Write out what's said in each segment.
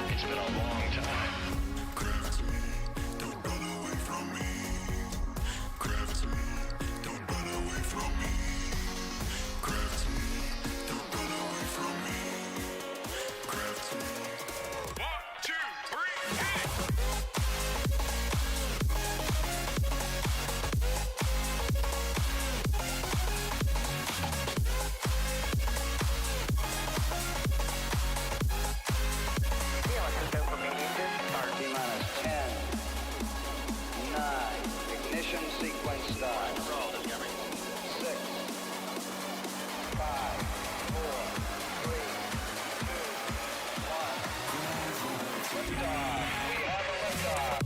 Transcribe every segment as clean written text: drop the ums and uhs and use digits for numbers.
It's been a long time. One, two, three, hit it! T-minus 10, 9, ignition sequence start. 6, 5, 4, 3, 2, 1. Liftoff. We have a liftoff.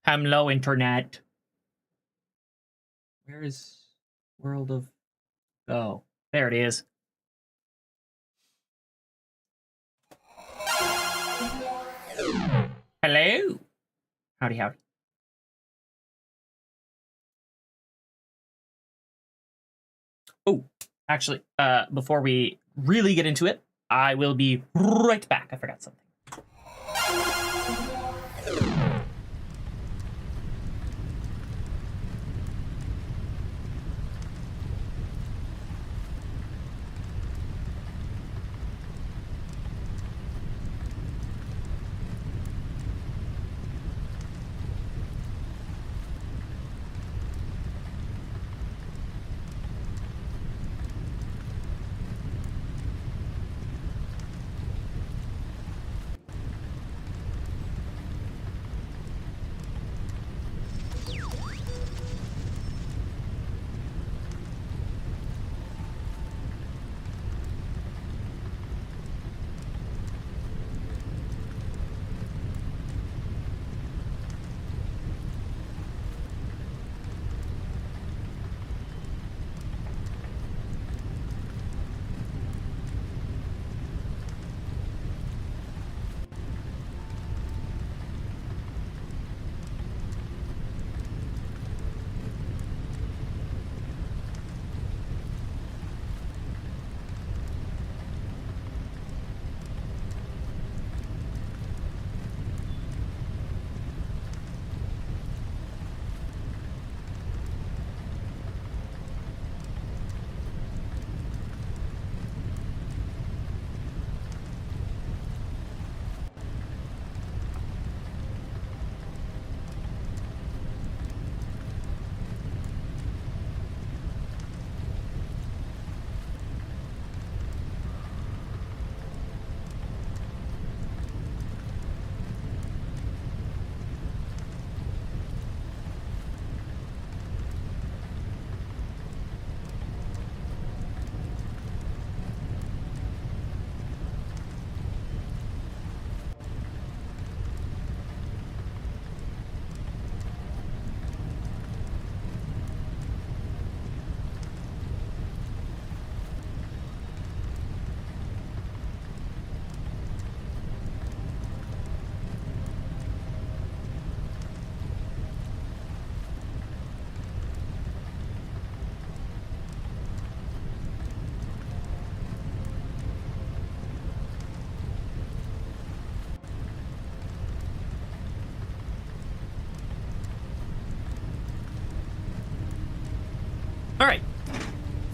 Hello, internet. Where is World of... Oh, there it is. Hello. Howdy, howdy. Oh, actually, before we really get into it, I will be right back. I forgot something.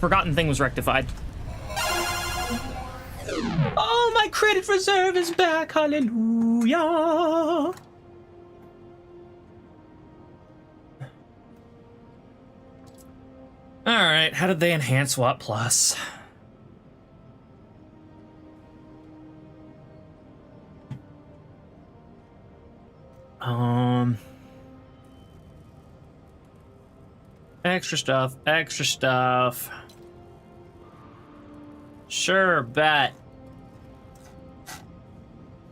forgotten thing was rectified. Oh, my credit reserve is back. Hallelujah. All right, how did they enhance Watt Plus? Extra stuff, extra stuff. Sure, bet.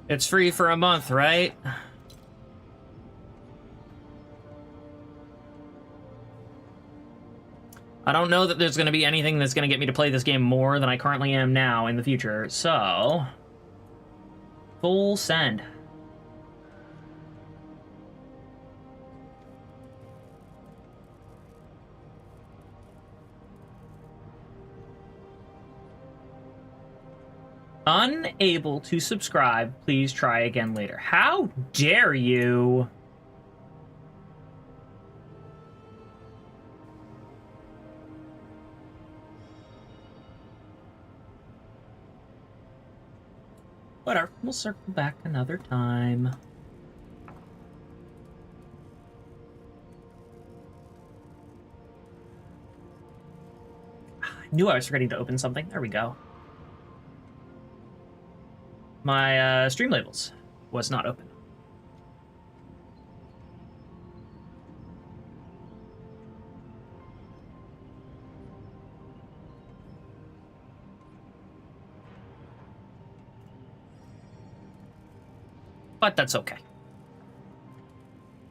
It's free for a month, right? I don't know that there's going to be anything that's going to get me to play this game more than I currently am now in the future, so... Full send. Unable to subscribe. Please try again later. How dare you? Whatever. We'll circle back another time. I knew I was forgetting to open something. There we go. My stream labels was not open. But that's okay.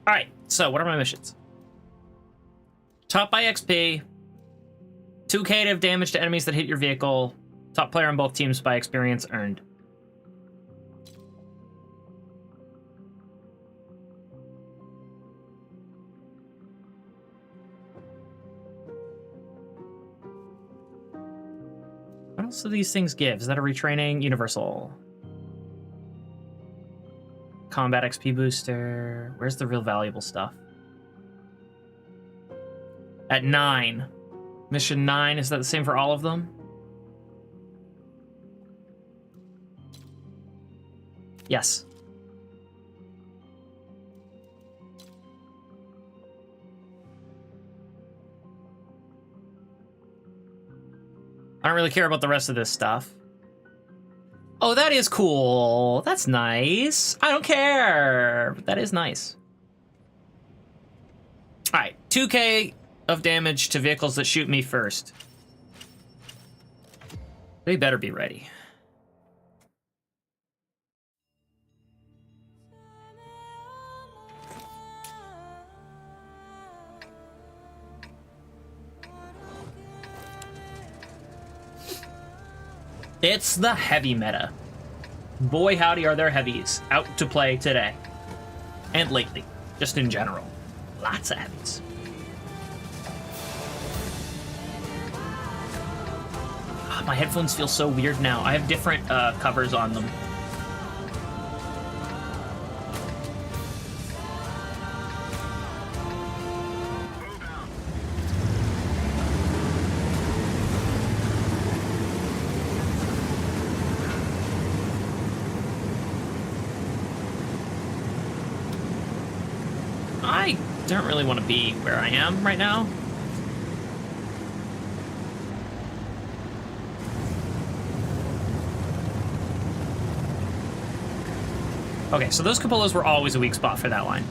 All right, so what are my missions? Top by XP, 2k of damage to enemies that hit your vehicle, top player on both teams by experience earned. What else do these things give? Is that a retraining? Universal. Combat XP booster. Where's the real valuable stuff? At 9. Mission 9, is that the same for all of them? Yes. I don't really care about the rest of this stuff. Oh, that is cool. That's nice. I don't care. That is nice. All right, 2k of damage to vehicles that shoot me first. They better be ready. It's the heavy meta. Boy, howdy, are there heavies out to play today. And lately, just in general. Lots of heavies. Ah, my headphones feel so weird now. I have different covers on them. I don't really want to be where I am right now. Okay, so those cupolas were always a weak spot for that line.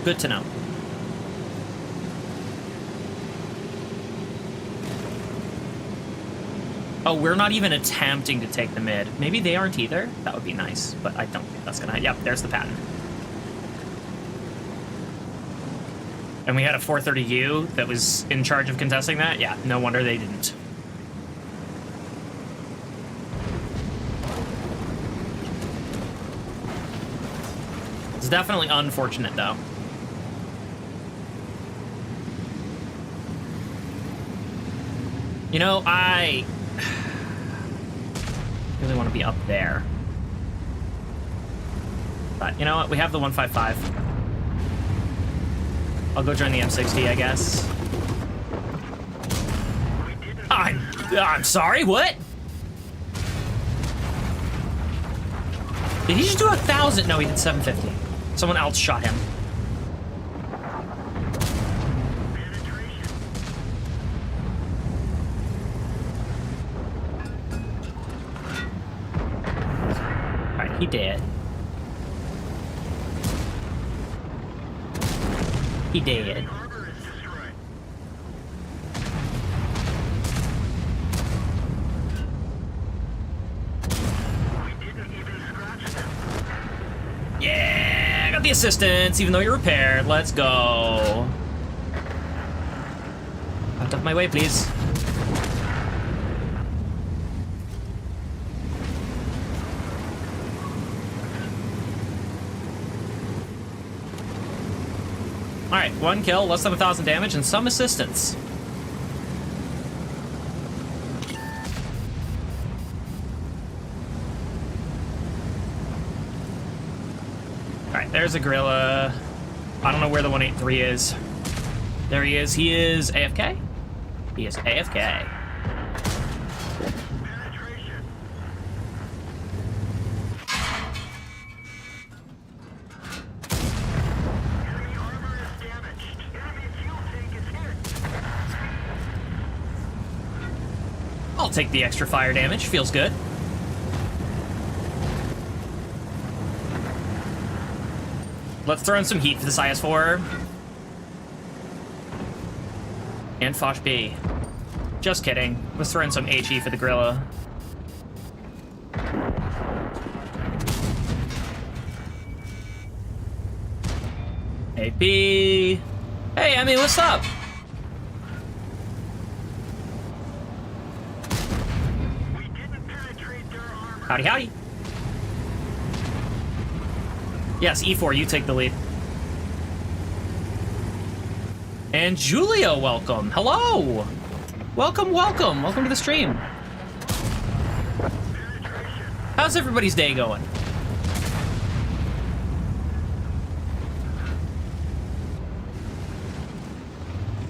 Good to know. Oh, we're not even attempting to take the mid. Maybe they aren't either. That would be nice, but I don't think that's gonna... Yep, there's the pattern. And we had a 430U that was in charge of contesting that? Yeah, no wonder they didn't. It's definitely unfortunate, though. You know, I really want to be up there. But you know what? We have the 155. I'll go join the M60, I guess. I'm sorry, what? Did he just do 1,000? No, he did 750. Someone else shot him. Alright, he did. He did. Yeah, I got the assistance, even though you're repaired. Let's go. Out of my way, please. Alright, 1 kill, less than 1,000 damage, and some assistance. Alright, there's a gorilla. I don't know where the 183 is. There he is. He is AFK? He is AFK. I'll take the extra fire damage. Feels good. Let's throw in some heat for this IS-4. And Foch B. Just kidding. Let's throw in some HE for the gorilla. AP. Hey, Emmy, what's up? Howdy, howdy. Yes, E4, you take the lead. And Julia, welcome. Hello. Welcome, welcome. Welcome to the stream. How's everybody's day going?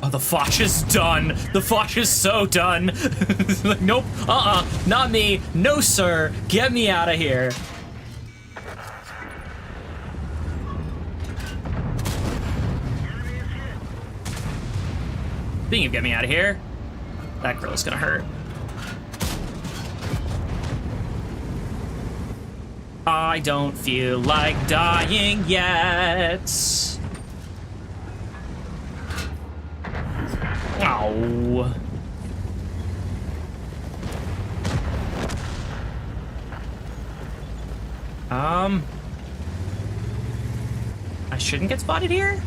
Oh, the Foch is done. The Foch is so done. Like, nope, not me. No, sir. Get me out of here. Speaking of get me out of here, that girl is gonna hurt. I don't feel like dying yet. Ow. I shouldn't get spotted here?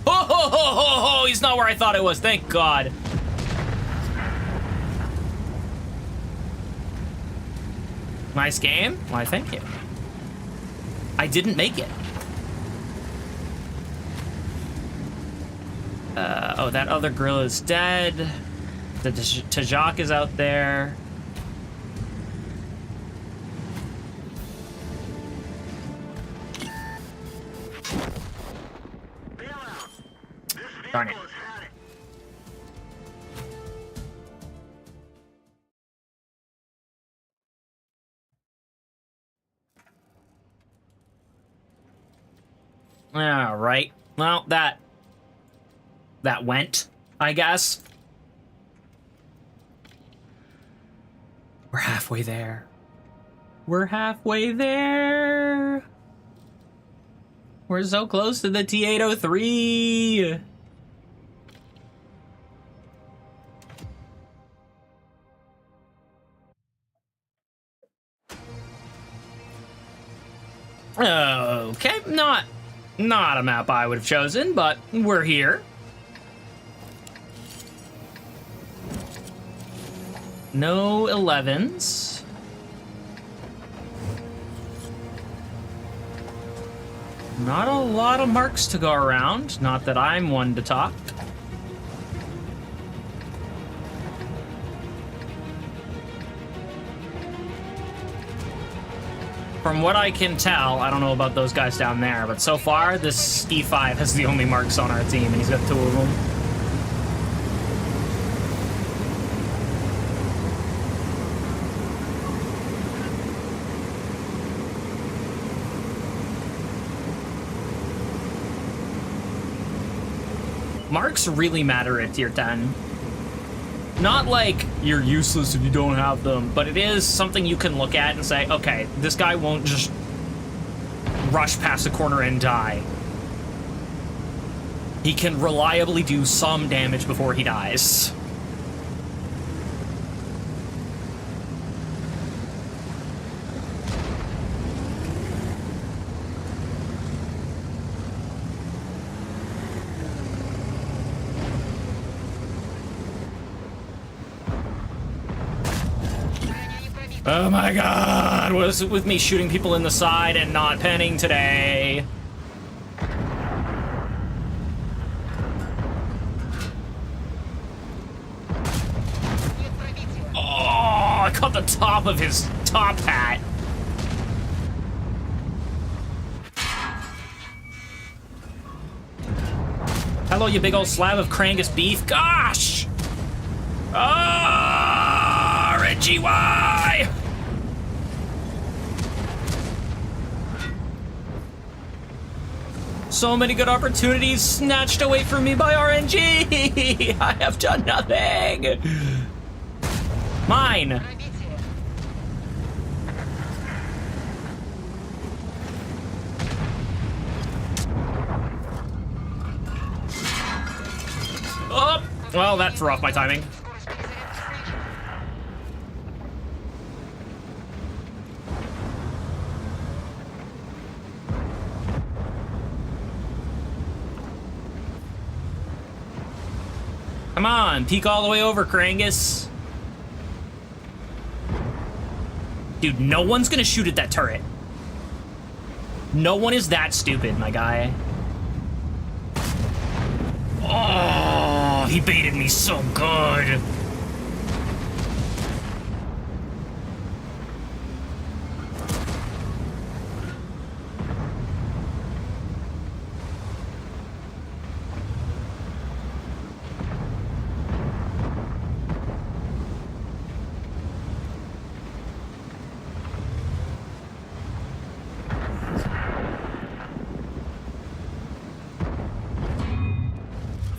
Oh, ho, ho, ho, ho, he's not where I thought it was, thank God. Nice game. Why, thank you. I didn't make it. Oh, that other gorilla is dead. The Tajak is out there. Darn it. All right. Well, that went, I guess. We're halfway there. We're halfway there. We're so close to the T-803. Okay, not a map I would have chosen, but we're here. No 11s. Not a lot of marks to go around. Not that I'm one to talk. From what I can tell, I don't know about those guys down there, but so far, this E5 has the only marks on our team, and he's got 2 of them. Marks really matter at tier 10. Not like you're useless if you don't have them, but it is something you can look at and say, okay, this guy won't just rush past the corner and die. He can reliably do some damage before he dies. Oh my god, what is it with me shooting people in the side and not penning today? Oh, I caught the top of his top hat. Hello, you big old slab of Krangus beef. Gosh! RNGY! So many good opportunities snatched away from me by RNG! I have done nothing! Mine! Oh! Well, that threw off my timing. Come on, peek all the way over, Krangus. Dude, no one's gonna shoot at that turret. No one is that stupid, my guy. Oh, he baited me so good.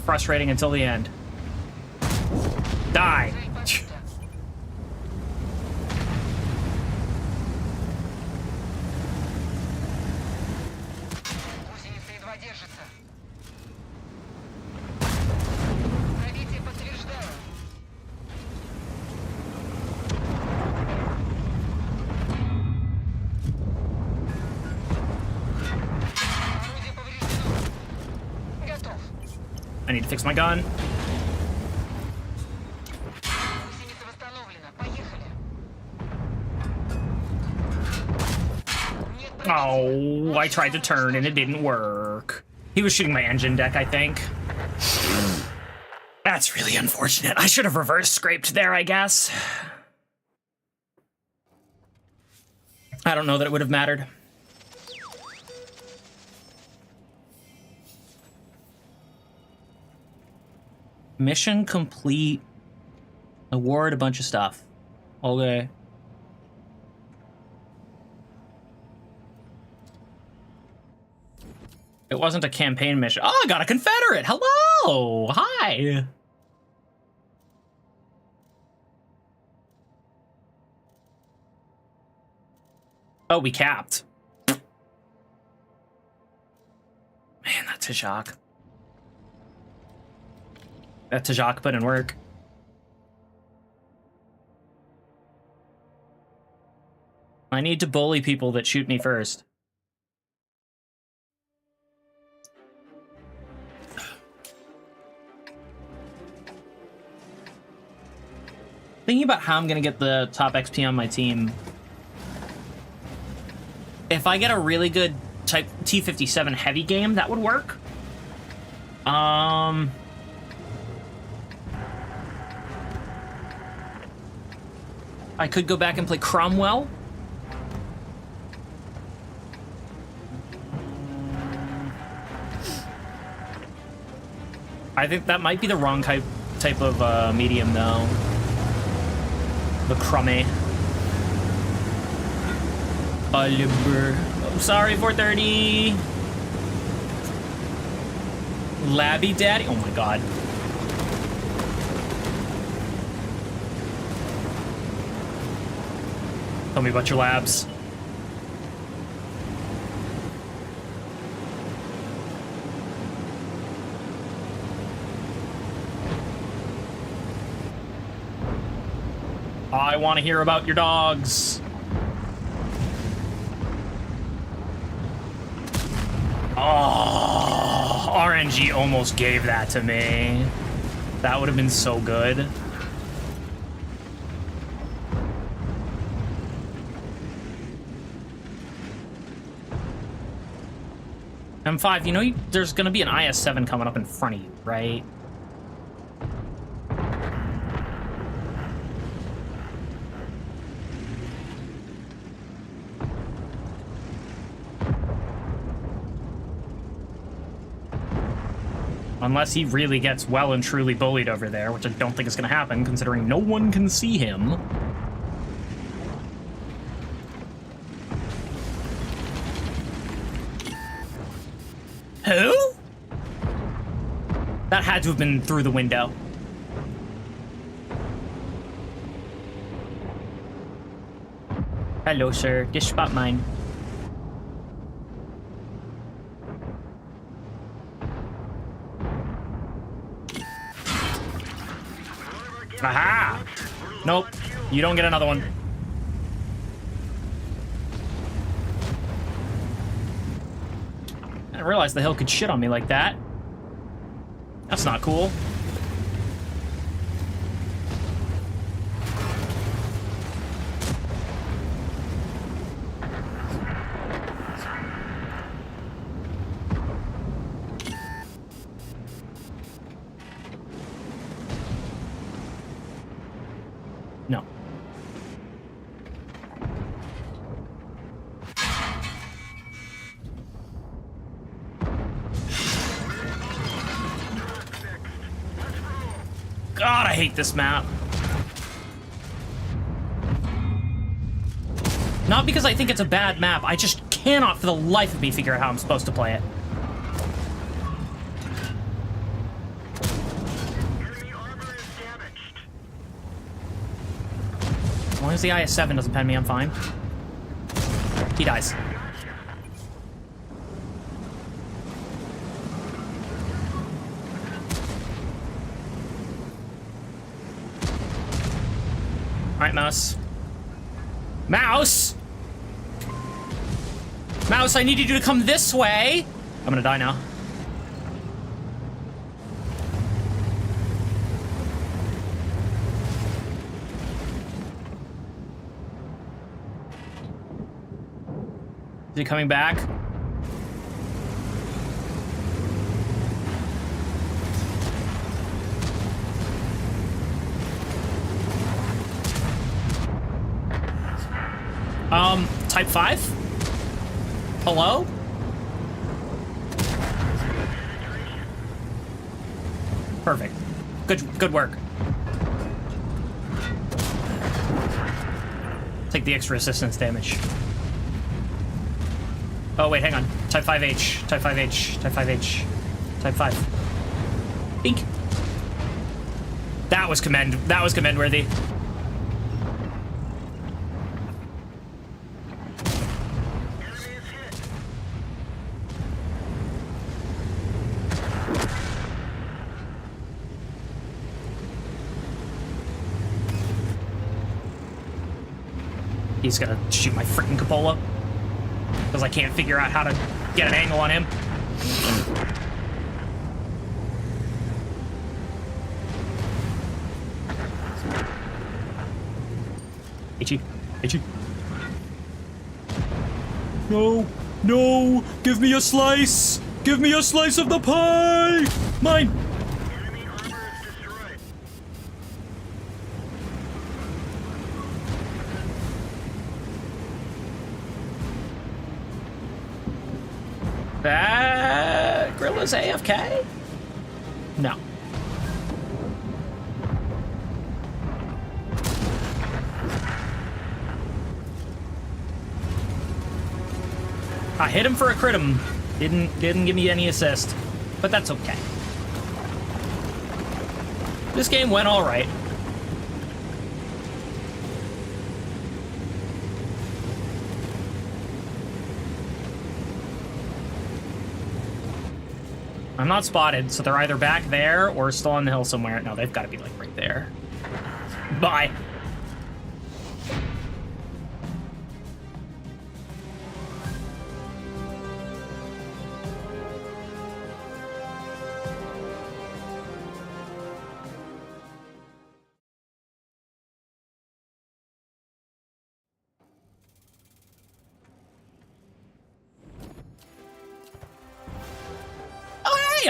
Frustrating until the end. Die. I need to fix my gun. Oh, I tried to turn and it didn't work. He was shooting my engine deck, I think. That's really unfortunate. I should have reverse scraped there, I guess. I don't know that it would have mattered. Mission complete. Award a bunch of stuff. Okay. It wasn't a campaign mission. Oh, I got a Confederate. Hello. Hi. Oh, we capped. Man, that's a shock. That Tajak put in work. I need to bully people that shoot me first. Thinking about how I'm gonna get the top XP on my team. If I get a really good type T57 heavy game, that would work. I could go back and play Cromwell. I think that might be the wrong type of medium, though. The Crummy. Oliver. Oh, sorry, 430. Labby Daddy? Oh my god. Tell me about your labs. I want to hear about your dogs. Oh, RNG almost gave that to me. That would have been so good. M5, you know there's gonna be an IS-7 coming up in front of you, right? Unless he really gets well and truly bullied over there, which I don't think is gonna happen, considering no one can see him. Who? That had to have been through the window. Hello, sir. This spot mine. Aha! Nope. You don't get another one. I didn't realize the hill could shit on me like that. That's not cool. No. God, I hate this map. Not because I think it's a bad map, I just cannot for the life of me figure out how I'm supposed to play it. Enemy armor is damaged. As long as the IS-7 doesn't pen me, I'm fine. He dies. Alright, Mouse. Mouse! Mouse, I need you to come this way! I'm gonna die now. Is he coming back? Type 5? Hello? Perfect. Good work. Take the extra assistance damage. Oh, wait, hang on. Type 5H. Type 5H. Type 5H. Type 5. Bink. That was commend-worthy. He's gonna shoot my freaking cupola. Because I can't figure out how to get an angle on him. Ichi. Ichi. No. No. Give me a slice. Give me a slice of the pie. Mine. Enemy armor is destroyed. That Gorilla's AFK? No. I hit him for a crit him. Didn't give me any assist, but that's okay. This game went all right. I'm not spotted, so they're either back there or still on the hill somewhere. No, they've got to be like right there. Bye.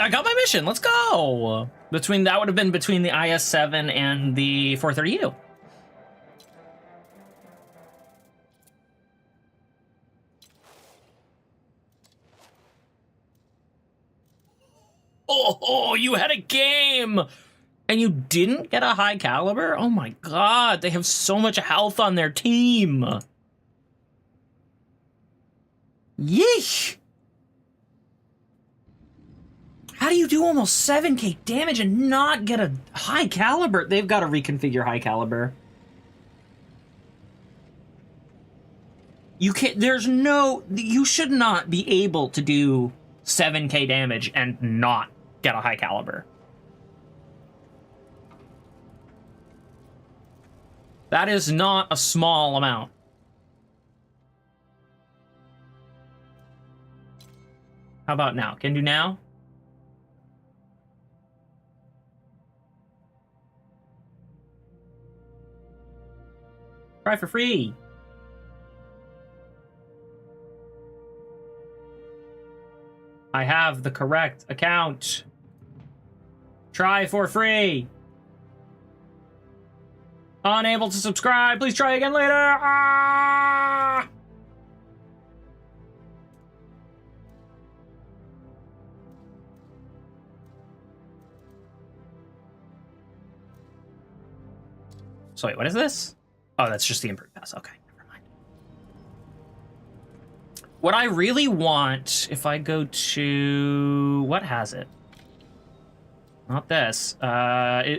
I got my mission. Let's go. That would have been between the IS-7 and the 430U. Oh, you had a game and you didn't get a high caliber? Oh my god, they have so much health on their team. Yeesh. How do you do almost 7k damage and not get a high caliber? They've got to reconfigure high caliber. You can't, you should not be able to do 7k damage and not get a high caliber. That is not a small amount. How about now? Can do now? Try for free. I have the correct account. Try for free. Unable to subscribe. Please try again later. Ah! So wait, what is this? Oh, that's just the improved pass. Okay, never mind. What I really want, if I go to... What has it? Not this.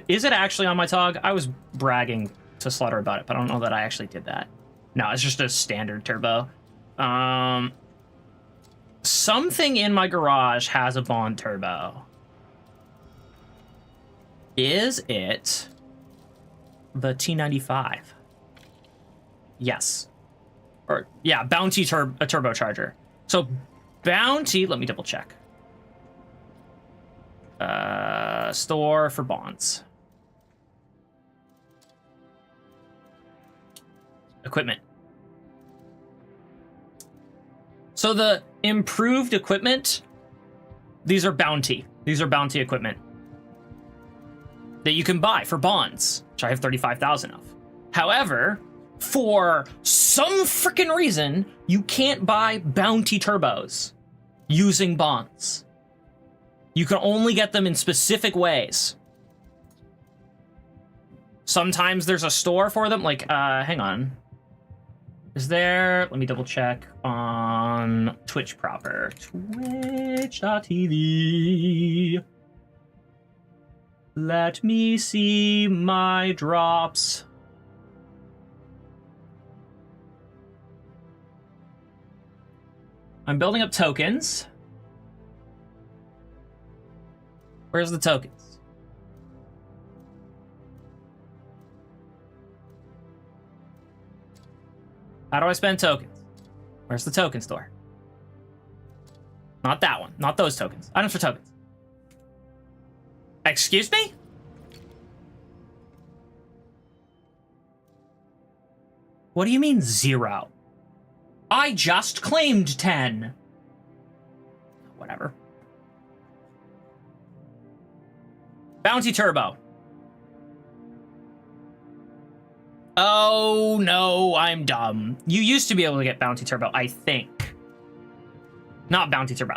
Is it actually on my TOG? I was bragging to Slaughter about it, but I don't know that I actually did that. No, it's just a standard turbo. Something in my garage has a Bond turbo. Is it the T95? Yes. Or, yeah, Bounty a turbocharger. So, Bounty, let me double check. Store for bonds. Equipment. So the improved equipment, these are Bounty. These are Bounty equipment that you can buy for bonds, which I have 35,000 of. However, for some freaking reason, you can't buy Bounty turbos using bonds. You can only get them in specific ways. Sometimes there's a store for them, like, hang on. Is there, let me double check on Twitch proper. Twitch.tv. Let me see my drops. I'm building up tokens. Where's the tokens? How do I spend tokens? Where's the token store? Not that one. Not those tokens. Items for tokens. Excuse me? What do you mean 0? I just claimed 10. Whatever. Bounty Turbo. Oh, no, I'm dumb. You used to be able to get Bounty Turbo, I think. Not Bounty Turbo,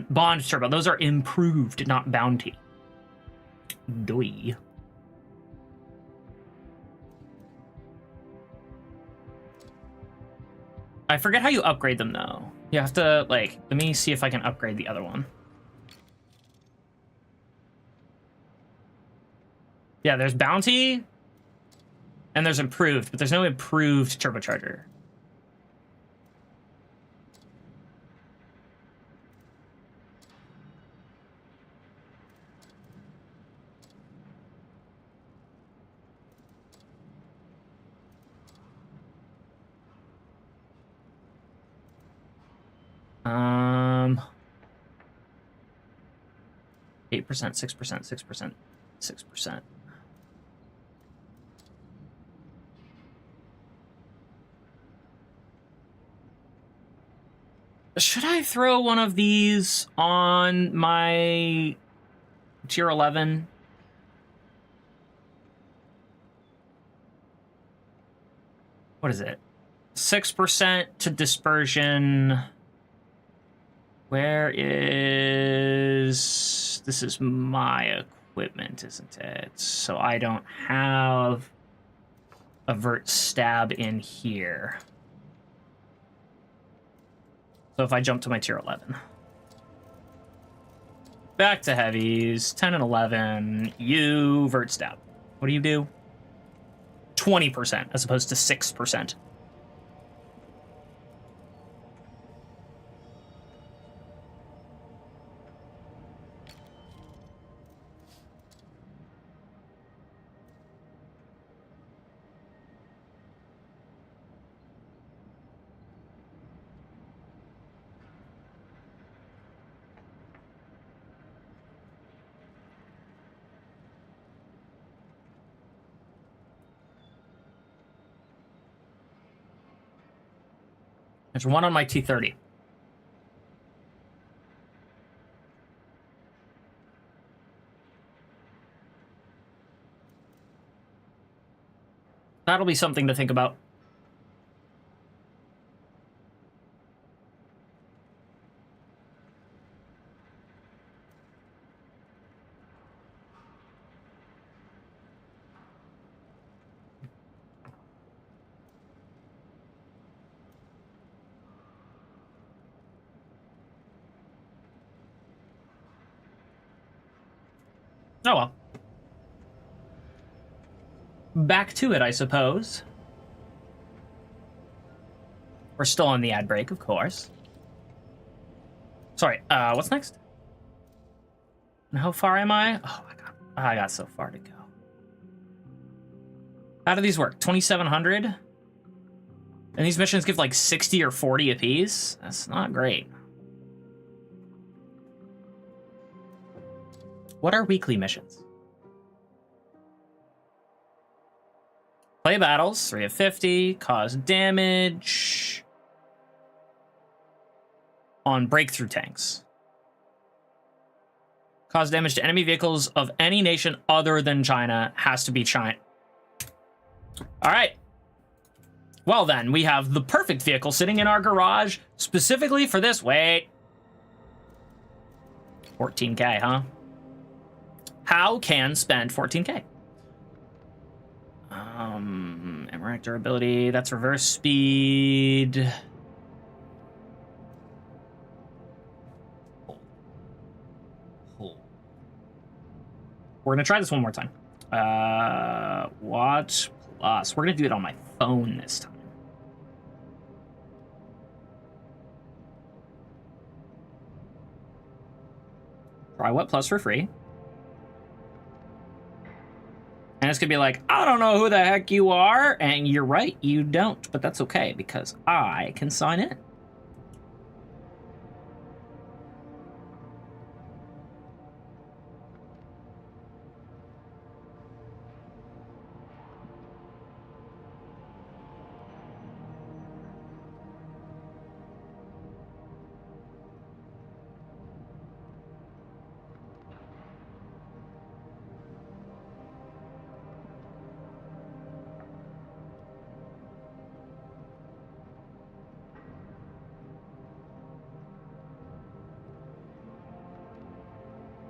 Bond Turbo. Those are improved, not Bounty. Doi. I forget how you upgrade them, though. You have to, like, let me see if I can upgrade the other one. Yeah, there's bounty, and there's improved, but there's no improved turbocharger. Um, 8%, 6%, 6%, 6%. Should I throw one of these on my tier 11? What is it? 6% to dispersion. Where is... This is my equipment, isn't it? So I don't have avert stab in here. So if I jump to my tier 11. Back to heavies, 10 and 11. You vert stab. What do you do? 20% as opposed to 6%. There's one on my T30. That'll be something to think about. Oh well. Back to it, I suppose. We're still on the ad break, of course. Sorry, what's next? And how far am I? Oh my god, I got so far to go. How do these work? 2,700? And these missions give like 60 or 40 apiece? That's not great. What are weekly missions? Play battles, 3 of 50, cause damage on breakthrough tanks. Cause damage to enemy vehicles of any nation other than China. Has to be China. All right. Well then, we have the perfect vehicle sitting in our garage specifically for this. Wait. 14K, huh? How can spend 14K? Emmerich durability, that's reverse speed. We're gonna try this one more time. Watch plus. We're gonna do it on my phone this time. Try what plus for free. And it's gonna be like, I don't know who the heck you are, and you're right, you don't, but that's okay because I can sign in.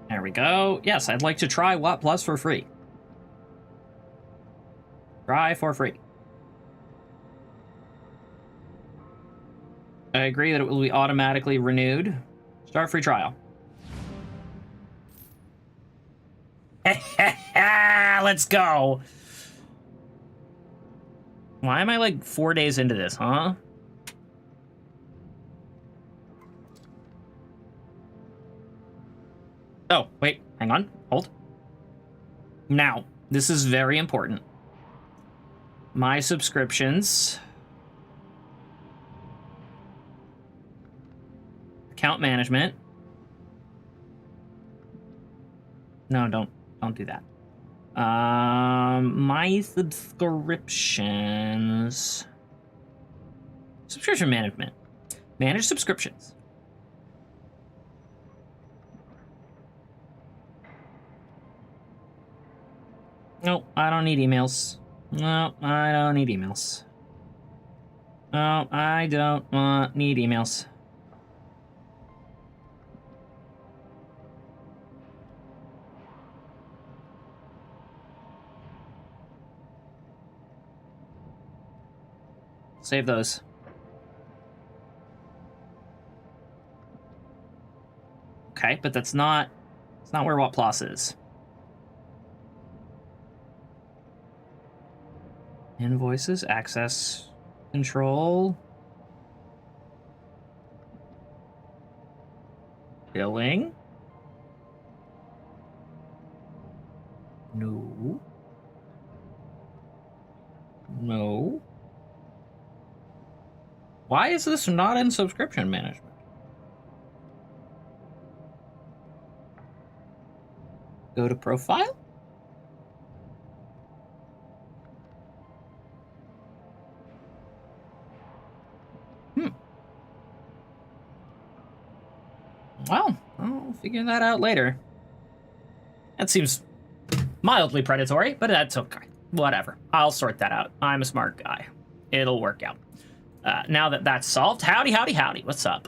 There we go. Yes, I'd like to try Watt Plus for free. Try for free. I agree that it will be automatically renewed. Start free trial. Let's go. Why am I like 4 days into this, huh? Oh, wait, hang on, hold. Now, this is very important. My subscriptions. Account management. No, don't do that. My subscriptions. Subscription management. Manage subscriptions. No, I don't need emails. No, I don't need emails. No, I don't need emails. Save those. Okay, but that's not where What Plus is. Invoices, access control, billing. No. No. Why is this not in subscription management? Go to profile? Well, I'll figure that out later. That seems mildly predatory, but that's okay. Whatever. I'll sort that out. I'm a smart guy. It'll work out. Now that that's solved, howdy, howdy, howdy. What's up?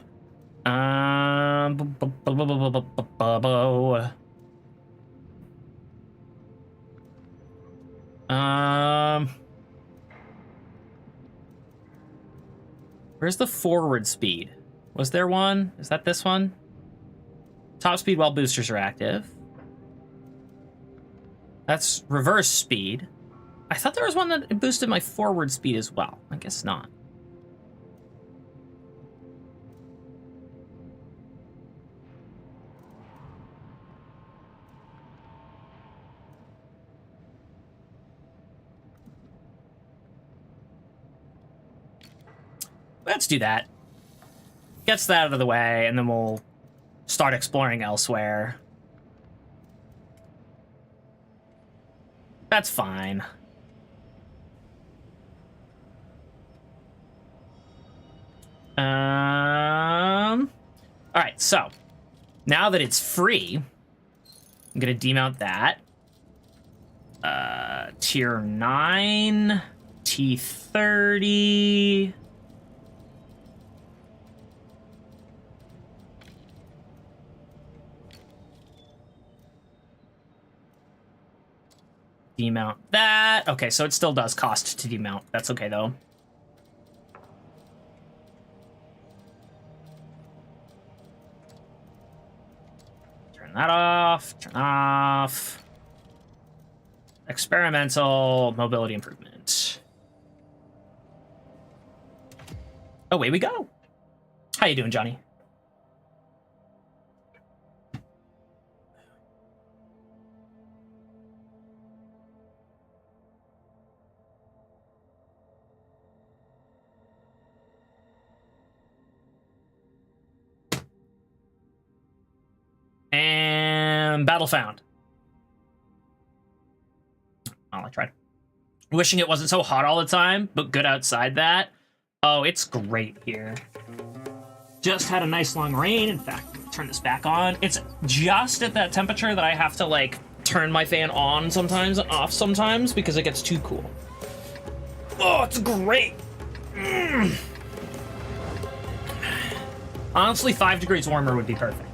Where's the forward speed? Was there one? Is that this one? Top speed while boosters are active. That's reverse speed. I thought there was one that boosted my forward speed as well. I guess not. Let's do that. Gets that out of the way, and then we'll start exploring elsewhere. That's fine. All right, so now that it's free, I'm gonna demount that. Tier 9, T30. Demount that. Okay, so it still does cost to demount. That's okay, though. Turn that off. Turn off. Experimental mobility improvement. Away we go. How you doing, Johnny? And battle found. Oh, I tried. Wishing it wasn't so hot all the time, but good outside that. Oh, it's great here. Just had a nice long rain. In fact, turn this back on. It's just at that temperature that I have to, like, turn my fan on sometimes and off sometimes because it gets too cool. Oh, it's great. Honestly, 5 degrees warmer would be perfect.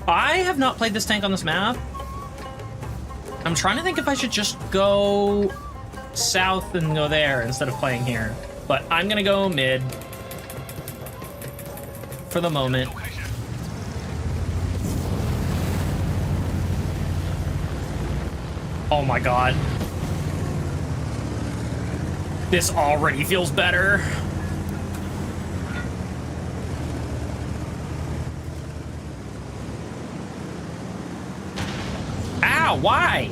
I have not played this tank on this map. I'm trying to think if I should just go south and go there instead of playing here. But I'm gonna go mid for the moment. Oh my god. This already feels better. Ow, why?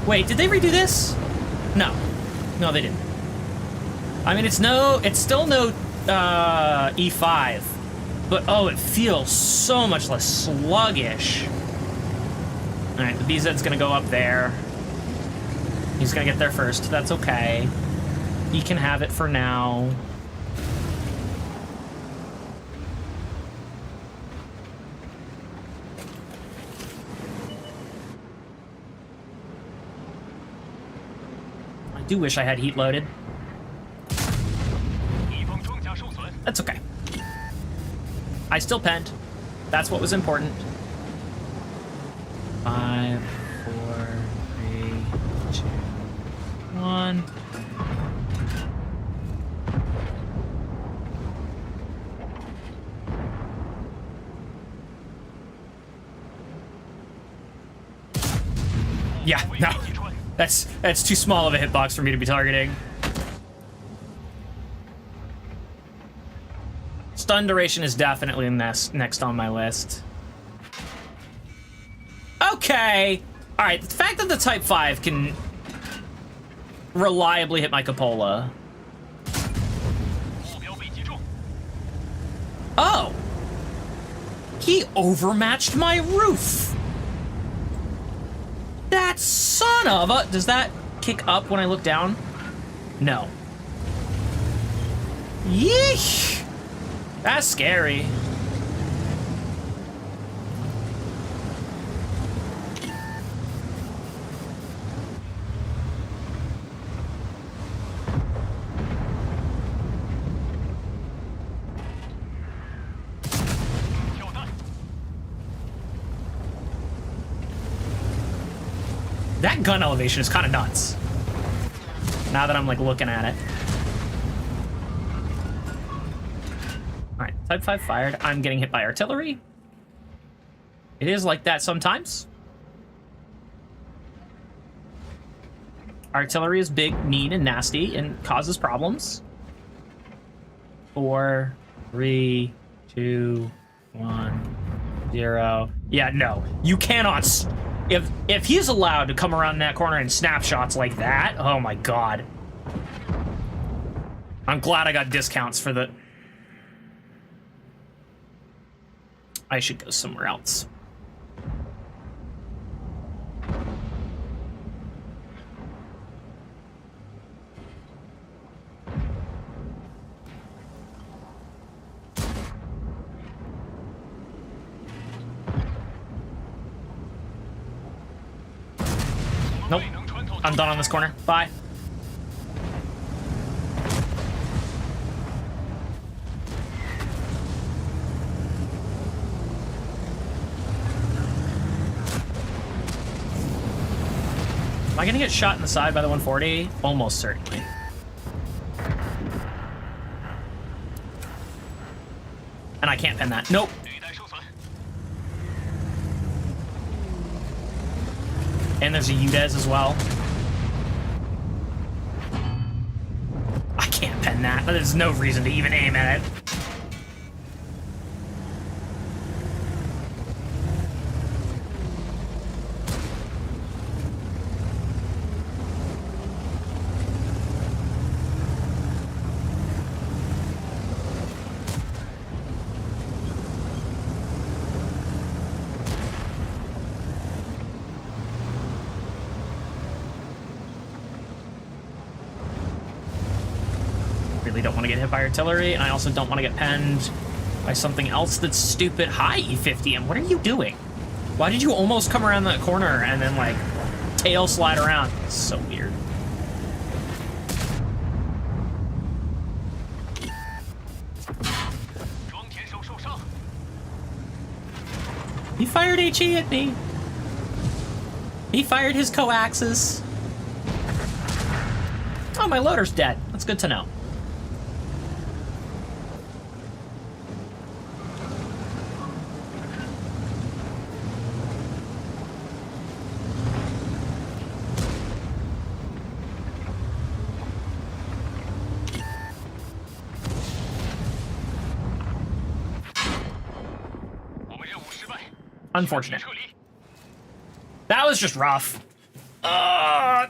Wait, did they redo this? No. No, they didn't. I mean, it's still no E5, but oh, it feels so much less sluggish. All right, the BZ's gonna go up there. He's gonna get there first. That's okay. He can have it for now. I do wish I had heat loaded. That's okay. I still penned. That's what was important. 5, 4, 3, 2, 1. Yeah, no. That's too small of a hitbox for me to be targeting. Stun duration is definitely next on my list. Okay. All right, the fact that the Type 5 can reliably hit my cupola. Oh. He overmatched my roof. That son of a... Does that kick up when I look down? No. Yeesh. That's scary. That gun elevation is kind of nuts. Now that I'm like looking at it. All right, Type 5 fired. I'm getting hit by artillery. It is like that sometimes. Artillery is big, mean, and nasty, and causes problems. 4, 3, 2, 1, 0. Yeah, no. You cannot... If he's allowed to come around that corner and snapshots like that, oh my god. I'm glad I got discounts for the... I should go somewhere else. Nope. I'm done on this corner. Bye. Am I gonna get shot in the side by the 140? Almost certainly. And I can't pin that. Nope. And there's a UDES as well. I can't pen that. There's no reason to even aim at it. Don't want to get hit by artillery, and I also don't want to get penned by something else that's stupid. Hi, E50M, what are you doing? Why did you almost come around that corner and then, like, tail slide around? It's so weird. He fired HE at me. He fired his coaxes. Oh, my loader's dead. That's good to know. Unfortunate. That was just rough.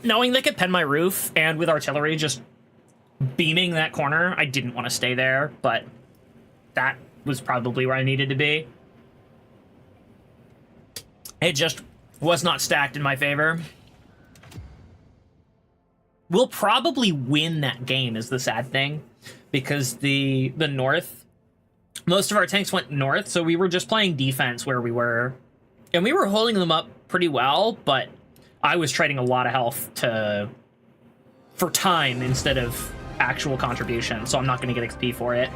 Knowing they could pen my roof and with artillery just beaming that corner, I didn't want to stay there, but that was probably where I needed to be. It just was not stacked in my favor. We'll probably win that game is the sad thing, because the north, most of our tanks went north, so we were just playing defense where we were, and we were holding them up pretty well, but I was trading a lot of health for time instead of actual contribution, so I'm not going to get XP for it.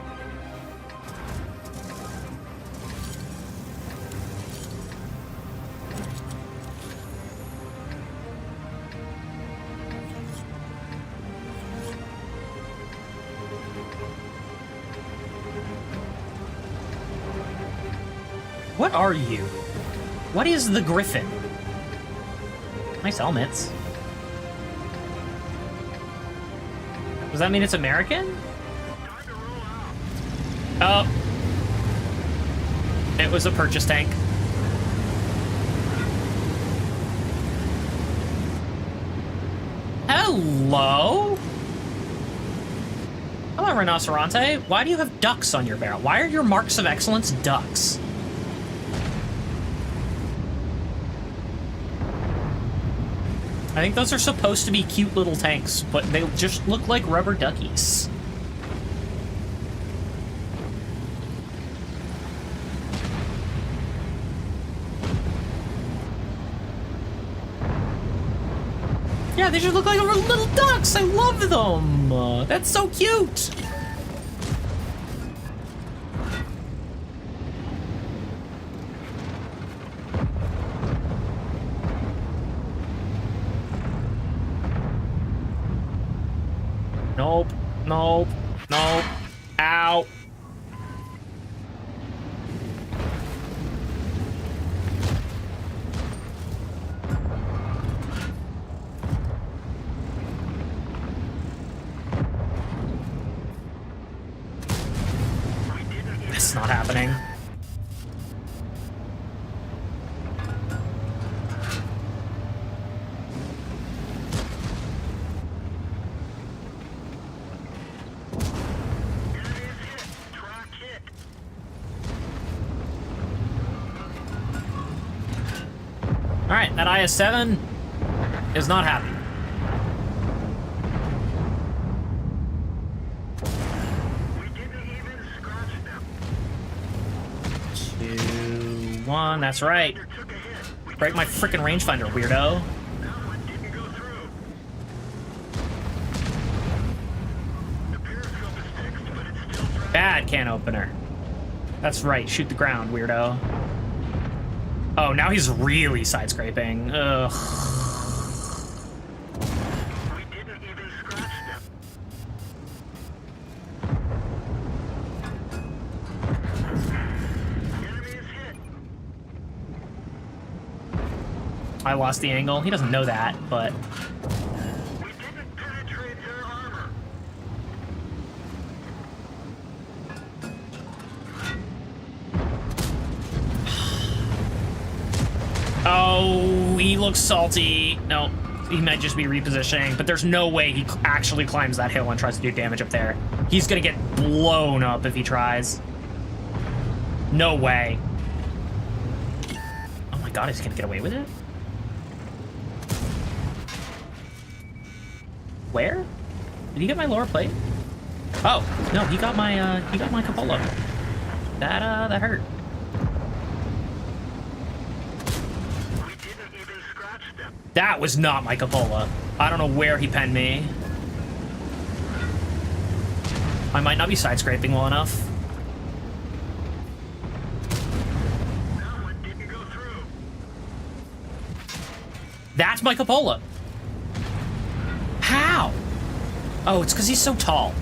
What are you? What is the Griffin? Nice helmets. Does that mean it's American? Oh. It was a purchase tank. Hello? Hello, Rhinoceronte. Why do you have ducks on your barrel? Why are your marks of excellence ducks? I think those are supposed to be cute little tanks, but they just look like rubber duckies. Yeah, they just look like little ducks. I love them. That's so cute. Nope, nope, nope. Ow. That's not happening. Alright, that IS-7 is not happy. We didn't even scratch them. 2, 1, that's right. Took a hit. We Break my freaking rangefinder, weirdo. that one didn't go through. The periscope is fixed, but it's still threatening. Bad can opener. That's right, shoot the ground, weirdo. Oh, now he's really side-scraping. Ugh. We didn't even scratch them. Enemy is hit. I lost the angle. He doesn't know that, but... We didn't penetrate their armor. Oh, he looks salty. No, he might just be repositioning, but there's no way he actually climbs that hill and tries to do damage up there. He's gonna get blown up if he tries. No way. Oh my god, is he gonna get away with it? Where? Did he get my lower plate? Oh, no, he got my cupola. That hurt. We didn't even scratch them. That was not my cupola. I don't know where he penned me. I might not be side-scraping well enough. That one didn't go through. That's my cupola. How? Oh, it's because he's so tall.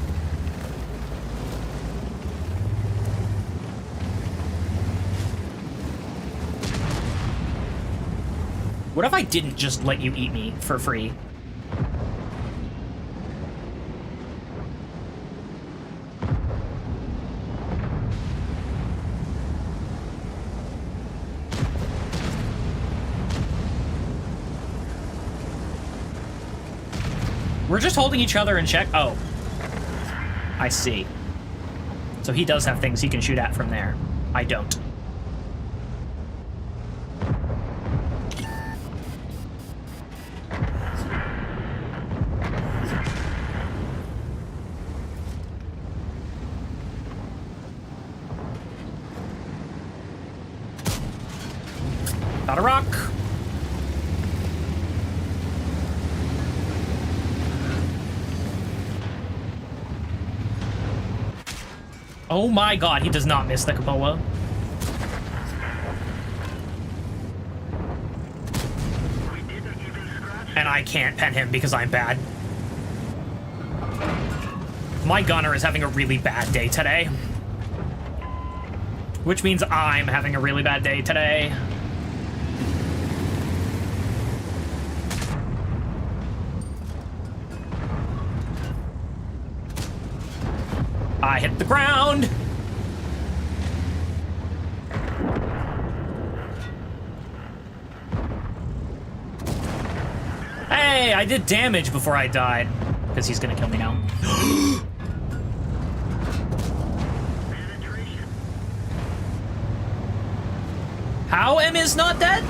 What if I didn't just let you eat me for free? We're just holding each other in check. Oh. I see. So he does have things he can shoot at from there. I don't. Got a rock. Oh my god, he does not miss the cupola. And I can't pen him because I'm bad. My gunner is having a really bad day today. Which means I'm having a really bad day today. I hit the ground. Hey, I did damage before I died. Because he's gonna kill me now. How M is not dead?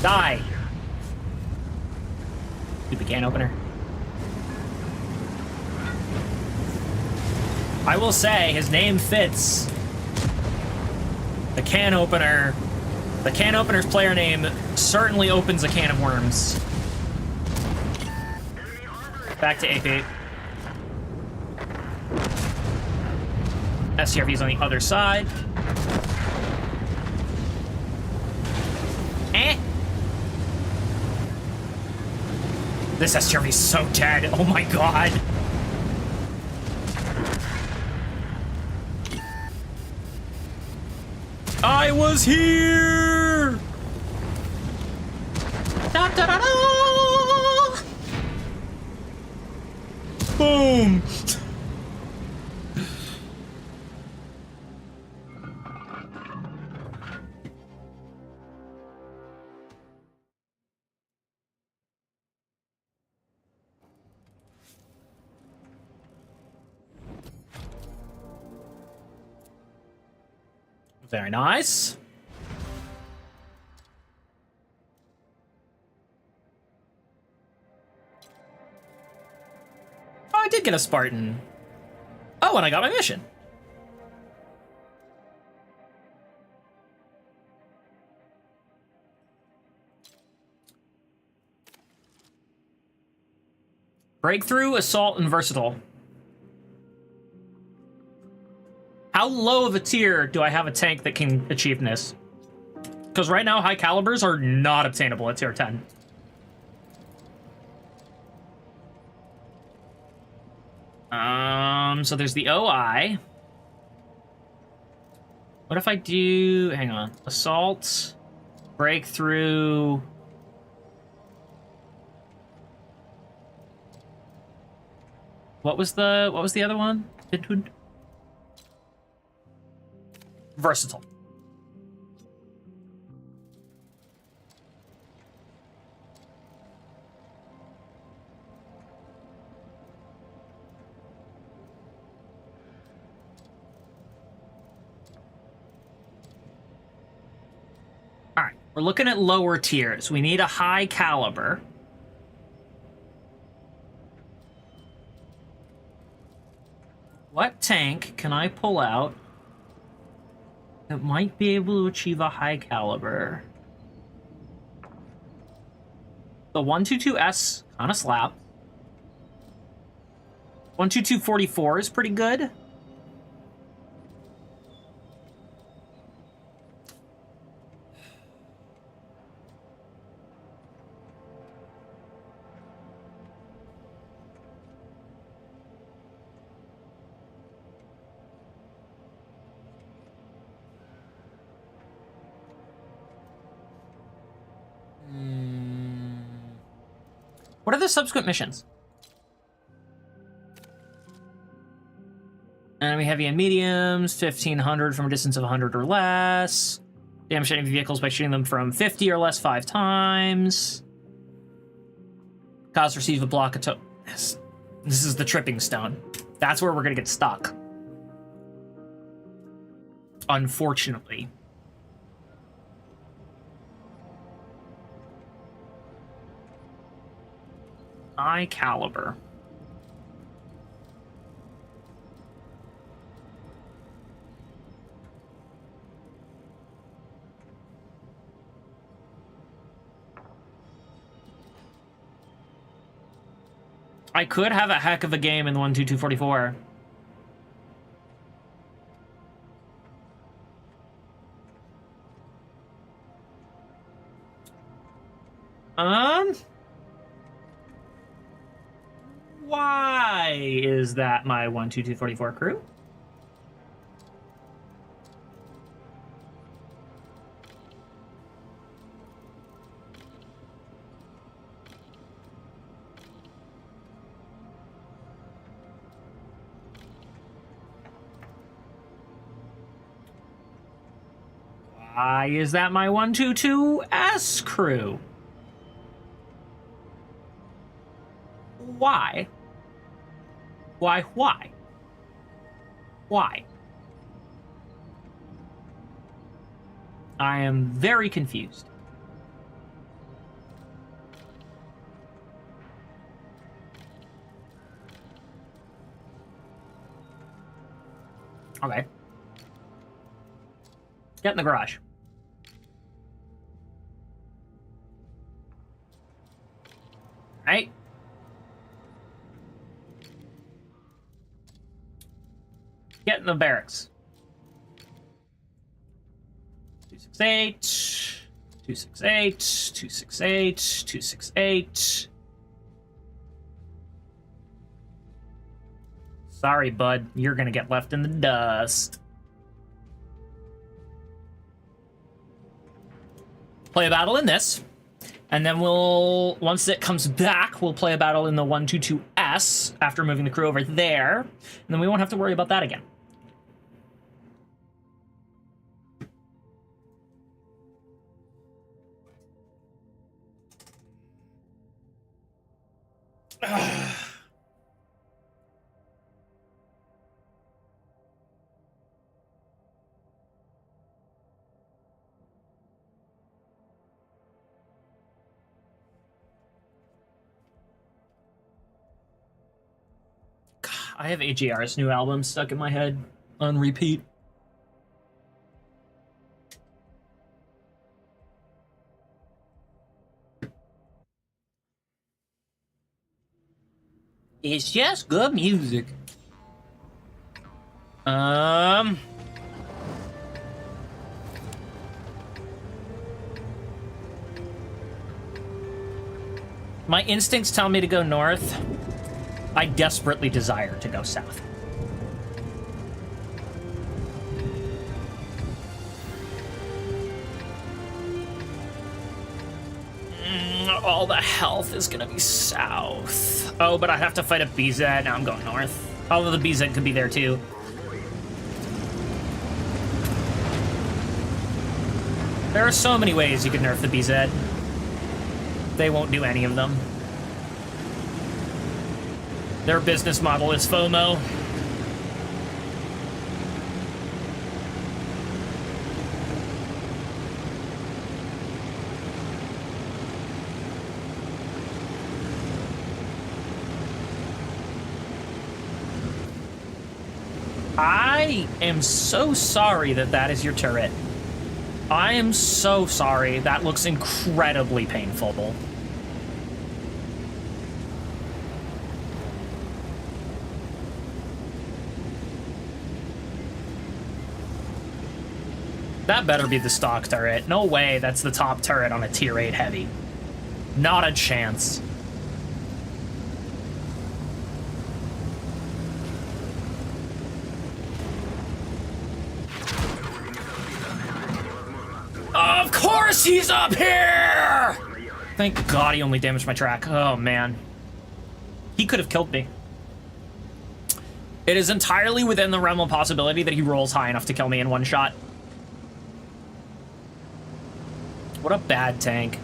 Die. Stupid can opener. I will say, his name fits. The can opener. The can opener's player name certainly opens a can of worms. Back to AP. SCRV's on the other side. Eh. This SCRV's so dead. Oh my god. I was here! Da, da, da, da. Boom! Very nice. Oh, I did get a Spartan. Oh, and I got my mission. Breakthrough, assault, and versatile. How low of a tier do I have a tank that can achieve this? Because right now, high calibers are not obtainable at tier 10. So there's the OI. What if I do, hang on, assault, breakthrough. What was the other one? Versatile. All right, we're looking at lower tiers. We need a high caliber. What tank can I pull out that might be able to achieve a high caliber? The 122S kind of slap. 12244 is pretty good. What are the subsequent missions? Enemy heavy and mediums, 1500 from a distance of 100 or less. Damage enemy vehicles by shooting them from 50 or less 5 times. Cause receive a block of this is the tripping stone. That's where we're gonna get stuck. Unfortunately. High caliber. I could have a heck of a game in the 12244. Why is that my 12244 crew? Why is that my 122S crew? Why? Why? Why? I am very confused. Okay. Get in the garage. Right? Get in the barracks. 268, 268, 268, 268. Sorry, bud. You're gonna get left in the dust. Play a battle in this. And then we'll, once it comes back, we'll play a battle in the 122S after moving the crew over there. And then we won't have to worry about that again. I have AJR's new album stuck in my head on repeat. It's just good music. My instincts tell me to go north. I desperately desire to go south. All the health is gonna be south. Oh, but I have to fight a BZ. Now I'm going north. Although the BZ could be there too. There are so many ways you could nerf the BZ. They won't do any of them. Their business model is FOMO. I am so sorry that that is your turret. I am so sorry. That looks incredibly painful. That better be the stock turret. No way that's the top turret on a tier 8 heavy. Not a chance. Of course he's up here! Thank God he only damaged my track. Oh, man. He could have killed me. It is entirely within the realm of possibility that he rolls high enough to kill me in one shot. What a bad tank.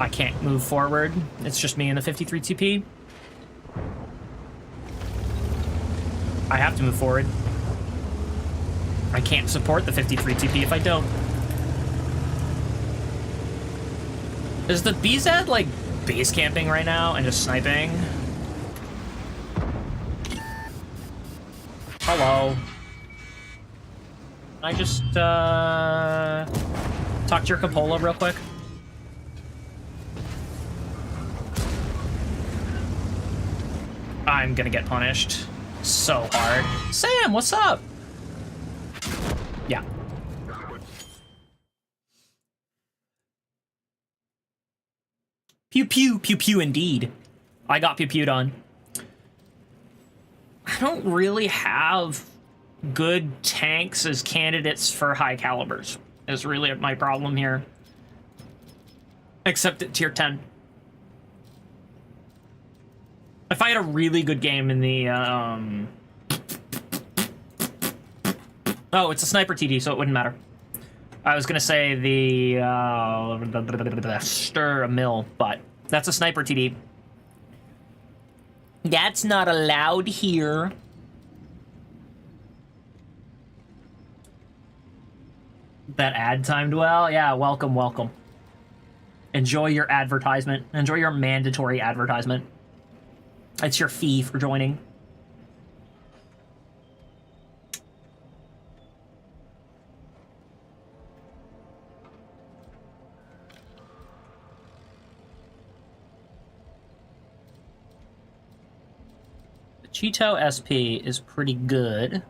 I can't move forward. It's just me and the 53 TP. I have to move forward. I can't support the 53 TP if I don't. Is the BZ like base camping right now and just sniping? Hello. Can I just talk to your cupola real quick? I'm gonna get punished so hard. Sam, what's up? Yeah. Pew pew, pew pew indeed. I got pew pewed on. I don't really have good tanks as candidates for high calibers, is really my problem here. Except at tier 10. If I had a really good game in the, oh, it's a sniper TD, so it wouldn't matter. I was gonna say the Stir Mill, but that's a sniper TD. That's not allowed here. That ad timed well? Yeah, welcome, welcome. Enjoy your advertisement. Enjoy your mandatory advertisement. It's your fee for joining. The Cheeto SP is pretty good.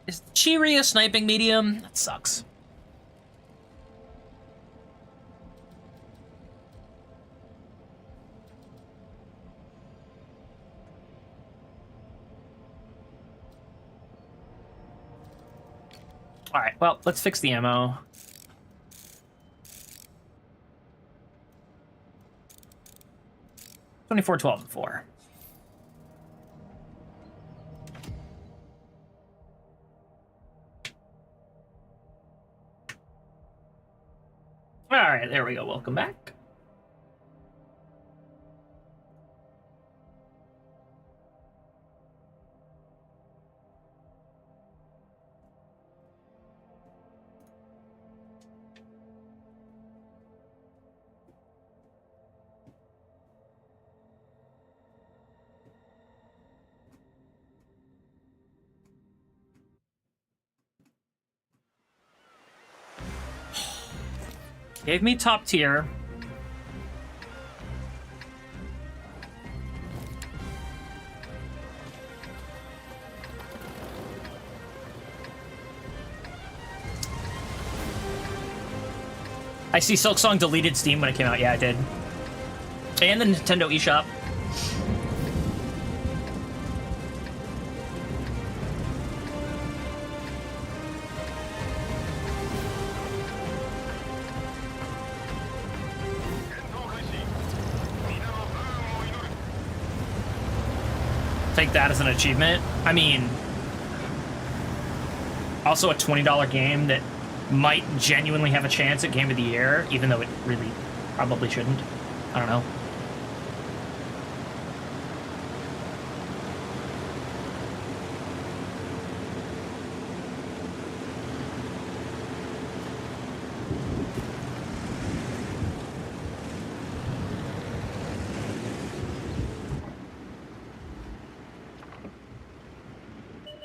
Is Cheery a sniping medium? That sucks. All right, well, let's fix the ammo. $24, $12, and 4. All right, there we go. Welcome back. Gave me top tier. I see Silksong deleted Steam when it came out. Yeah, it did. And the Nintendo eShop. Take that as an achievement. I mean, also a $20 game that might genuinely have a chance at Game of the Year, even though it really probably shouldn't. I don't know.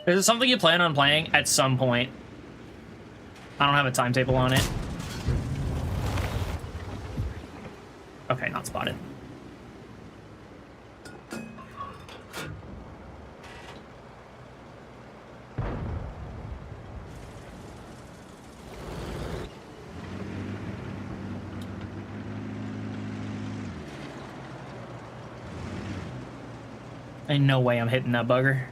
Is it something you plan on playing at some point? I don't have a timetable on it. Okay, not spotted. Ain't no way I'm hitting that bugger.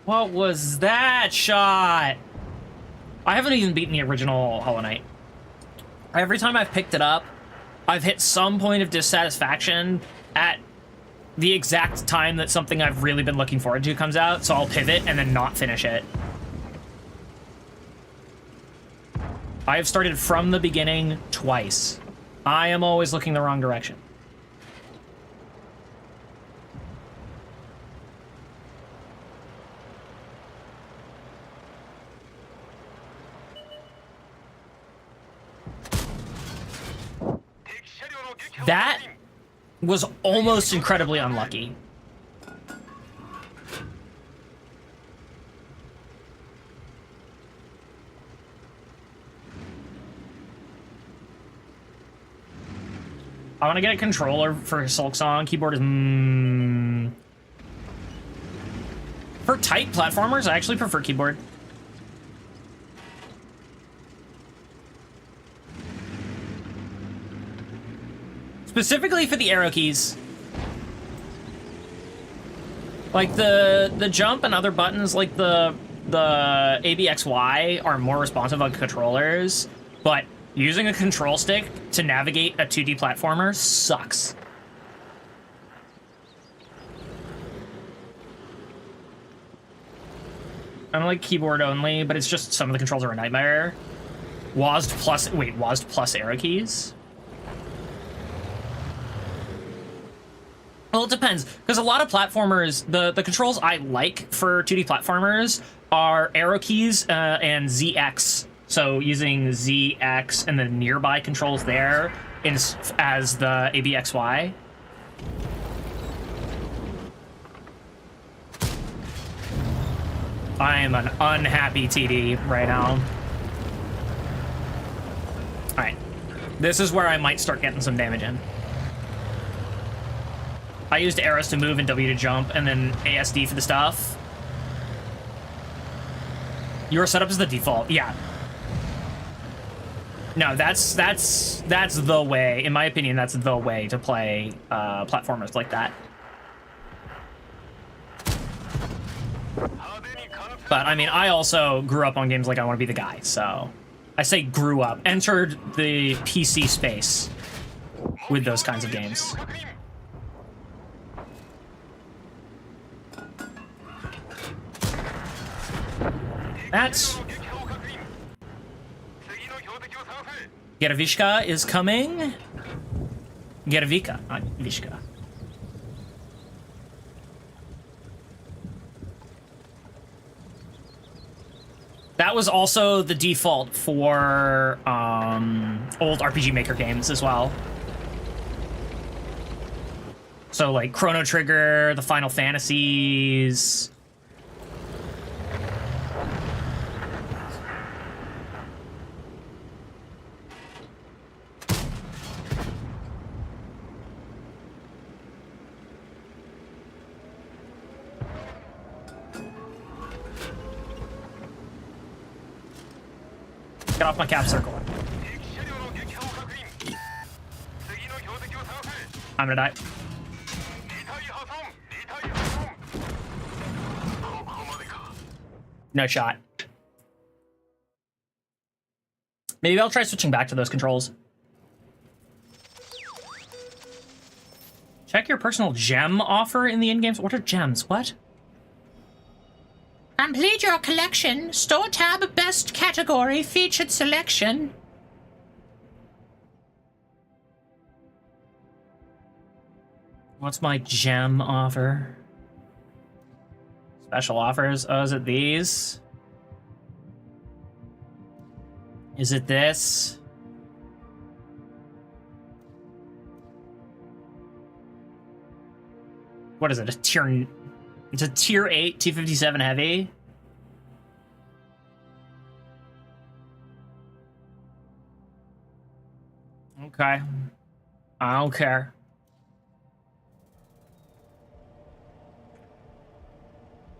What was that shot? I haven't even beaten the original Hollow Knight. Every time I've picked it up, I've hit some point of dissatisfaction at the exact time that something I've really been looking forward to comes out, so I'll pivot and then not finish it. I have started from the beginning twice. I am always looking the wrong direction. That was almost incredibly unlucky. I want to get a controller for Silksong. Keyboard is... For tight platformers, I actually prefer keyboard. Specifically for the arrow keys. Like the jump and other buttons, like the ABXY are more responsive on controllers, but using a control stick to navigate a 2D platformer sucks. I'm like keyboard only, but it's just some of the controls are a nightmare. WASD plus arrow keys? Well, it depends, because a lot of platformers, the controls I like for 2D platformers are arrow keys and ZX. So using ZX and the nearby controls there as the ABXY. I am an unhappy TD right now. Alright. This is where I might start getting some damage in. I used arrows to move and W to jump, and then ASD for the stuff. Your setup is the default, yeah. No, that's the way. In my opinion, that's the way to play platformers like that. But I mean, I also grew up on games like I Want to Be the Guy, so I say grew up, entered the PC space with those kinds of games. That's... Gervishka is coming. Gervika, not Vishka. That was also the default for old RPG Maker games as well. So like Chrono Trigger, the Final Fantasies. Get off my cap circle. I'm gonna die. No shot. Maybe I'll try switching back to those controls. Check your personal gem offer in the in-games. What are gems? What? Complete your collection. Store tab, best category, featured selection. What's my gem offer? Special offers. Oh, is it these? Is it this? What is it? A tier... It's a tier 8 T57 heavy. Okay. I don't care.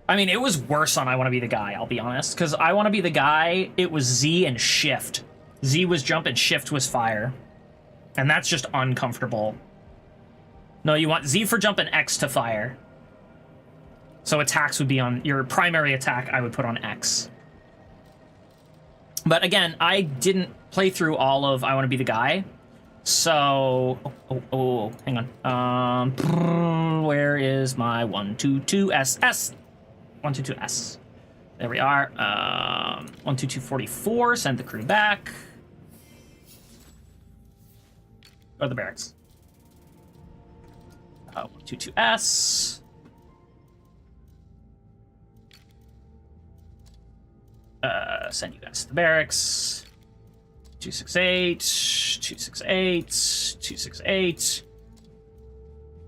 I mean, it was worse on I Want to Be the Guy, I'll be honest. Because I Want to Be the Guy, it was Z and shift. Z was jump and shift was fire. And that's just uncomfortable. No, you want Z for jump and X to fire. So attacks would be on your primary attack. I would put on X. But again, I didn't play through all of I Want to Be the Guy. So, hang on. Where is my 122SS? 122S. There we are. 12244. Send the crew back. Go to the barracks. 122S. Send you guys to the barracks. 268, 268, 268.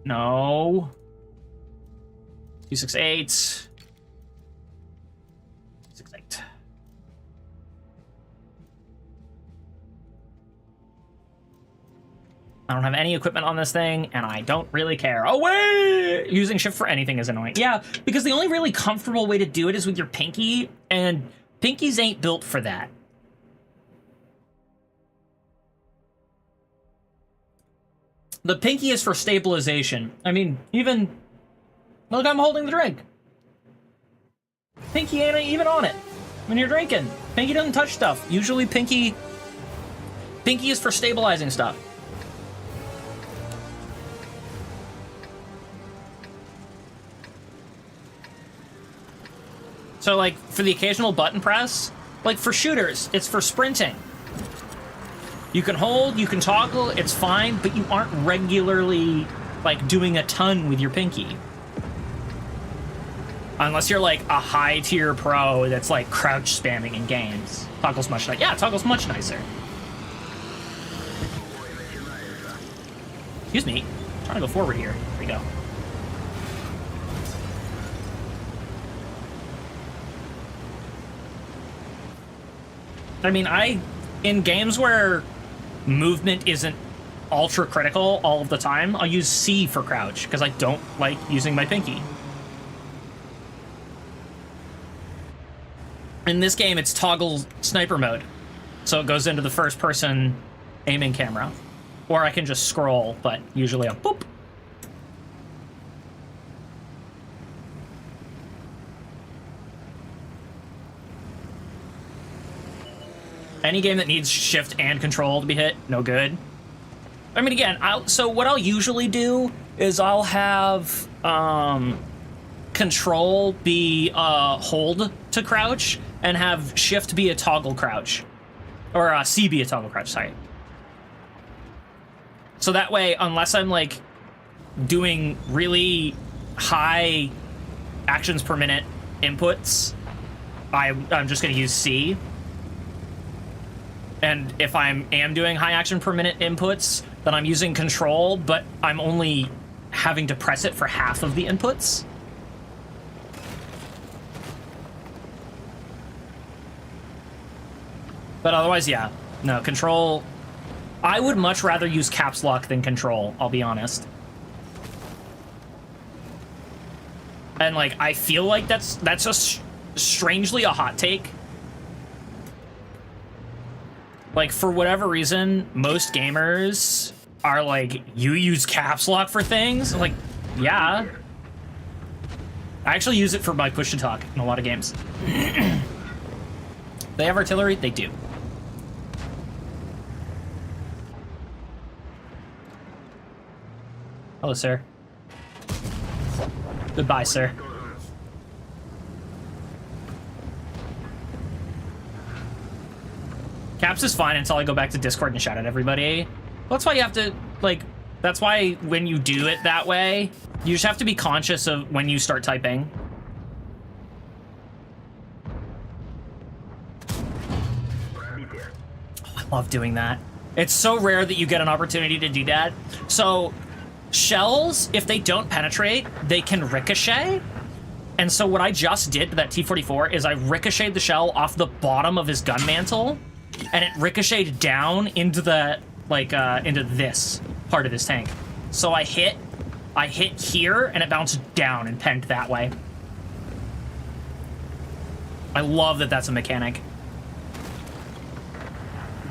No. 268. 68. I don't have any equipment on this thing, and I don't really care. Oh, wait! Using shift for anything is annoying. Yeah, because the only really comfortable way to do it is with your pinky, and pinkies ain't built for that. The pinky is for stabilization. I mean, even... Look, I'm holding the drink. Pinky ain't even on it when you're drinking. Pinky doesn't touch stuff. Usually pinky is for stabilizing stuff. So, like, for the occasional button press, like, for shooters, it's for sprinting. You can hold, you can toggle, it's fine, but you aren't regularly, like, doing a ton with your pinky. Unless you're, like, a high-tier pro that's, like, crouch spamming in games. Toggle's much nicer. Yeah, toggle's much nicer. Excuse me. I'm trying to go forward here. Here we go. I mean, in games where movement isn't ultra critical all of the time, I'll use C for crouch, because I don't like using my pinky. In this game, it's toggle sniper mode, so it goes into the first person aiming camera. Or I can just scroll, but usually I'm boop. Any game that needs shift and control to be hit, no good. I mean, again, so what I'll usually do is I'll have control be hold to crouch and have shift be a toggle crouch. Or C be a toggle crouch, sorry. So that way, unless I'm, like, doing really high actions per minute inputs, I'm just going to use C. And if I am doing high action per minute inputs, then I'm using control, but I'm only having to press it for half of the inputs. But otherwise, yeah. No, control... I would much rather use caps lock than control, I'll be honest. And, like, I feel like that's strangely a hot take. Like, for whatever reason, most gamers are like, you use caps lock for things? I'm like, yeah. I actually use it for my push to talk in a lot of games. They have artillery? They do. Hello, sir. Goodbye, sir. Caps is fine until I go back to Discord and shout at everybody. Well, that's why you have to, like, that's why when you do it that way, you just have to be conscious of when you start typing. Oh, I love doing that. It's so rare that you get an opportunity to do that. So, shells, if they don't penetrate, they can ricochet. And so what I just did to that T-44 is I ricocheted the shell off the bottom of his gun mantle, and it ricocheted down into the, like, into this part of his tank. So I hit here, and it bounced down and penned that way. I love that that's a mechanic.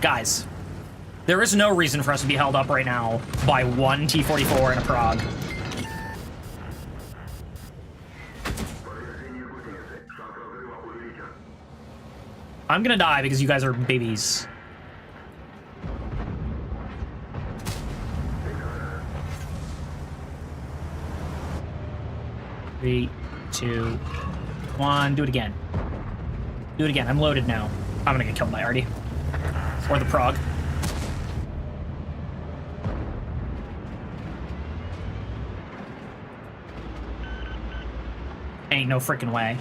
Guys, there is no reason for us to be held up right now by one T-44 in a Prague. I'm gonna die because you guys are babies. Three, two, one. Do it again. Do it again. I'm loaded now. I'm gonna get killed by Artie. Or the Prague. Ain't no freaking way.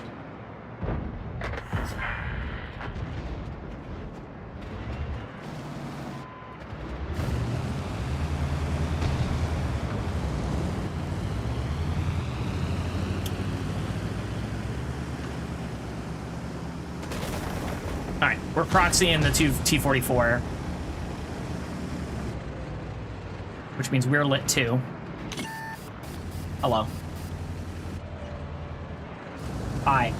Alright, we're proxying the two T-44. Which means we're lit too. Hello. Hi.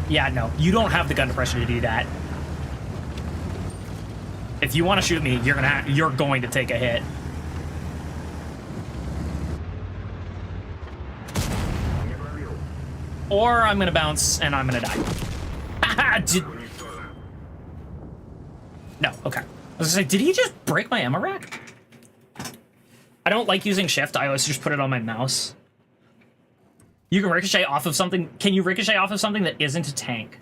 Yeah, no, you don't have the gun depression to do that. If you want to shoot me, you're going to take a hit. Or I'm gonna bounce and I'm gonna die. No, okay. I was gonna say, did he just break my ammo rack? I don't like using shift. I always just put it on my mouse. You can ricochet off of something. Can you ricochet off of something that isn't a tank?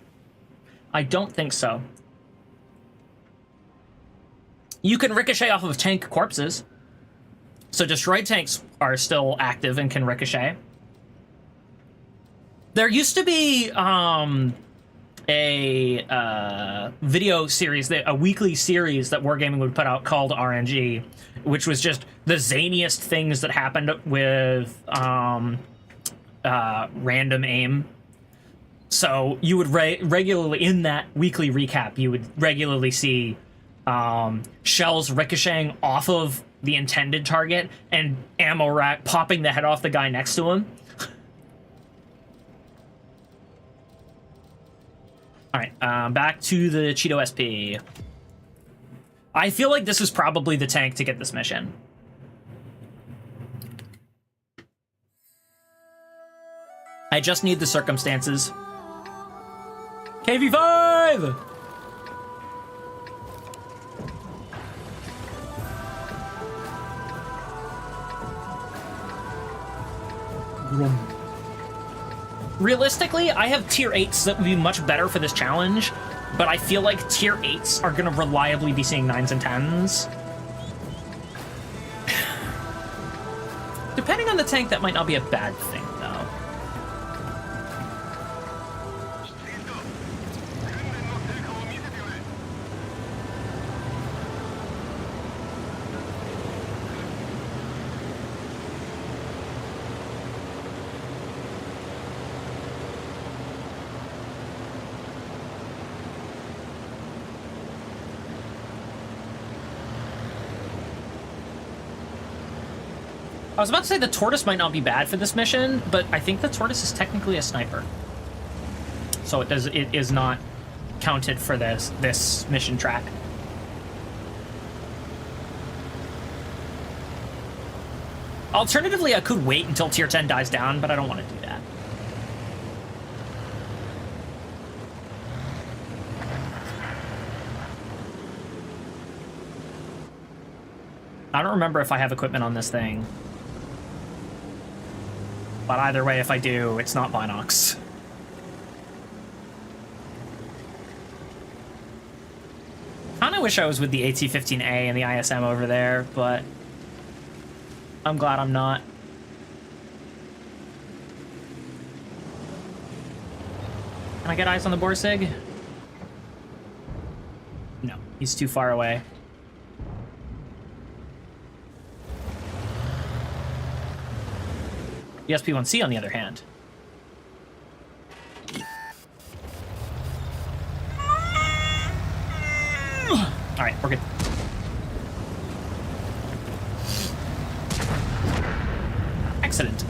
I don't think so. You can ricochet off of tank corpses. So destroyed tanks are still active and can ricochet. There used to be a video series, a weekly series that Wargaming would put out called RNG, which was just the zaniest things that happened with random aim. So you would regularly, in that weekly recap, you would regularly see shells ricocheting off of the intended target and ammo rack popping the head off the guy next to him. Alright, back to the Cheeto SP. I feel like this is probably the tank to get this mission. I just need the circumstances. KV5! Realistically, I have tier 8s that would be much better for this challenge, but I feel like tier 8s are going to reliably be seeing 9s and 10s. Depending on the tank, that might not be a bad thing, though. I was about to say the Tortoise might not be bad for this mission, but I think the Tortoise is technically a sniper. So it is not counted for this mission track. Alternatively, I could wait until tier 10 dies down, but I don't want to do that. I don't remember if I have equipment on this thing. But either way, if I do, it's not Vinox. Kinda wish I was with the AT-15A and the ISM over there, but I'm glad I'm not. Can I get eyes on the Borsig? No, he's too far away. The SP-1C, on the other hand. Alright, we're good. Excellent.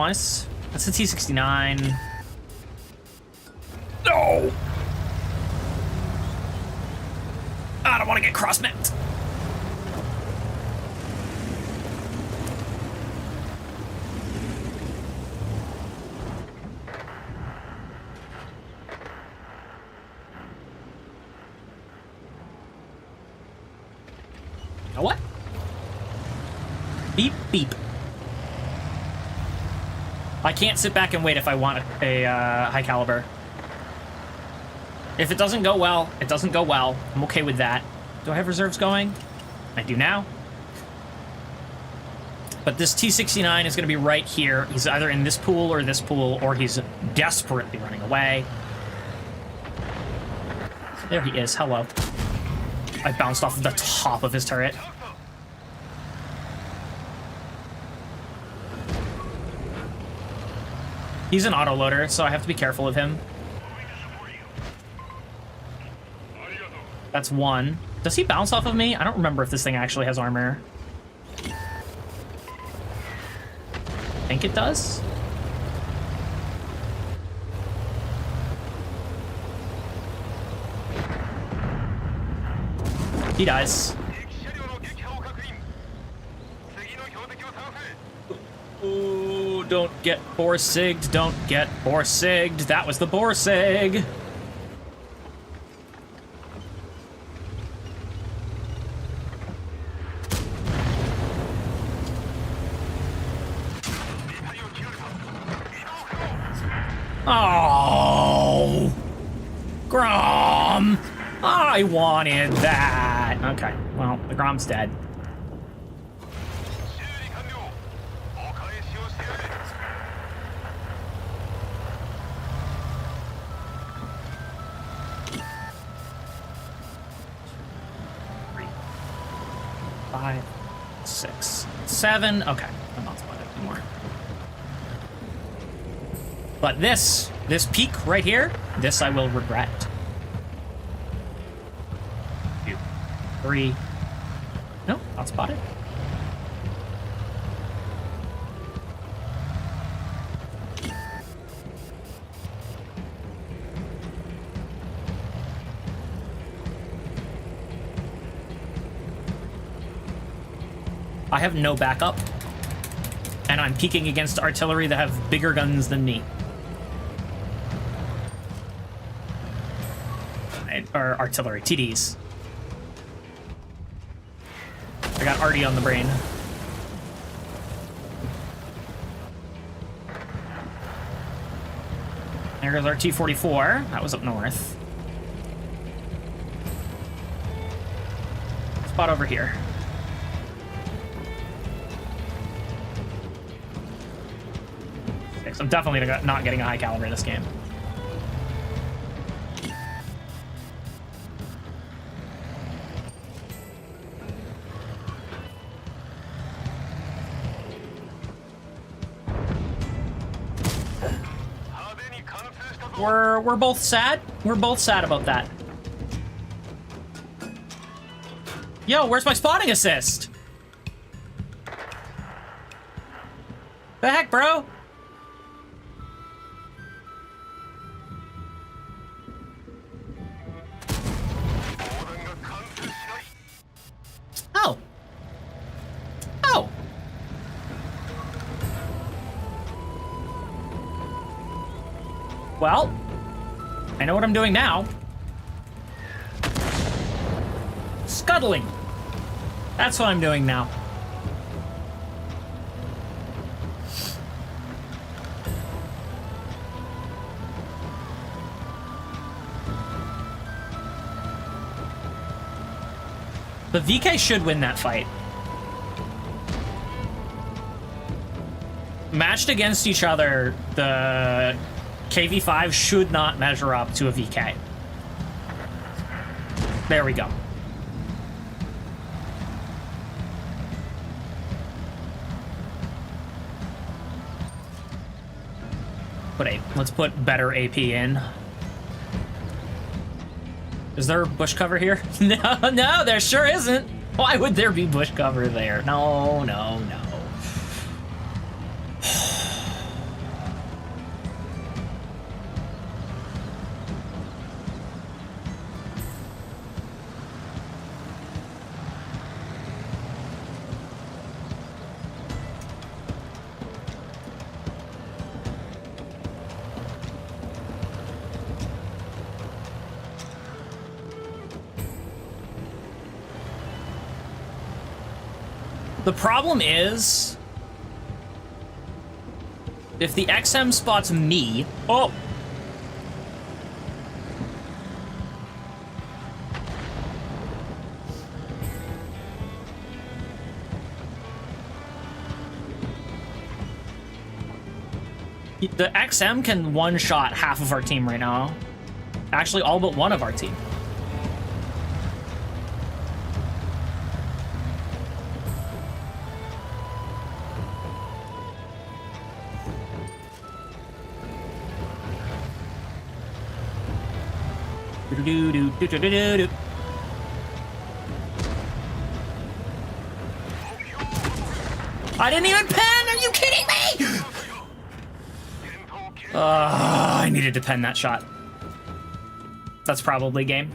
Nice. That's the T-69. No! I don't want to get cross-mapped. You know what? Beep, beep. I can't sit back and wait if I want a high caliber. If it doesn't go well, it doesn't go well. I'm okay with that. Do I have reserves going? I do now. But this T-69 is going to be right here. He's either in this pool, or he's desperately running away. There he is. Hello. I bounced off the top of his turret. He's an autoloader, so I have to be careful of him. That's one. Does he bounce off of me? I don't remember if this thing actually has armor. I think it does. He dies. Ooh, don't get Borsigged, don't get Borsigged. That was the Borsig. Oh, Grom! I wanted that. Okay, well, the Grom's dead. Three, 5, 6, 7. Okay, I'm not spotted anymore. But this peak right here, this I will regret. 2, 3. Nope, not spotted. I have no backup, and I'm peeking against artillery that have bigger guns than me. Or artillery, TDs. I got Artie on the brain. There goes our T-44. That was up north. Spot over here. I'm definitely not getting a high caliber in this game. We're both sad. We're both sad about that. Yo, where's my spotting assist? The heck, bro? Oh. Oh. Well, I know what I'm doing now. Scuttling. That's what I'm doing now. The VK should win that fight. Matched against each other, the KV-5 should not measure up to a VK. There we go. Let's put better AP in. Is there bush cover here? No, there sure isn't. Why would there be bush cover there? No. The problem is, if the XM spots me, oh. The XM can one-shot half of our team right now. Actually, all but one of our team. Do-do-do-do-do-do-do-do. I didn't even pen! Are you kidding me? I needed to pen that shot. That's probably game.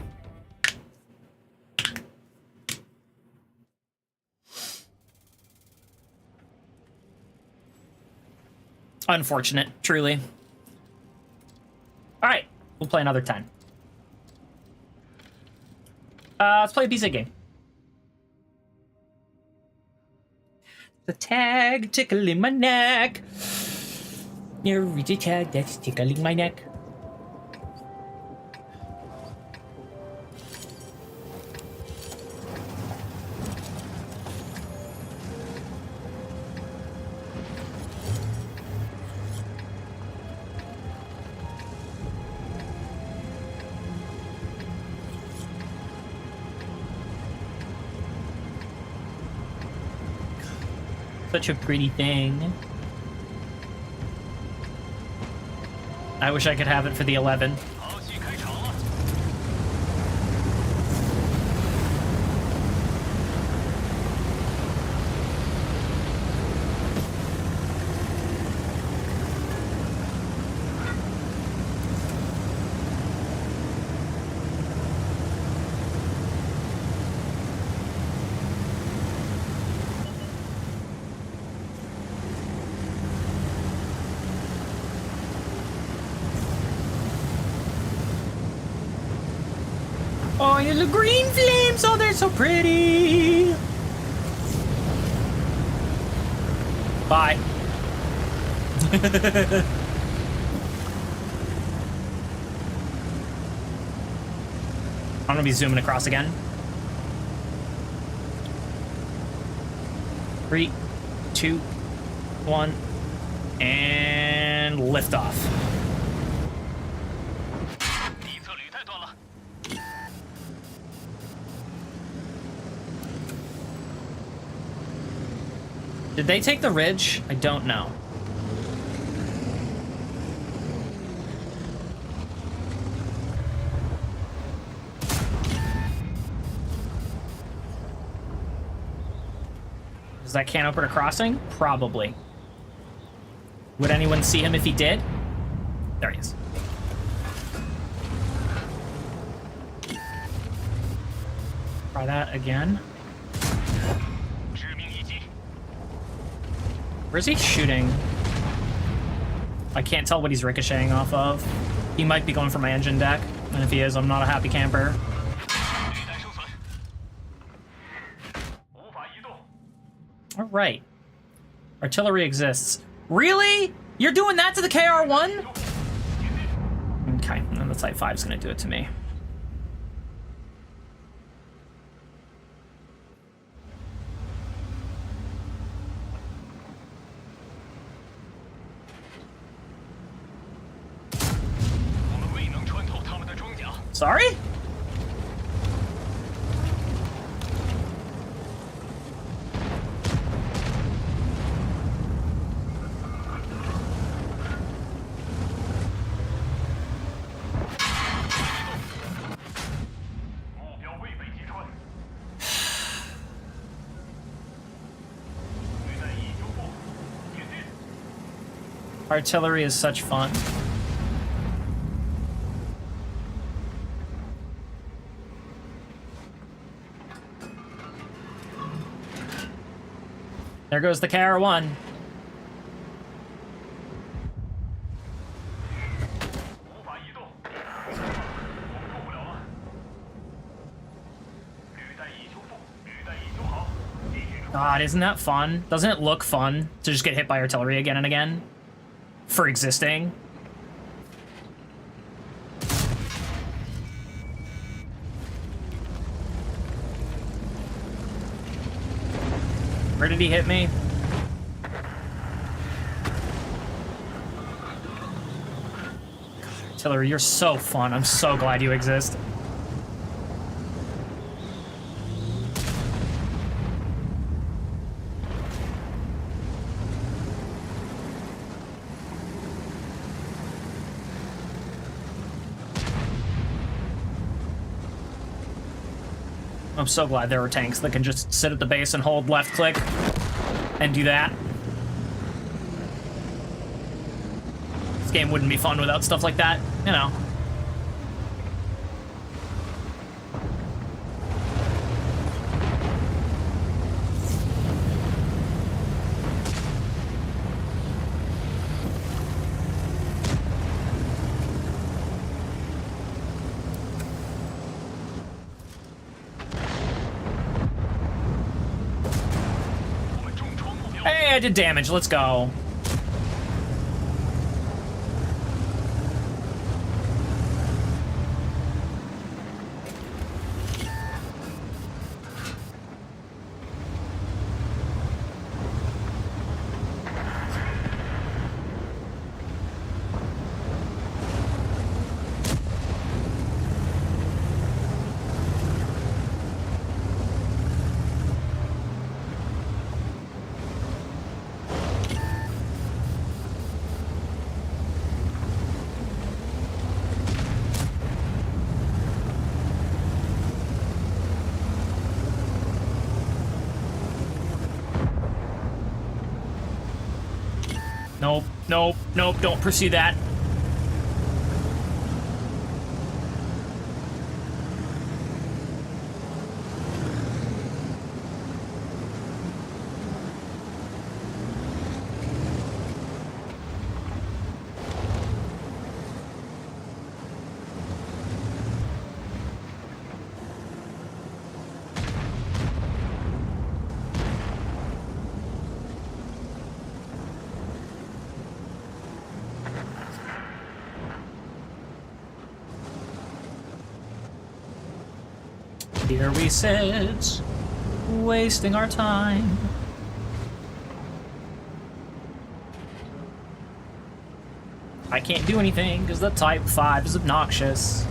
Unfortunate, truly. All right, we'll play another 10. Let's play a BZ game. The tag tickling my neck. Near reach a tag that's tickling my neck. Such a pretty thing. I wish I could have it for the 11. Oh, and the green flames! Oh, they're so pretty! Bye. I'm gonna be zooming across again. 3, 2, 1, and lift off. Did they take the ridge? I don't know. Is that Canoper crossing? Probably. Would anyone see him if he did? There he is. Try that again. Where's he shooting? I can't tell what he's ricocheting off of. He might be going for my engine deck, and if he is, I'm not a happy camper. All right. Artillery exists. Really? You're doing that to the KR-1? Okay, and then the Type 5 is going to do it to me. Sorry? Artillery is such fun. There goes the KR-1. God, isn't that fun? Doesn't it look fun to just get hit by artillery again and again? For existing? Where did he hit me? God, artillery, you're so fun. I'm so glad you exist. I'm so glad there were tanks that can just sit at the base and hold left click and do that. This game wouldn't be fun without stuff like that, you know. Hey, I did damage. Let's go. Nope, nope, nope, don't pursue that. Here we sit, wasting our time. I can't do anything because the Type 5 is obnoxious.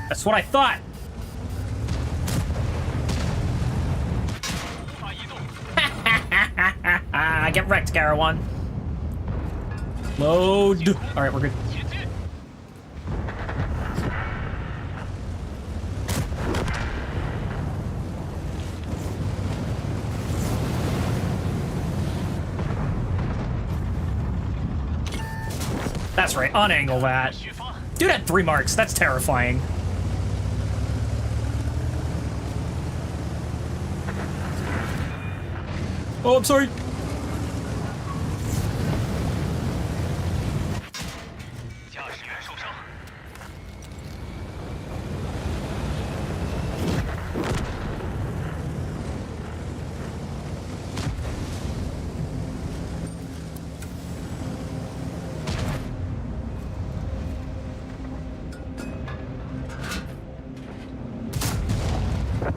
That's what I thought. Get wrecked, Karawan. Load. All right, we're good. That's right, unangle that. Dude had 3 marks, that's terrifying. Oh, I'm sorry.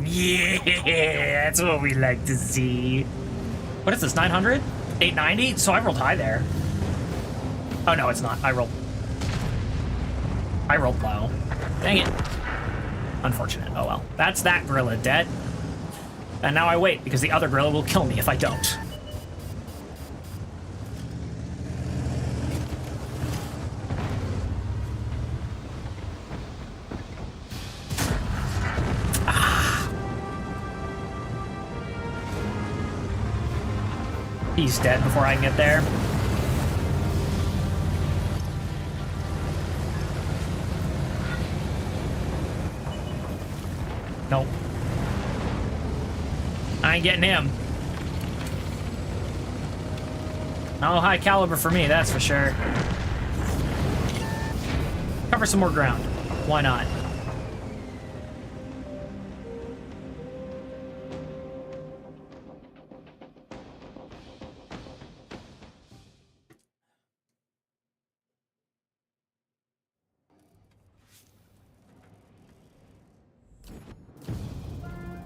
Yeah, that's what we like to see. What is this, 900? 890? So I rolled high there. Oh, no, it's not. I rolled low. Dang it. Unfortunate. Oh, well. That's that gorilla dead. And now I wait, because the other gorilla will kill me if I don't. He's dead before I can get there. Nope. I ain't getting him. No high caliber for me, that's for sure. Cover some more ground. Why not?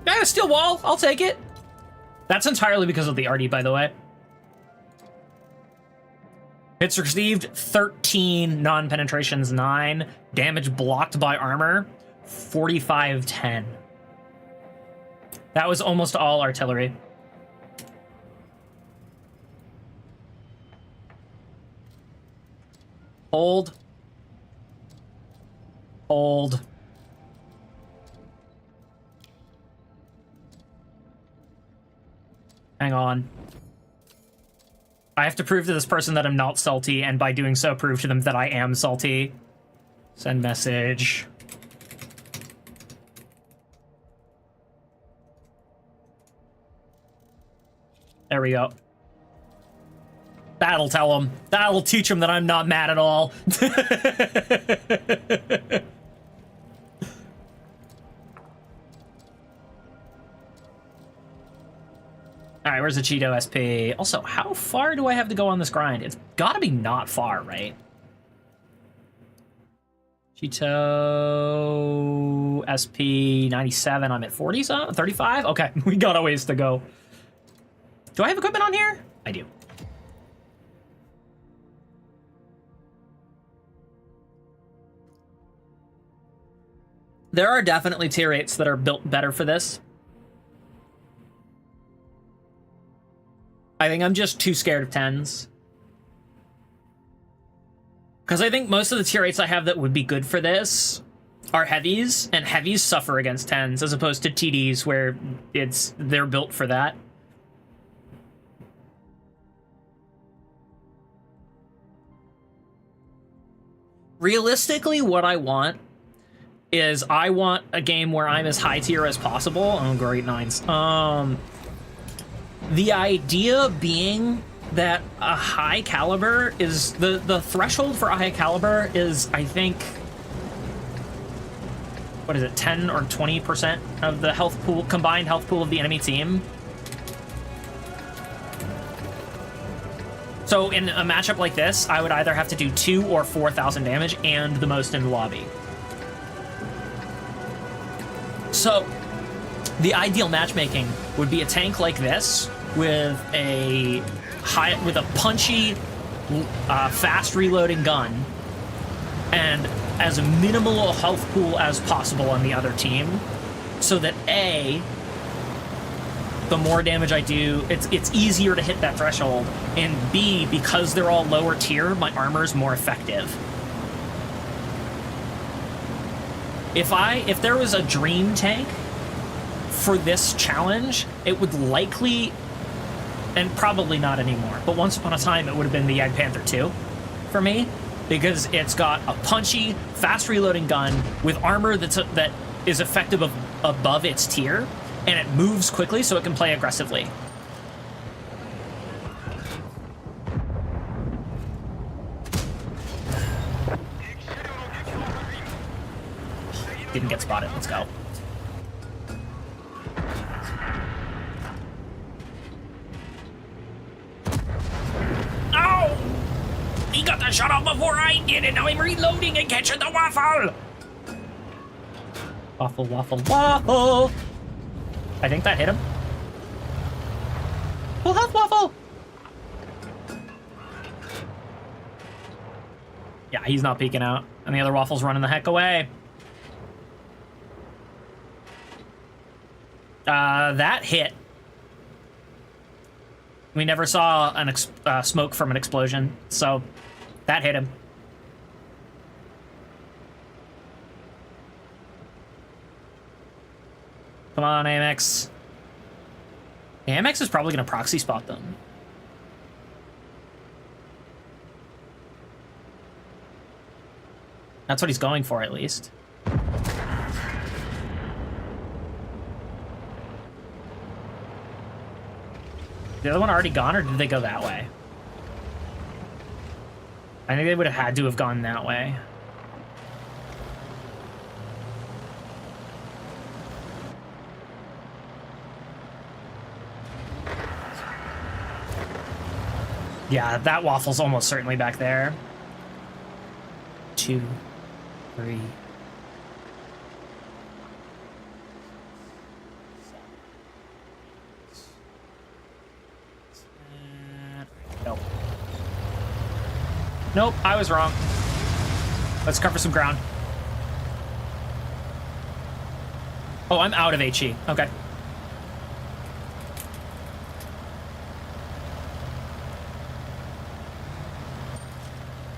Yeah, steel wall. I'll take it. That's entirely because of the arty, by the way. Hits received 13, non-penetrations 9, damage blocked by armor 45-10. That was almost all artillery. Hold. Hold. Hang on. I have to prove to this person that I'm not salty, and by doing so, prove to them that I am salty. Send message. There we go. That'll tell them. That'll teach them that I'm not mad at all. All right, where's the Cheeto SP? Also, how far do I have to go on this grind? It's got to be not far, right? Cheeto SP 97. I'm at 40, 35? Okay, we got a ways to go. Do I have equipment on here? I do. There are definitely tier 8s that are built better for this. I think I'm just too scared of 10s. Because I think most of the tier 8s I have that would be good for this are heavies, and heavies suffer against 10s, as opposed to TDs where they're built for that. Realistically, what I want is I want a game where I'm as high tier as possible. Oh, great 9s. The idea being that a high caliber is the threshold for a high caliber is, I think, what is it, 10 or 20% of the health pool, combined health pool of the enemy team. So in a matchup like this, I would either have to do 2,000 or 4,000 damage and the most in the lobby. So the ideal matchmaking would be a tank like this with a punchy, fast reloading gun, and as minimal health pool as possible on the other team, so that A, the more damage I do, it's easier to hit that threshold, and B, because they're all lower tier, my armor's more effective. If there was a dream tank for this challenge, it would likely, and probably not anymore, but once upon a time it would have been the Jagdpanther 2 for me, because it's got a punchy, fast reloading gun with armor that is effective above its tier, and it moves quickly so it can play aggressively. Didn't get spotted. Let's go. Oh! He got the shot off before I did, and now I'm reloading and catching the waffle! Waffle, waffle, waffle! I think that hit him. Full health waffle! Yeah, he's not peeking out. And the other waffle's running the heck away. That hit. We never saw an smoke from an explosion, so that hit him. Come on, Amex. The Amex is probably going to proxy spot them. That's what he's going for, at least. The other one already gone, or did they go that way? I think they would have had to have gone that way. Yeah, that waffle's almost certainly back there. 2, 3. Nope. Nope, I was wrong. Let's cover some ground. Oh, I'm out of HE. Okay.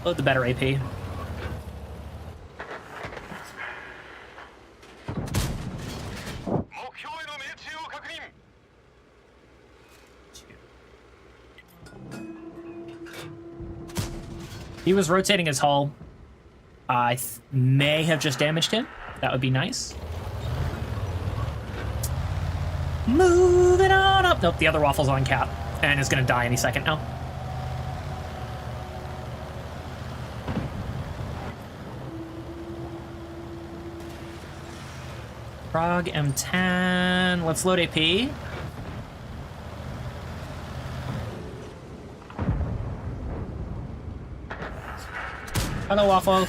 Load the better AP. He was rotating his hull. I may have just damaged him. That would be nice. Moving on up. Nope, the other waffle's on cap and is going to die any second now. Prague M10. Let's load AP. Hello, Waffle.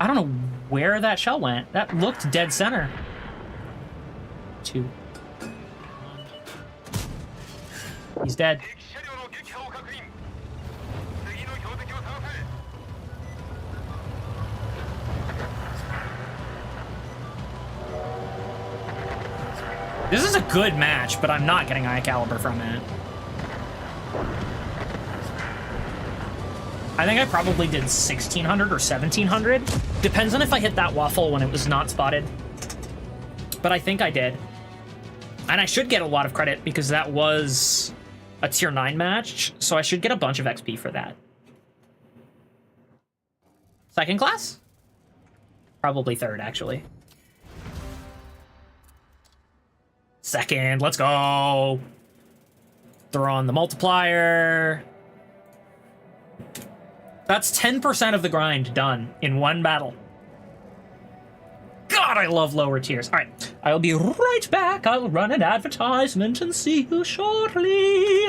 I don't know where that shell went. That looked dead center. 2. He's dead. This is a good match, but I'm not getting high caliber from it. I think I probably did 1600 or 1700. Depends on if I hit that waffle when it was not spotted. But I think I did. And I should get a lot of credit because that was a tier 9 match, so I should get a bunch of XP for that. Second class? Probably third, actually. Second, let's go. Throw on the multiplier. That's 10% of the grind done in one battle. God, I love lower tiers. All right, I'll be right back. I'll run an advertisement and see you shortly.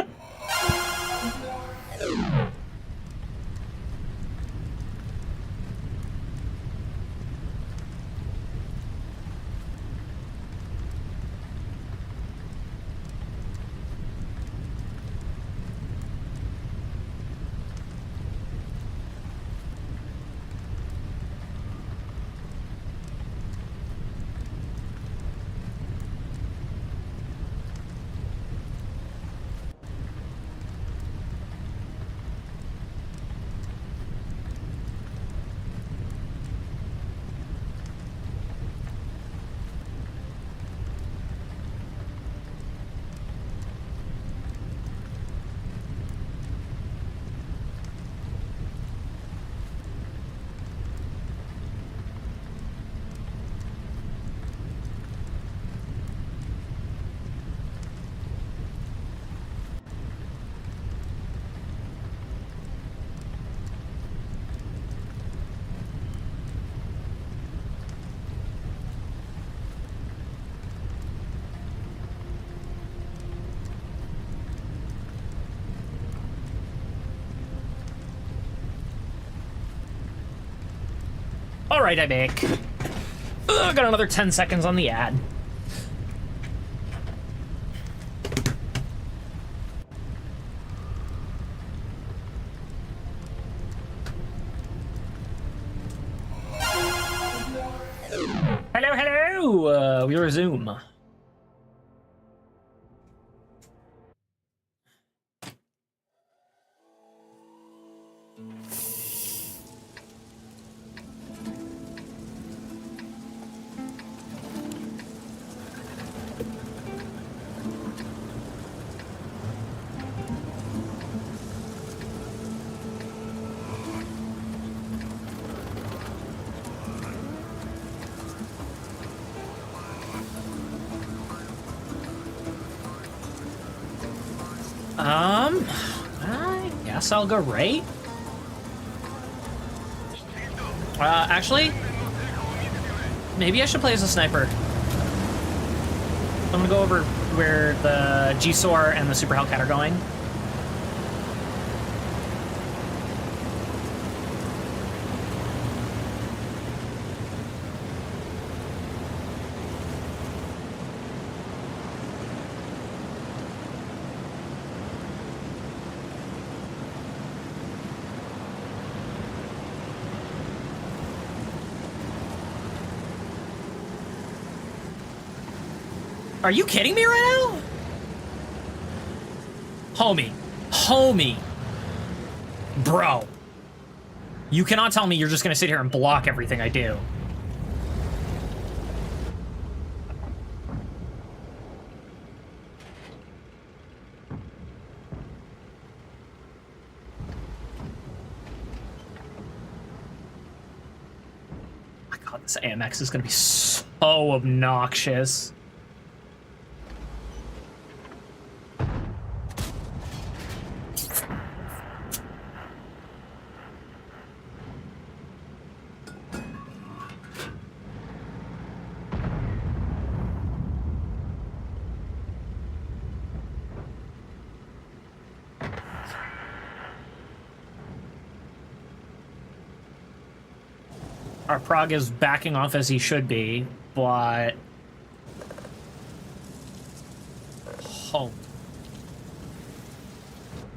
All right, I make. Got another 10 seconds on the ad. Hello, hello. We resume. I guess I'll go right. Actually, maybe I should play as a sniper. I'm gonna go over where the G-Sor and the Super Hellcat are going. Are you kidding me right now? Homie. Bro. You cannot tell me you're just gonna sit here and block everything I do. My God, this AMX is gonna be so obnoxious. Our Prague is backing off as he should be, but... Oh.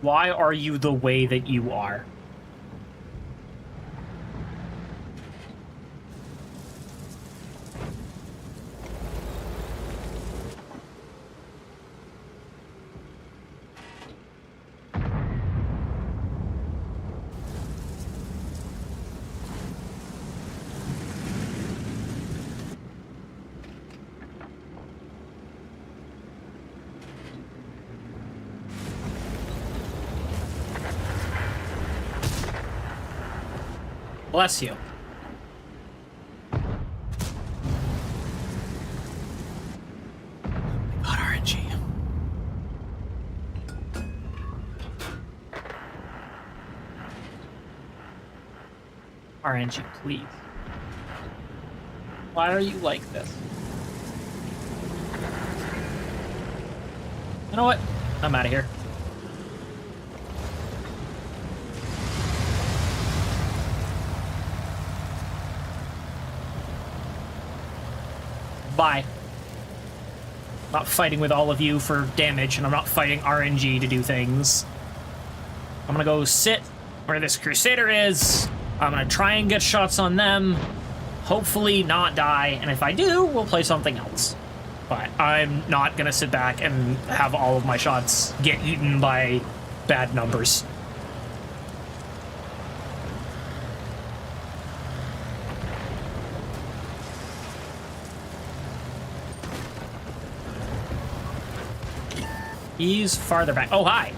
Why are you the way that you are? Bless you. God, RNG. RNG, please. Why are you like this? You know what? I'm out of here. Bye. I'm not fighting with all of you for damage, and I'm not fighting RNG to do things. I'm gonna go sit where this Crusader is. I'm gonna try and get shots on them. Hopefully not die, and if I do, we'll play something else. But I'm not gonna sit back and have all of my shots get eaten by bad numbers. He's farther back. Oh, hi.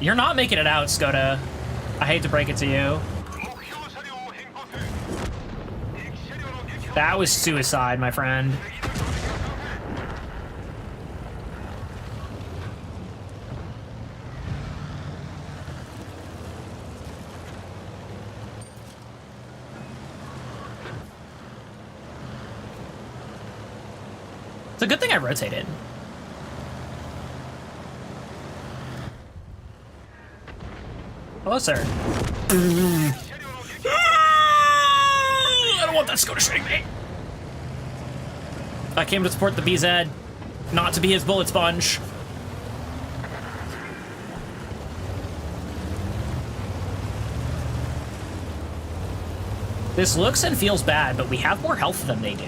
You're not making it out, Skoda. I hate to break it to you. That was suicide, my friend. It's a good thing I rotated. Hello, sir. I don't want that Skoda shooting me. I came to support the BZ, not to be his bullet sponge. This looks and feels bad, but we have more health than they do.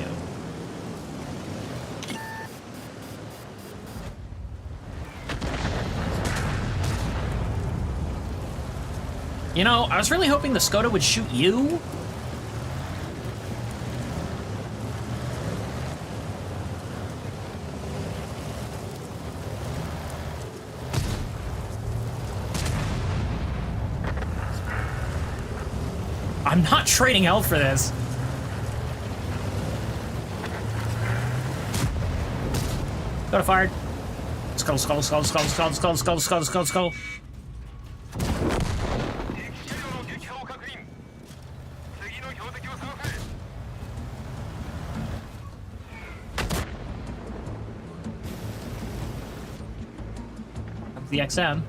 You know, I was really hoping the Skoda would shoot you. I'm not trading health for this. Got fired. Skull, skull, skull, skull, skull, skull, skull, skull, skull, skull. 敵車両の撃破を確認。次の標的を探せ。 The XM.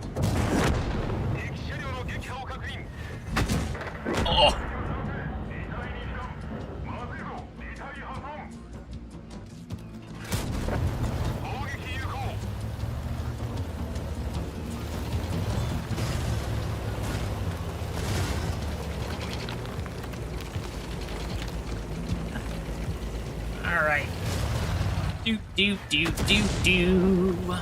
敵車両の撃破を確認。 Oh. まずいぞ、2体破損。攻撃有効。 All right. Do do do do do.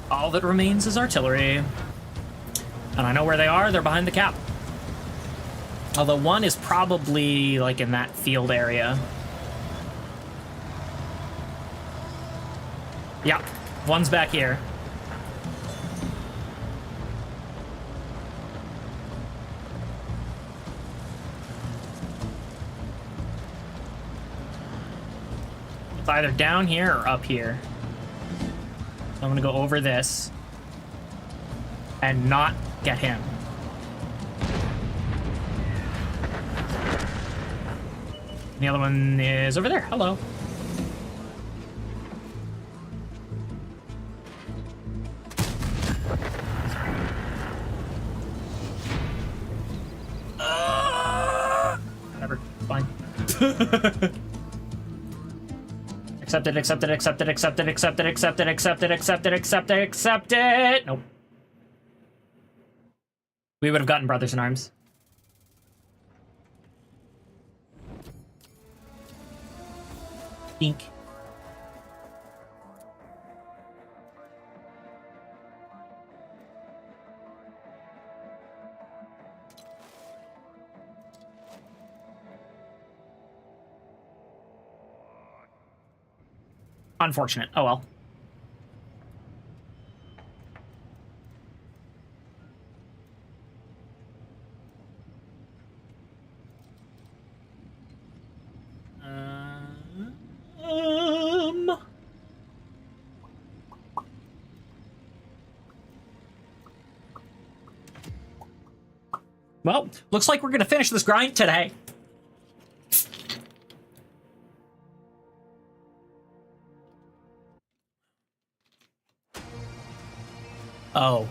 All that remains is artillery. And I know where they are. They're behind the cap. Although one is probably like in that field area. Yep. One's back here. It's either down here or up here. I'm gonna go over this and not get him. The other one is over there. Hello. Whatever. Fine. Accept it, accept it, accept it, accept it, accept it, accept it, accept it, accept it, accept it, accept it. Nope. We would have gotten Brothers in Arms. Dink. Unfortunate. Oh well. Well, looks like we're gonna finish this grind today. Oh.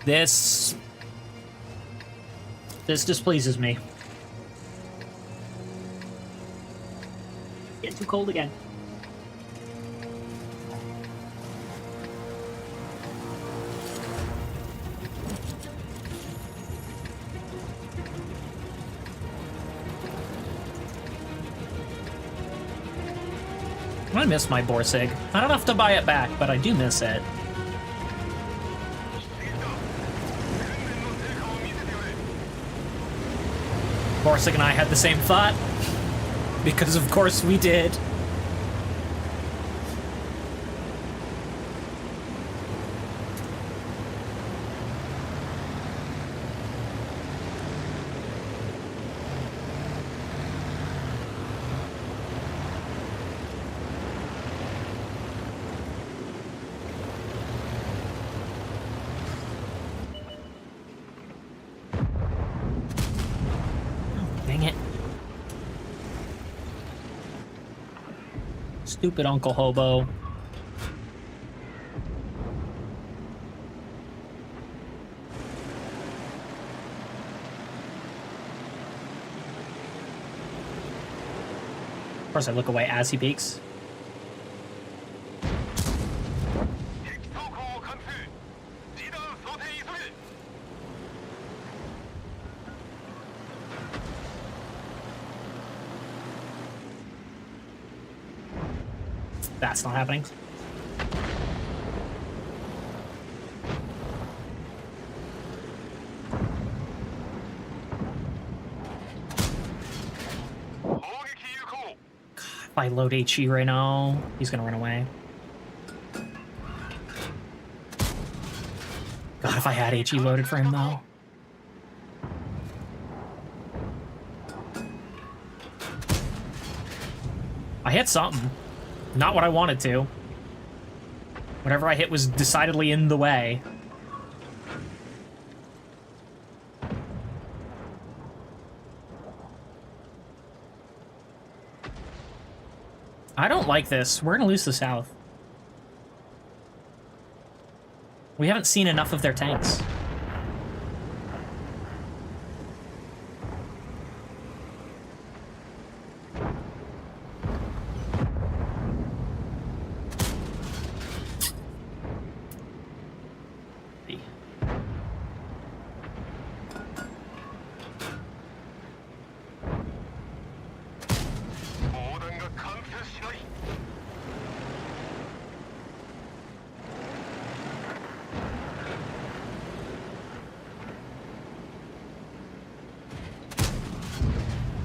This displeases me. Getting too cold again. I miss my Borsig. I don't have to buy it back, but I do miss it. Borsig and I had the same thought. Because of course we did. Dang it. Stupid Uncle Hobo. Of course I look away as he peeks. 敵走行を貫通。リーダー想定急げ。 That's not happening. If I load HE right now, he's gonna run away. God, if I had HE loaded for him, though. I hit something. Not what I wanted to. Whatever I hit was decidedly in the way. I don't like this. We're gonna lose the South. We haven't seen enough of their tanks.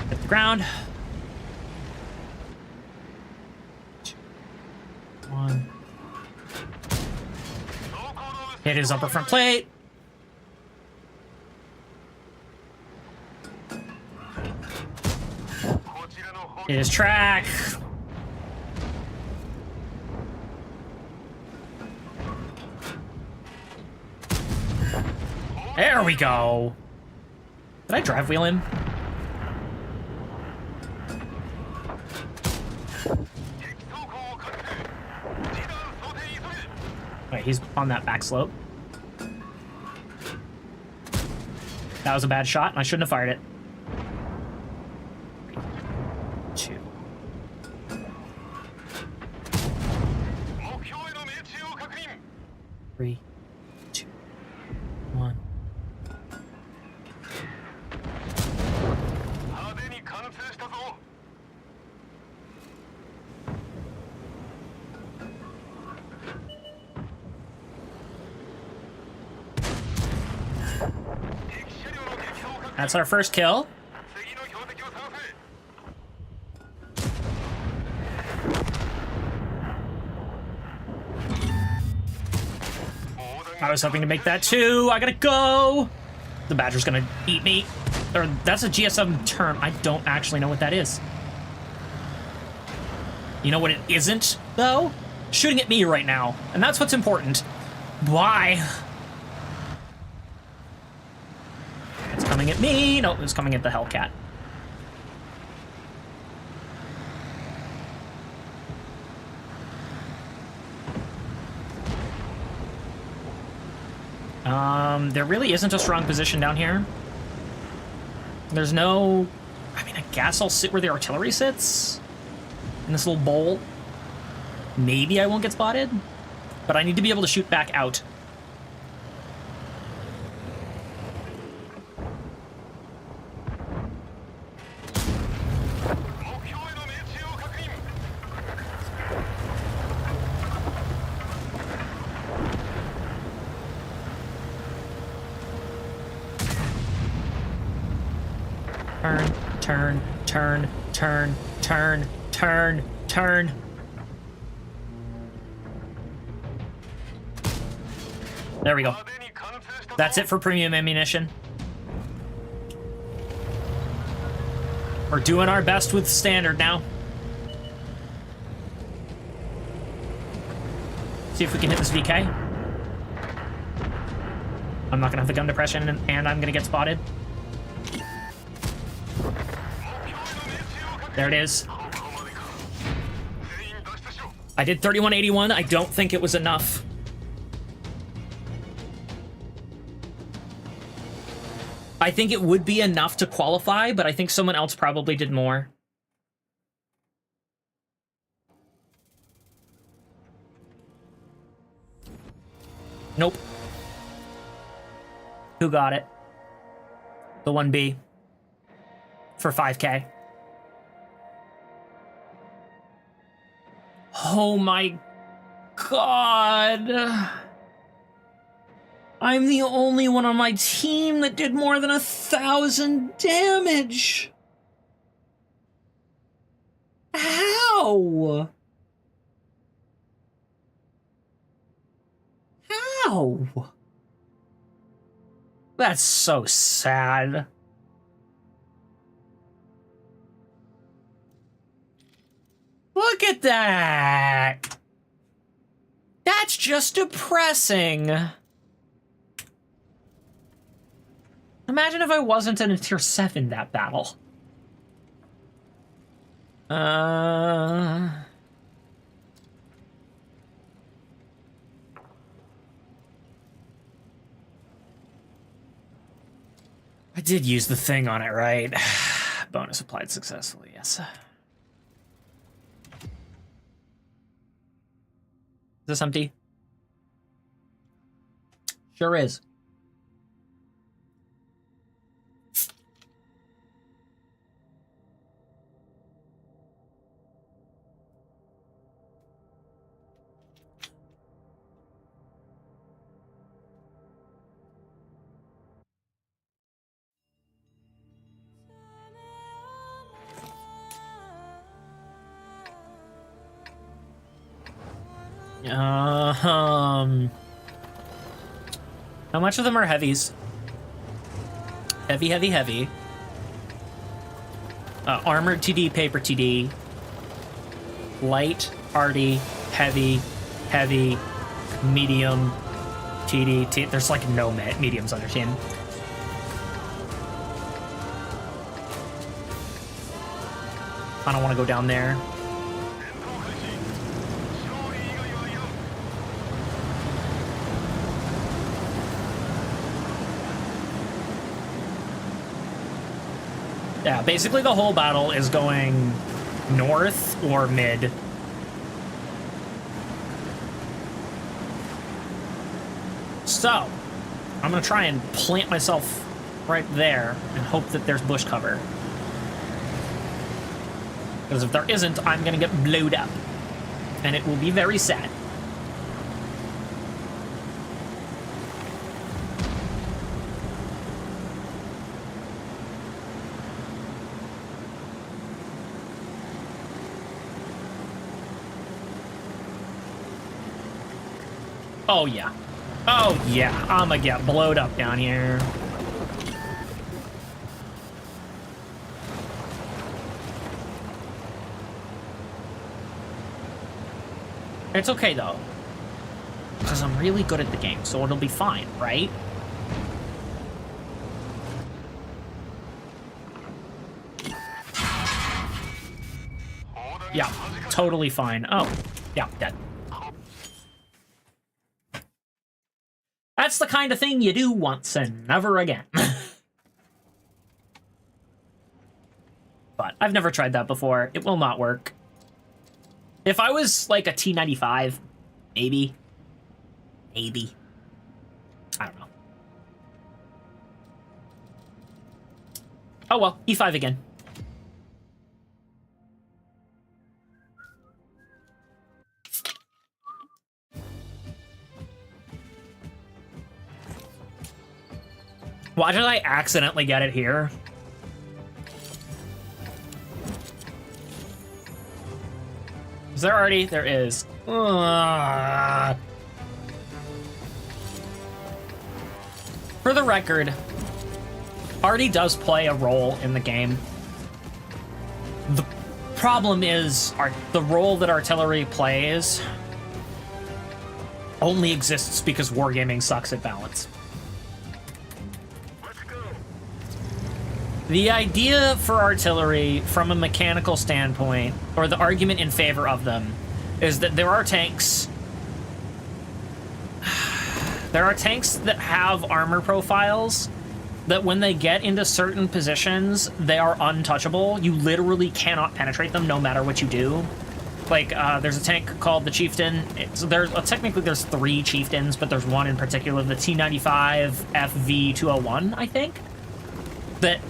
Hit the ground. 1. Hit his upper front plate. Hit his track. There we go. Did I drive wheel him? Wait, he's on that back slope. That was a bad shot, and I shouldn't have fired it. 2. Three, 2, 1. That's our first kill. I was hoping to make that too. I gotta go. The Badger's gonna eat me. Or that's a GS7 term. I don't actually know what that is. You know what it isn't, though? Shooting at me right now. And that's what's important. Why? It's coming at me. No, it's coming at the Hellcat. There really isn't a strong position down here. There's no... I mean, I guess I'll sit where the artillery sits. In this little bowl. Maybe I won't get spotted. But I need to be able to shoot back out. Turn, turn, turn, turn, turn, turn. There we go. That's it for premium ammunition. We're doing our best with standard now. See if we can hit this VK. I'm not gonna have the gun depression and I'm gonna get spotted. There it is. I did 3181. I don't think it was enough. I think it would be enough to qualify, but I think someone else probably did more. Nope. Who got it? The 1B. For 5K. Oh my god. I'm the only one on my team that did more than 1,000 damage. How? How? That's so sad. Look at that. That's just depressing. Imagine if I wasn't in a tier 7 that battle. I did use the thing on it, right? Bonus applied successfully, yes. Is this empty? Sure is. How much of them are heavies? Heavy, heavy, heavy. Armored TD, paper TD. Light, arty, heavy, heavy, medium, TD. There's like no mediums on your team. I don't want to go down there. Yeah, basically the whole battle is going north or mid. So, I'm gonna try and plant myself right there and hope that there's bush cover. Because if there isn't, I'm gonna get blowed up. And it will be very sad. Oh, yeah. Oh, yeah. I'm gonna get blowed up down here. It's okay, though. Because I'm really good at the game, so it'll be fine, right? Yeah, totally fine. Oh, yeah, dead. That's the kind of thing you do once and never again. But I've never tried that before. It will not work. If I was like a T95, maybe. Maybe. I don't know. Oh well, E5 again. Why did I accidentally get it here? Is there already? There is. For the record, arty does play a role in the game. The problem is the role that artillery plays only exists because wargaming sucks at balance. The idea for artillery, from a mechanical standpoint, or the argument in favor of them, is that there are tanks... There are tanks that have armor profiles that when they get into certain positions, they are untouchable. You literally cannot penetrate them no matter what you do. Like, there's a tank called the Chieftain. Technically there's 3 Chieftains, but there's one in particular, the T95 FV201, I think, that...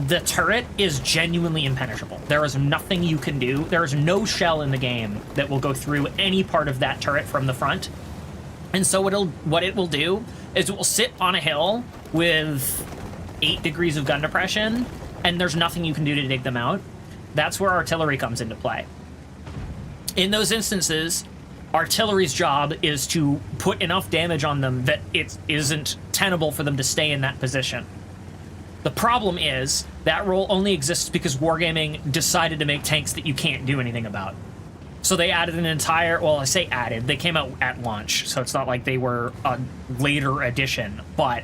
The turret is genuinely impenetrable. There is nothing you can do. There is no shell in the game that will go through any part of that turret from the front. And so what it will do is it will sit on a hill with 8 degrees of gun depression, and there's nothing you can do to dig them out. That's where artillery comes into play. In those instances, artillery's job is to put enough damage on them that it isn't tenable for them to stay in that position. The problem is that role only exists because Wargaming decided to make tanks that you can't do anything about. So they added an entire, well, I say added, they came out at launch, so it's not like they were a later addition, but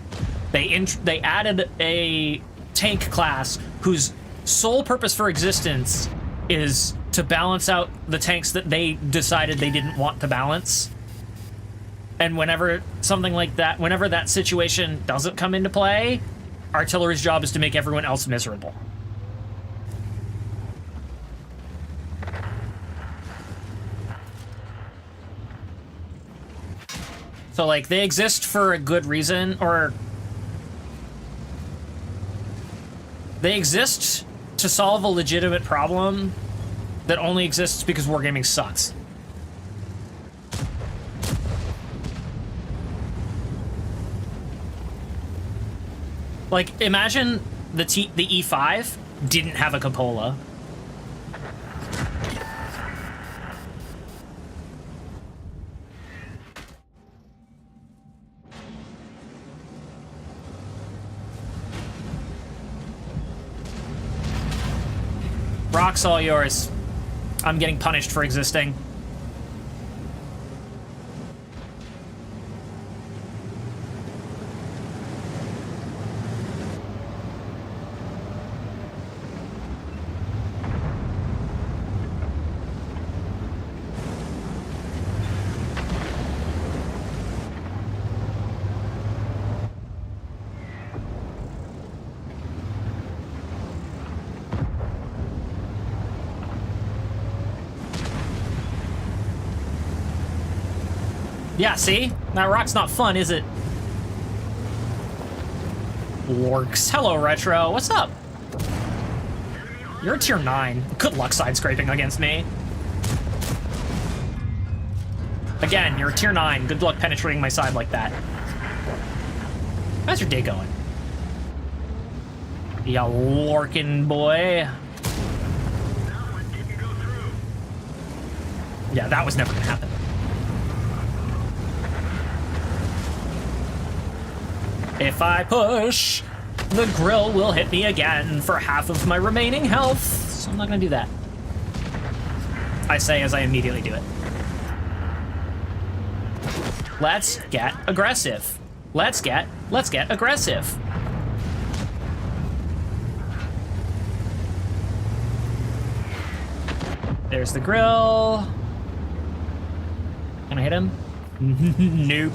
they added a tank class whose sole purpose for existence is to balance out the tanks that they decided they didn't want to balance. And whenever something like that, whenever that situation doesn't come into play, artillery's job is to make everyone else miserable. So, like, they exist for a good reason, or they exist to solve a legitimate problem that only exists because Wargaming sucks. Like, imagine the E5 didn't have a cupola. Rock's all yours. I'm getting punished for existing. Yeah, see? That rock's not fun, is it? Orcs. Hello, Retro. What's up? You're a tier 9. Good luck side scraping against me. Again, you're a tier 9. Good luck penetrating my side like that. How's your day going? Ya lorkin' boy. Yeah, that was never gonna happen. If I push, the grill will hit me again for half of my remaining health, so I'm not gonna do that. I say as I immediately do it. Let's get aggressive. Let's get aggressive. There's the grill. Can I hit him? Nope.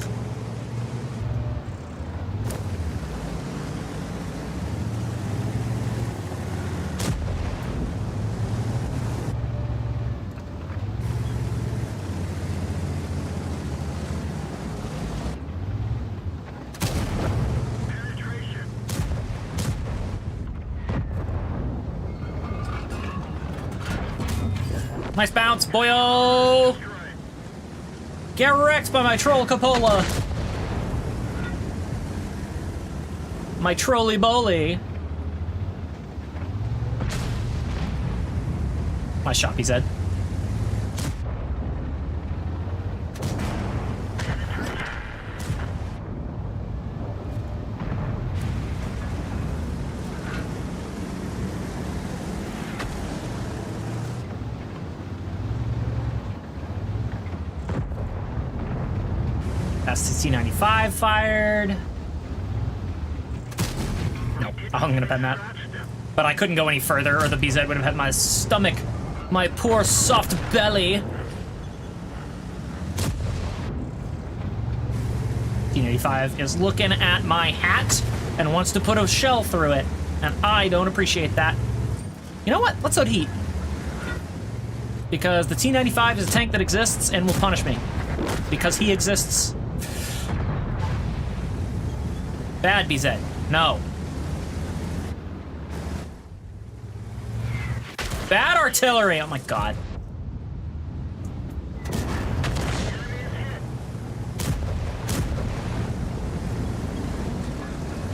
Nice bounce, boyo! Get wrecked by my troll cupola! My trolly boly. My shot, BZ. That's the T95 fired. Nope, I'm gonna pen that. But I couldn't go any further or the BZ would have had my stomach. My poor soft belly. T95 is looking at my hat and wants to put a shell through it. And I don't appreciate that. You know what? Let's load heat. Because the T95 is a tank that exists and will punish me. Because he exists. Bad, BZ. No. Bad artillery! Oh my god.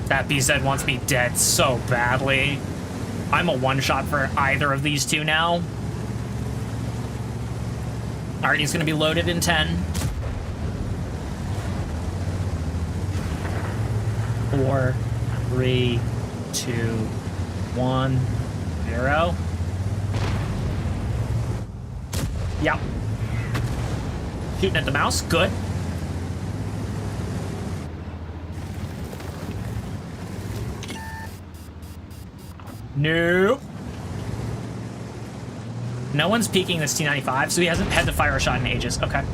That BZ wants me dead so badly. I'm a one-shot for either of these two now. Alright, he's gonna be loaded in 10. 4, 3, 2, 1, 0. Yep. Shooting at the mouse. Good. Nope. No one's peeking this T-95, so he hasn't had to fire a shot in ages. Okay.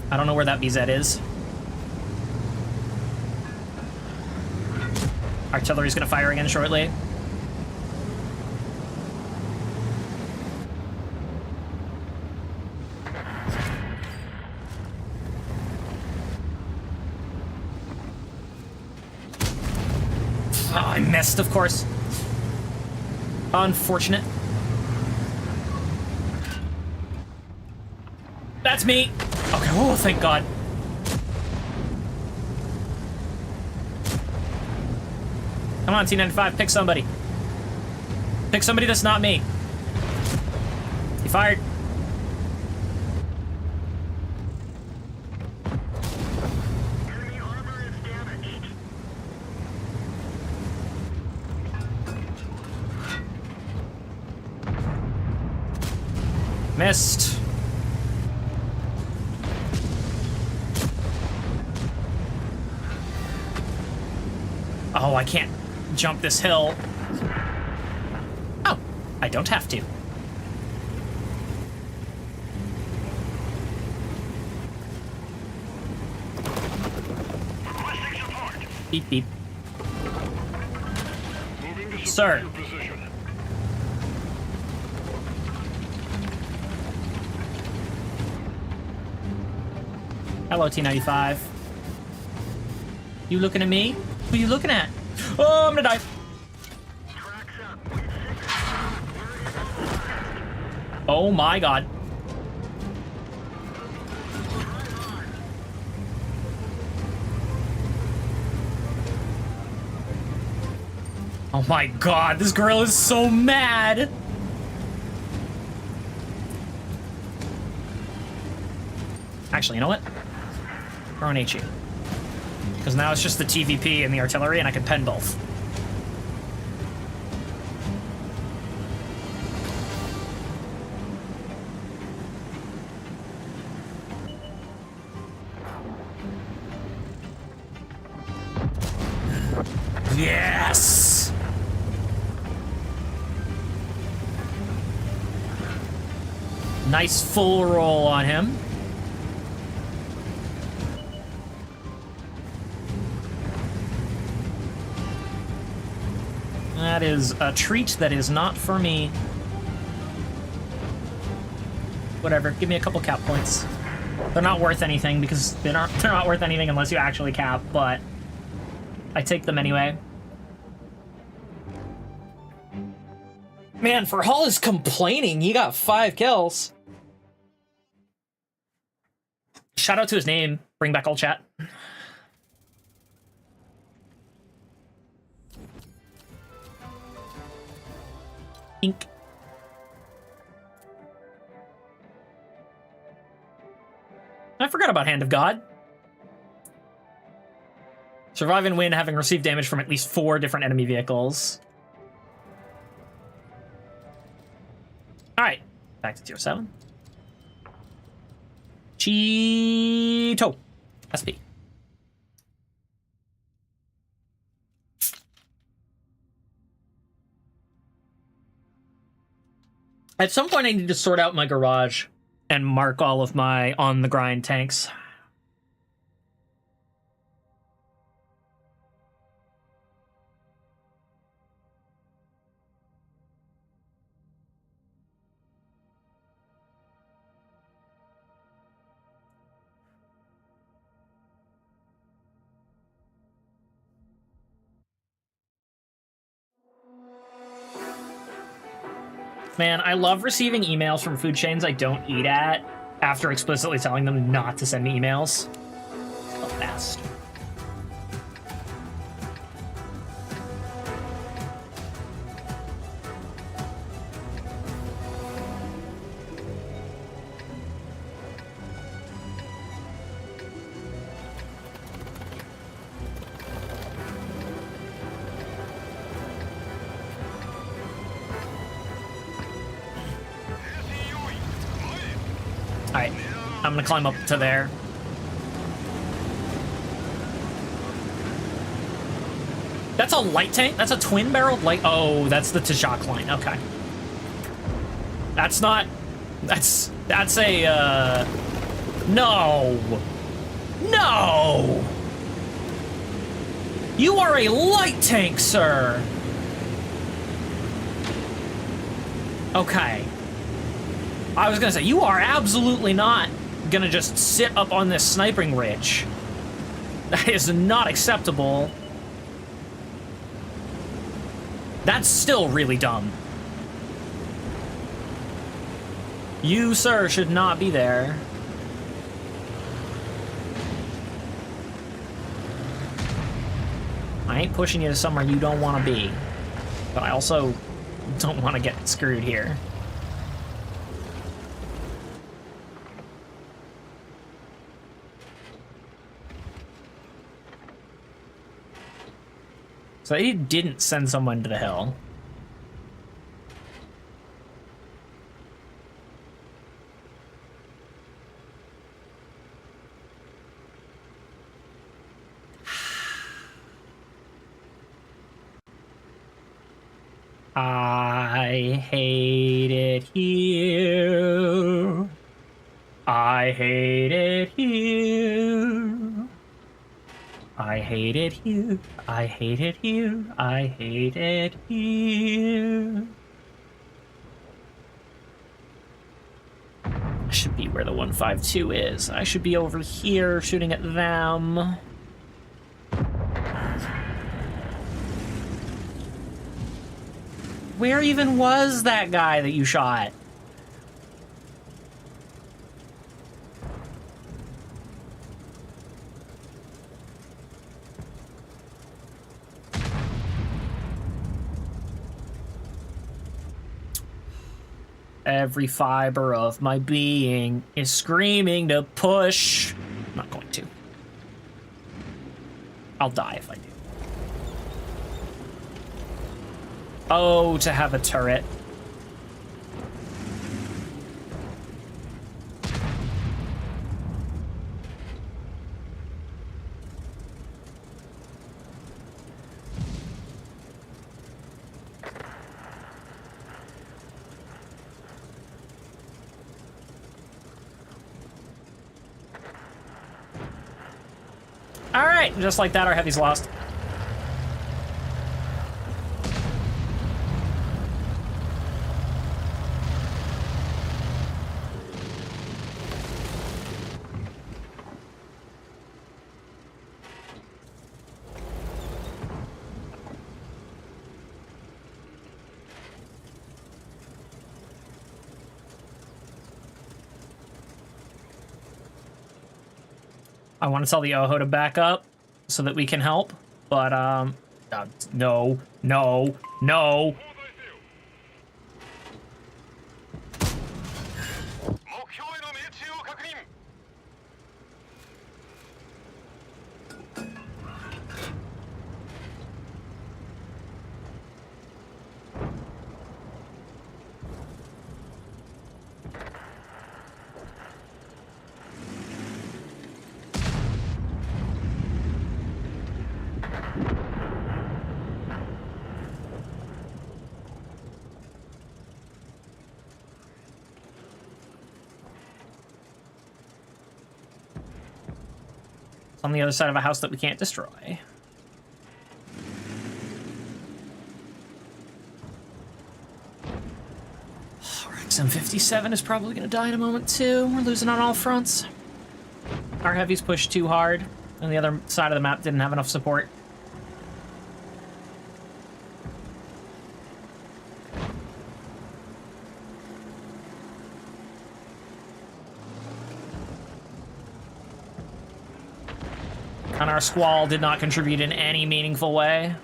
I don't know where that BZ is. Artillery's gonna fire again shortly. Oh, I missed, of course. Unfortunate. That's me. Okay, oh, thank God. Come on, T-95, pick somebody. Pick somebody that's not me. He fired. Enemy armor is damaged. Missed. Oh, I can't jump this hill. Oh, I don't have to. Requesting support. Beep, beep. Moving to Sir. your position. Hello, T-95. You looking at me? Who are you looking at? Oh, I'm gonna die. Tracks up. Oh my God. Oh my God, this girl is so mad. Actually, you know what? Throw an HE. Because now it's just the TVP and the artillery, and I can pen both. Yes! Nice full roll on him. That is a treat that is not for me. Whatever, give me a couple cap points. They're not worth anything because they're not worth anything unless you actually cap, but I take them anyway. Man, for Hall is complaining, he got 5 kills. Shout out to his name. Bring back all chat. Ink. I forgot about Hand of God. Survive and win having received damage from at least 4 different enemy vehicles. Alright, back to tier 7. Cheeto. SP. At some point I need to sort out my garage and mark all of my on-the-grind tanks. Man, I love receiving emails from food chains I don't eat at after explicitly telling them not to send me emails. The best. Alright, I'm gonna climb up to there. That's a light tank? That's a twin-barreled light? Oh, that's the Tajak line. Okay. That's not... That's a, No! No! You are a light tank, sir! Okay. I was gonna say, you are absolutely not gonna just sit up on this sniping ridge. That is not acceptable. That's still really dumb. You, sir, should not be there. I ain't pushing you to somewhere you don't want to be. But I also don't want to get screwed here. So he didn't send someone to the hill. I hate it here. I hate it here. I hate it here. I hate it here. I hate it here. I should be where the 152 is. I should be over here shooting at them. Where even was that guy that you shot? Every fiber of my being is screaming to push. I'm not going to. I'll die if I do. Oh, to have a turret. All right, just like that, our heavy's lost. I want to tell the Oho to back up so that we can help, but no, no, no. 目標への命中を確認 On the other side of a house that we can't destroy. Our XM57 is probably going to die in a moment too. We're losing on all fronts. Our heavies pushed too hard, and the other side of the map didn't have enough support. And our squall did not contribute in any meaningful way.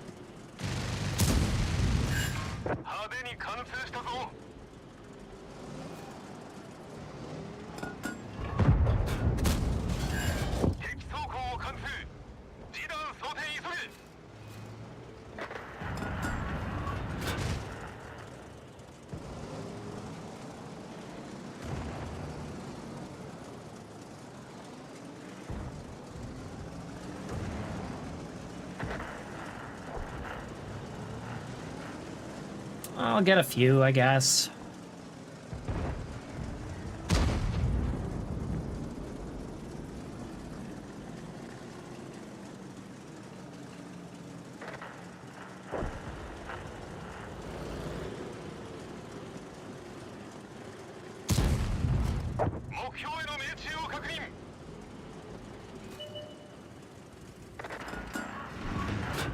派手に貫通したぞ 敵走行を貫通示弾装填急げ All I'll get a few, I guess.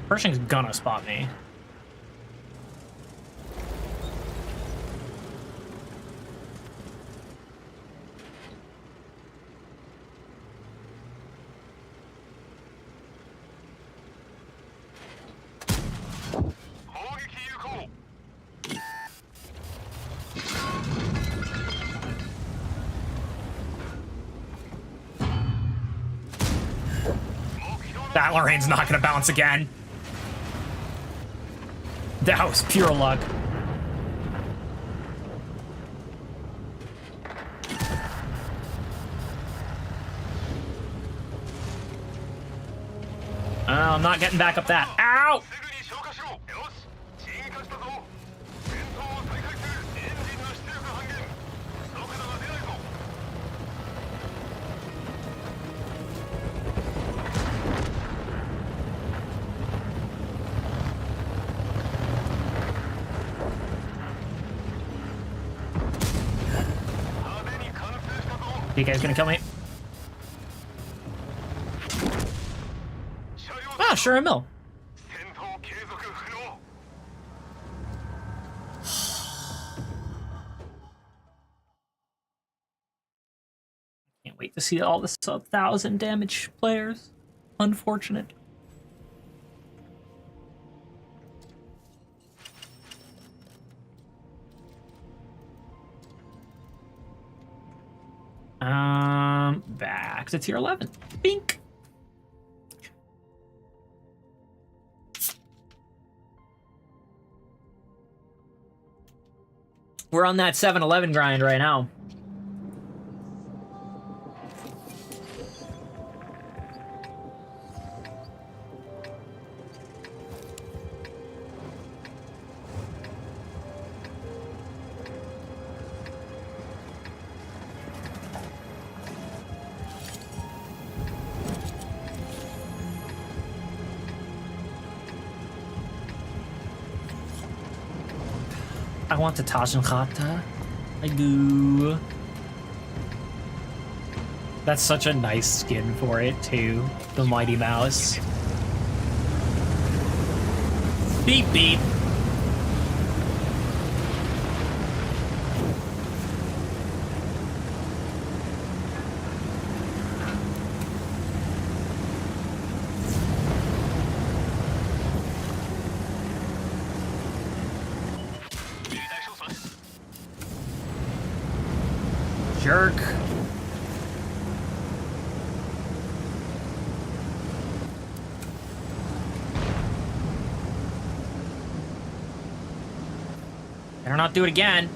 Pershing's gonna spot me. That Lorraine's not gonna bounce again. That was pure luck. Oh, I'm not getting back up that. Ow! You guys gonna kill me? Ah, sure I will. Can't wait to see all the sub-1,000 damage players. Unfortunate. Back to tier 11. Bink. We're on that 7-11 grind right now. I want the Tajenkhata. I do. That's such a nice skin for it, too. The Mighty Mouse. Beep, beep. Jerk. Better not do it again.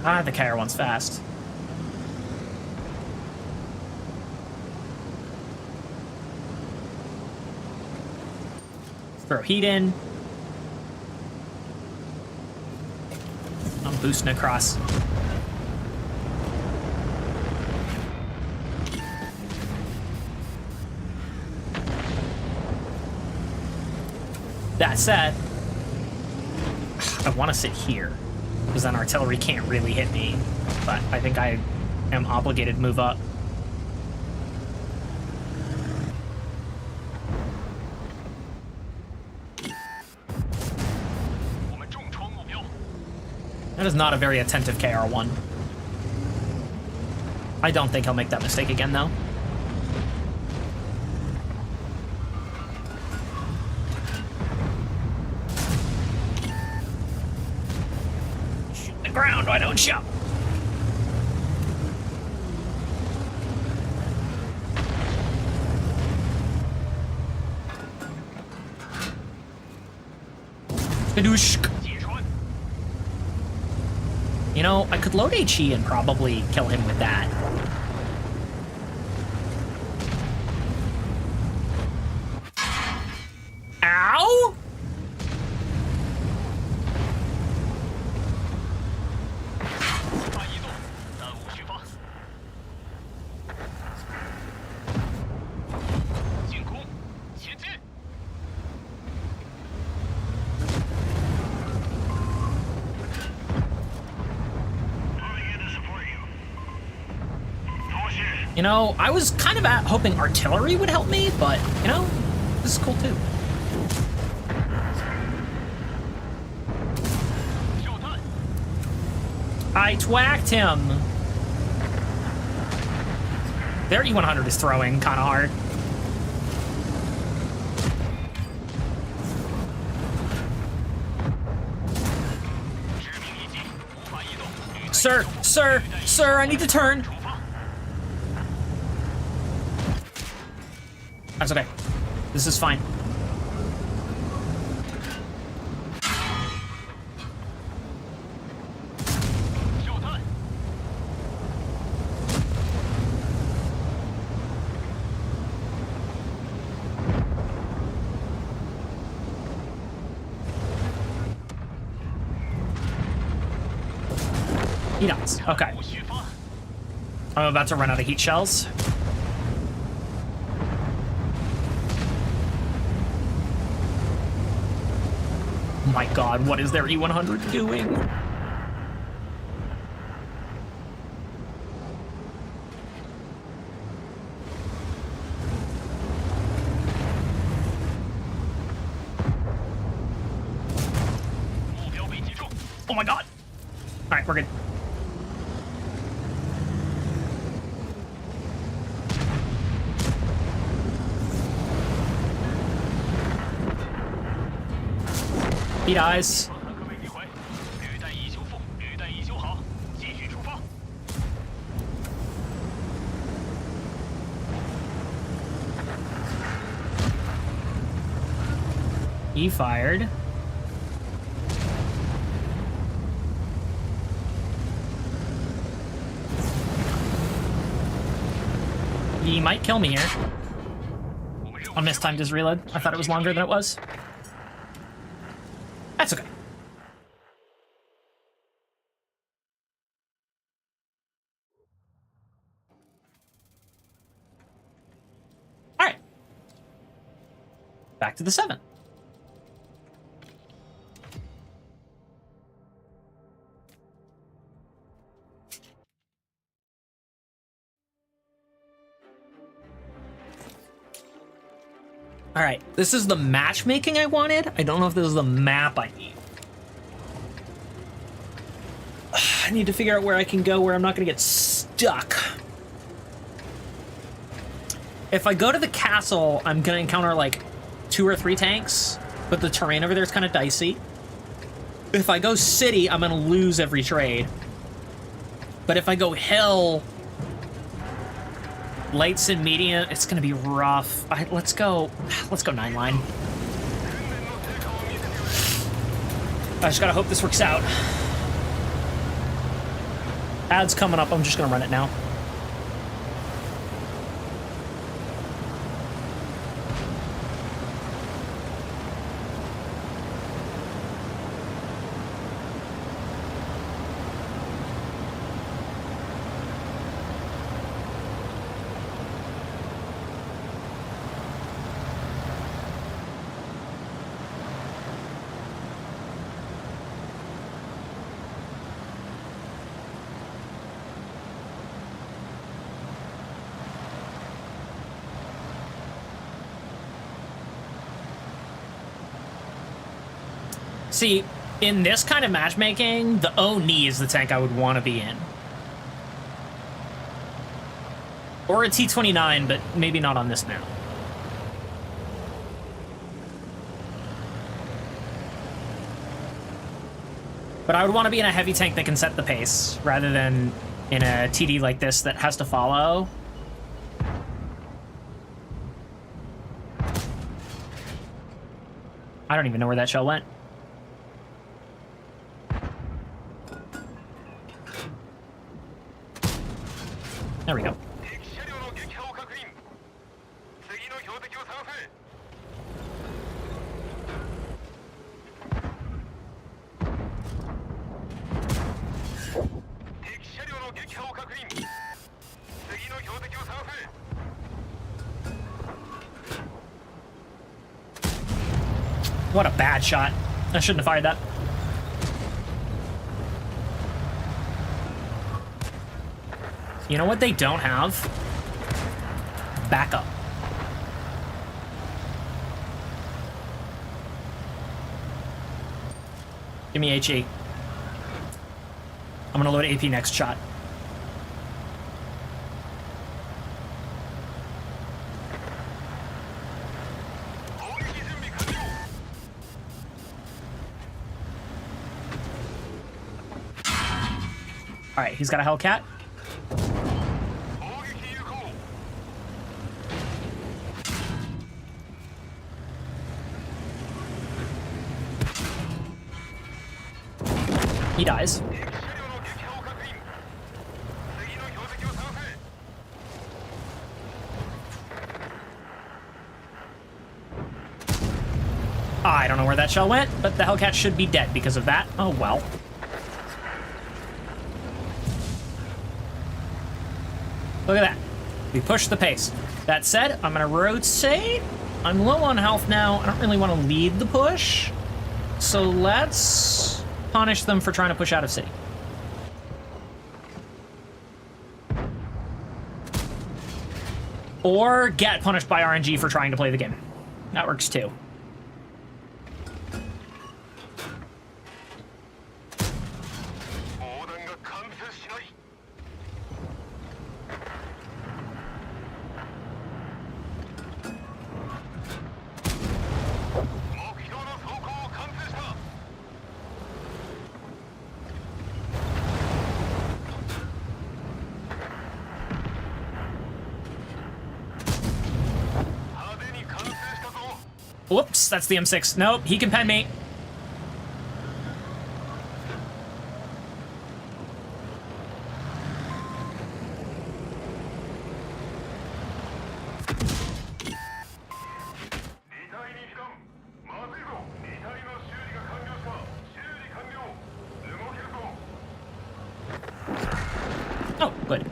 Ah, the Kyra one's fast. Throw heat in. I'm boosting across. That said, I want to sit here, because then artillery can't really hit me, but I think I am obligated to move up. That is not a very attentive KR1. I don't think he'll make that mistake again, though. Shoot the ground, I don't jump. Skadoosh. You know, I could load HE and probably kill him with that. Ow! You know, I was kind of hoping artillery would help me, but, you know, this is cool too. I twacked him. Their E100 is throwing kind of hard. Sir, I need to turn. That's okay. This is fine. He dies. Okay. I'm about to run out of heat shells. Oh my god, what is their E100 doing? Oh my god! Alright, we're good. He dies. He fired. He might kill me here. I mistimed his reload. I thought it was longer than it was. That's okay. All right. Back to the 7. All right, this is the matchmaking I wanted. I don't know if this is the map I need. I need to figure out where I can go where I'm not gonna get stuck. If I go to the castle, I'm gonna encounter like 2 or 3 tanks, but the terrain over there is kind of dicey. If I go city, I'm gonna lose every trade. But if I go hill, lights and medium, it's gonna be rough. All right, let's go 9 line. I just gotta hope this works out. Ad's coming up, I'm just gonna run it now. See, in this kind of matchmaking, the Oni is the tank I would want to be in. Or a T-29, but maybe not on this now. But I would want to be in a heavy tank that can set the pace, rather than in a TD like this that has to follow. I don't even know where that shell went. There we go. What a bad shot. I shouldn't have fired that. You know what they don't have? Backup. Give me HE. I'm gonna load AP next shot. Alright, he's got a Hellcat. He dies. I don't know where that shell went, but the Hellcat should be dead because of that. Oh well. Look at that. We pushed the pace. That said, I'm gonna rotate. I'm low on health now. I don't really want to lead the push. So let's punish them for trying to push out of city. Or get punished by RNG for trying to play the game. That works too. Whoops, that's the M6. Nope, he can pen me. Oh, good.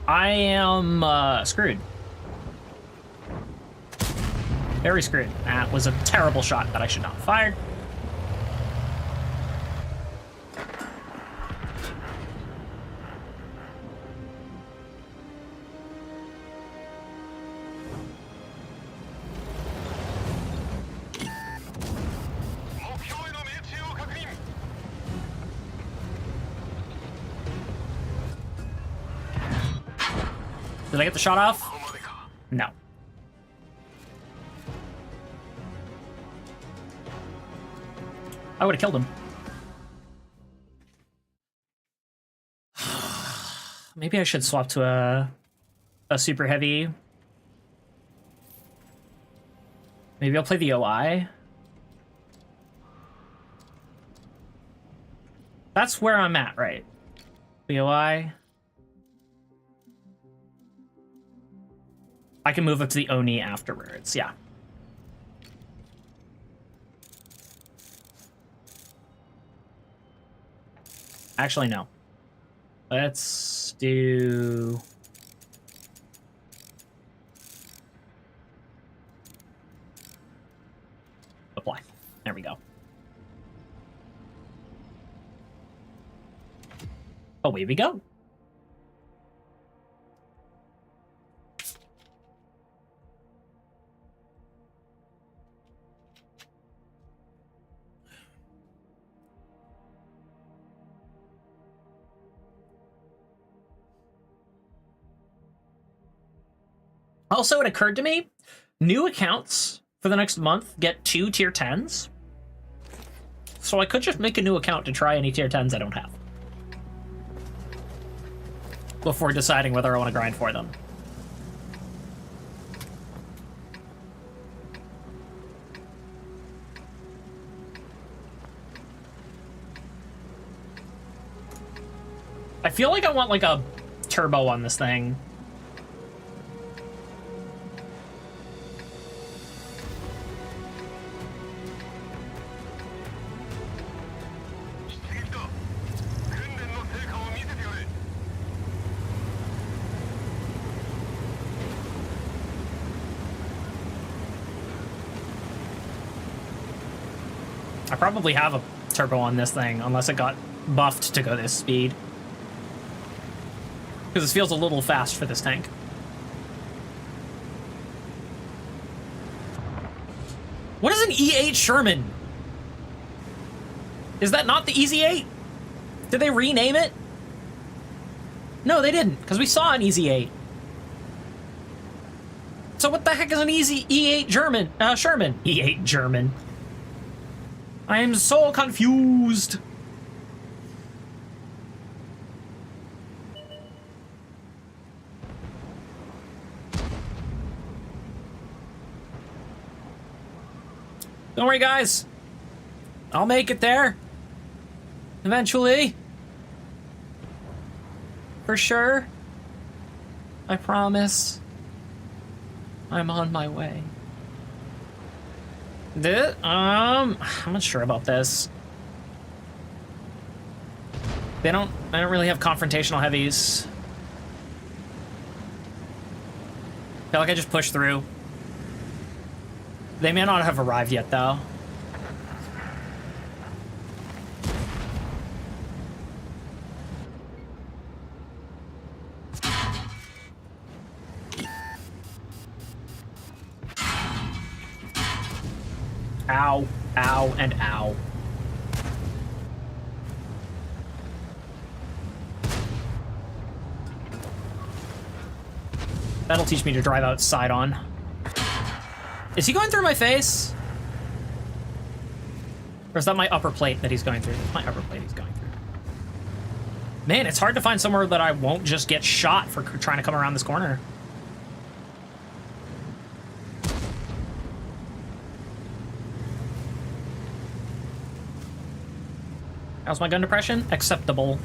I am screwed. Very screwed. That was a terrible shot that I should not have fired. Did I get the shot off? No. I would have killed him. Maybe I should swap to a super heavy. Maybe I'll play the OI. That's where I'm at, right? The OI. I can move up to the Oni afterwards, yeah. Actually, no. Let's do... apply. There we go. Away we go. Also, it occurred to me, new accounts for the next month get 2 tier 10s. So I could just make a new account to try any tier 10s I don't have. Before deciding whether I want to grind for them. I feel like I want like a turbo on this thing. probably have a turbo on this thing, unless it got buffed to go this speed. Because this feels a little fast for this tank. What is an E8 Sherman? Is that not the EZ8? Did they rename it? No, they didn't, because we saw an EZ8. So what the heck is an E8 Sherman? E8 German. I am so confused. Don't worry, guys. I'll make it there. Eventually. For sure. I promise. I'm on my way. I'm not sure about this. I don't really have confrontational heavies. I feel like I just pushed through. They may not have arrived yet, though. Ow, ow, and ow. That'll teach me to drive outside on. Is he going through my face? Or is that my upper plate that he's going through? It's my upper plate he's going through. Man, it's hard to find somewhere that I won't just get shot for trying to come around this corner. How's my gun depression? Acceptable.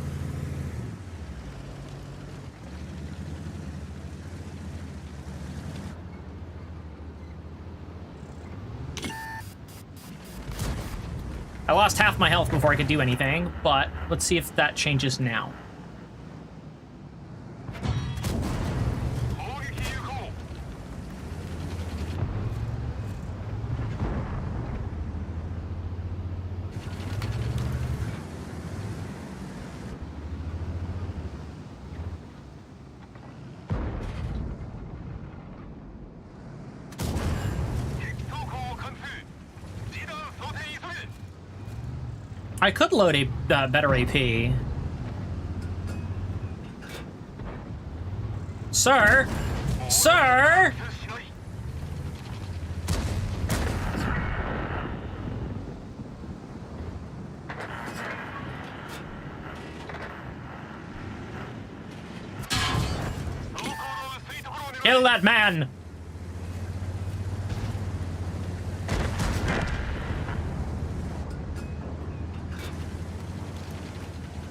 I lost half my health before I could do anything, but let's see if that changes now. I could load a better AP. Sir? Sir? Kill that man!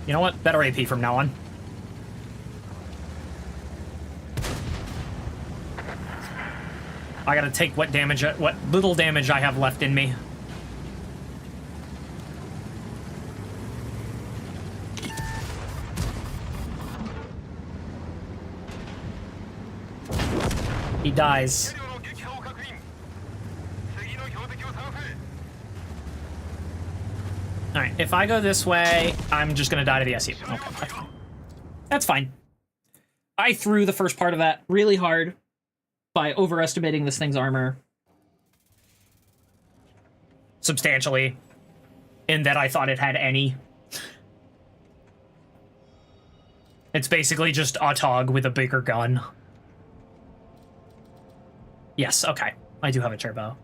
You know what? Better AP from now on. I gotta take what damage, what little damage I have left in me. He dies. Alright, if I go this way, I'm just gonna die to the SU. Okay, that's fine. That's fine. I threw the first part of that really hard by overestimating this thing's armor. Substantially. In that I thought it had any. It's basically just a Tog with a bigger gun. Yes, okay. I do have a turbo.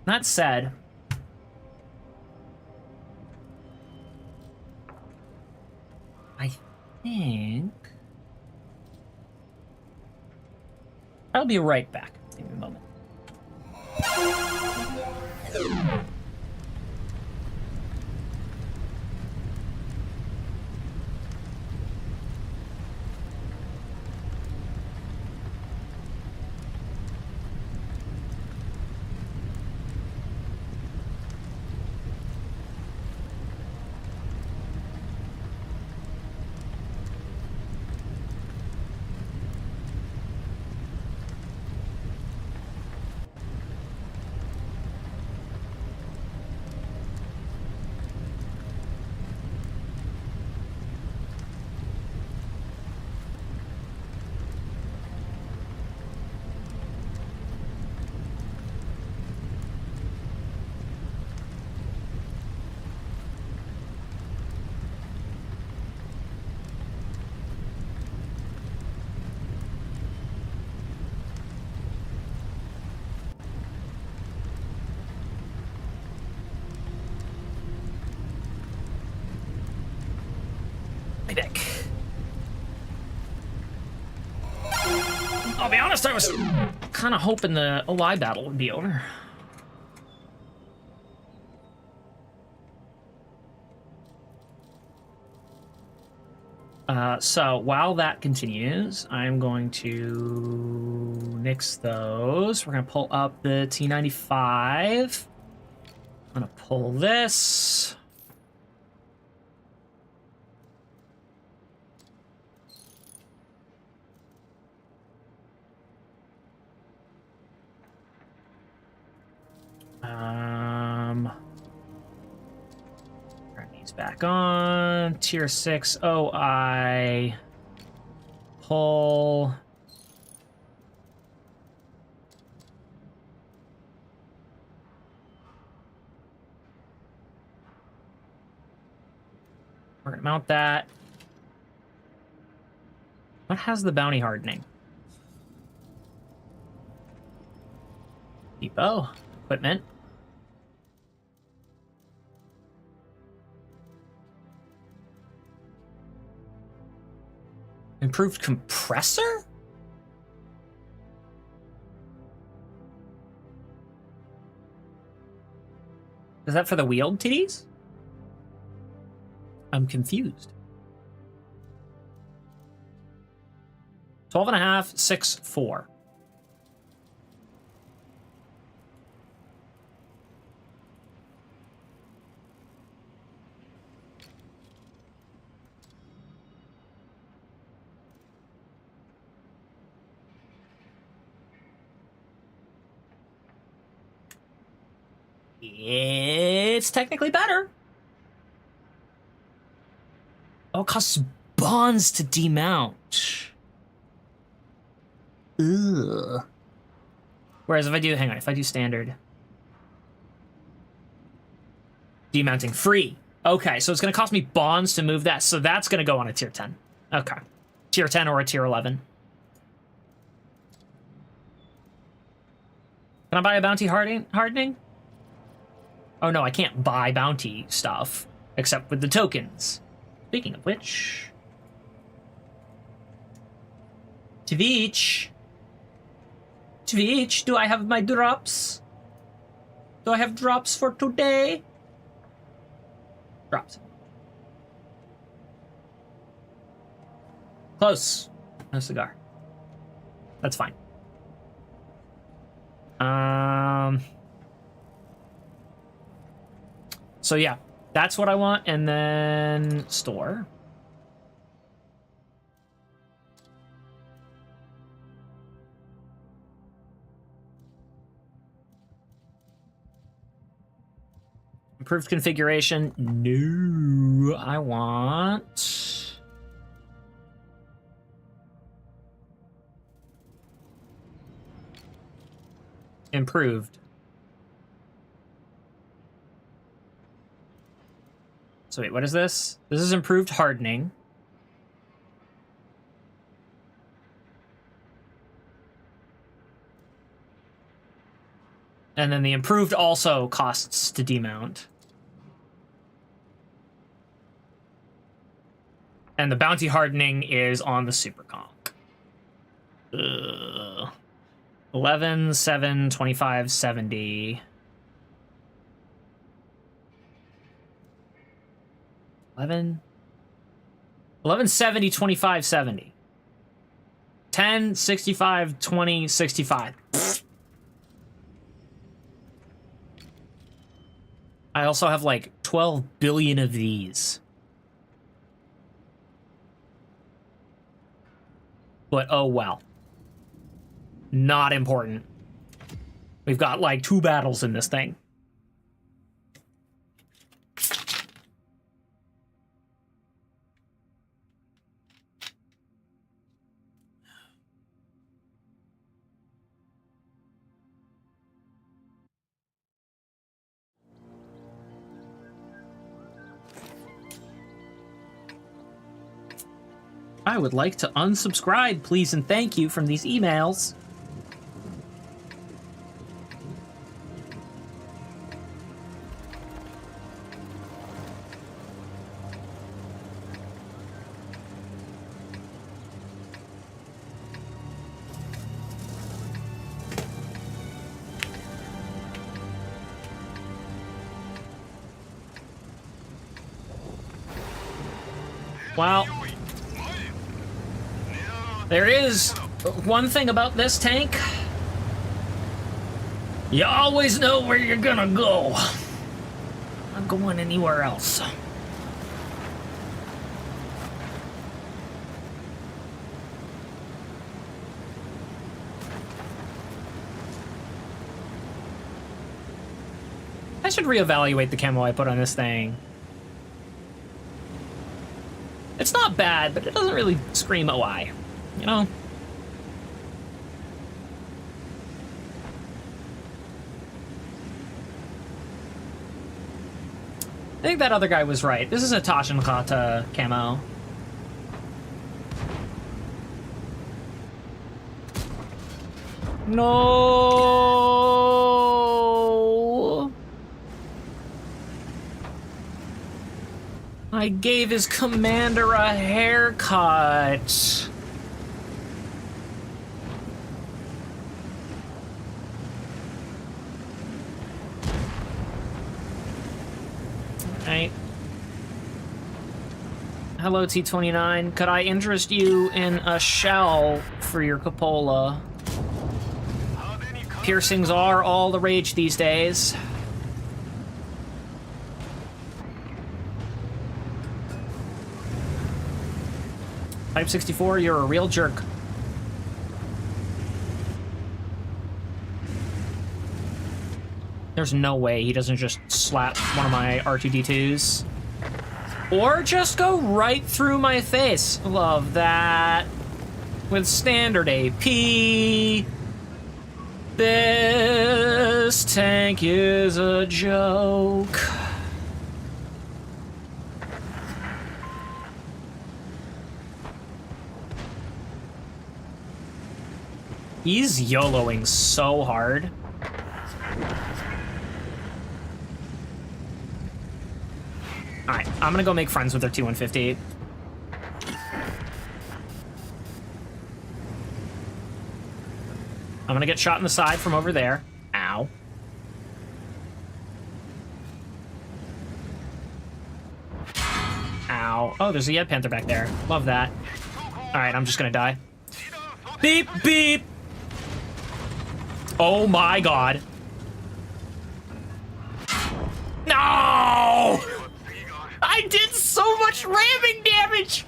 That said, I think I'll be right back. Give me a moment. my dick. I'll be honest, I was kind of hoping the OI battle would be over. So while that continues, I'm going to nix those. We're going to pull up the T95. I'm going to pull this. Turn these back on. Tier 6 OI. Pull. We're gonna mount that. What has the bounty hardening? Depot. Equipment. Improved compressor? Is that for the wheeled titties? I'm confused. 12.5, 6, 4. It's technically better. Oh, it costs bonds to demount. Ugh. Whereas if I do, hang on, if I do standard. Demounting free. Okay, so it's going to cost me bonds to move that. So that's going to go on a tier 10. Okay. Tier 10 or a tier 11. Can I buy a bounty hardening? Oh no, I can't buy bounty stuff, except with the tokens. Speaking of which... Tvich, do I have my drops? Do I have drops for today? Drops. Close. No cigar. That's fine. So yeah, that's what I want, and then store. Improved configuration. No, I want... improved. So wait, what is this? This is improved hardening. And then the improved also costs to demount. And the bounty hardening is on the Super Conch. 11, 7, 25, 70. 11, 70, 25, 70. 10, 65, 20, 65. Pfft. I also have like 12 billion of these. But oh well. Not important. We've got like 2 battles in this thing. I would like to unsubscribe, please and thank you, from these emails. Well, there is one thing about this tank. You always know where you're gonna go. I'm not going anywhere else. I should reevaluate the camo I put on this thing. It's not bad, but it doesn't really scream OI, you know? I think that other guy was right. This is a Tashinkata camo. No! I gave his commander a haircut. Right. Hello, T29. Could I interest you in a shell for your cupola? Piercings are all the rage these days. Type 64, you're a real jerk. There's no way he doesn't just slap one of my R2-D2s. Or just go right through my face. Love that. With standard AP. This tank is a joke. He's YOLOing so hard. Alright, I'm gonna go make friends with their T-150. I'm gonna get shot in the side from over there. Ow. Ow. Oh, there's a Yed Panther back there. Love that. Alright, I'm just gonna die. Beep, beep! Oh my god. No! I did so much ramming damage!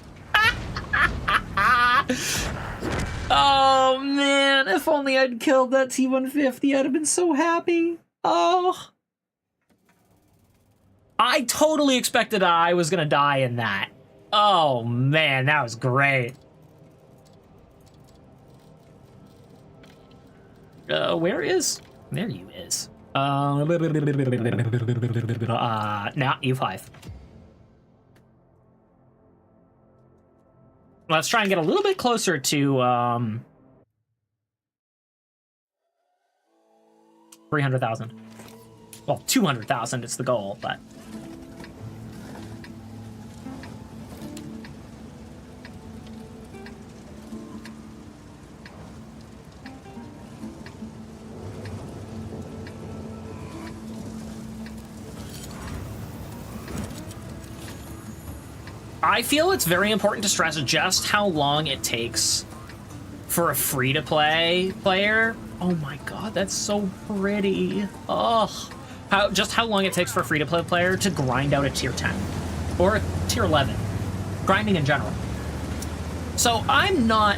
Oh man, if only I'd killed that T-150, I'd have been so happy. Oh. I totally expected I was gonna die in that. Oh man, that was great. Where is? There you is. Nah, E5. Let's try and get a little bit closer to 300,000. Well, 200,000 is the goal, but I feel it's very important to stress just how long it takes for a free-to-play player. Oh my god, that's so pretty. Ugh. Just how long it takes for a free-to-play player to grind out a tier 10. Or a tier 11. Grinding in general. So I'm not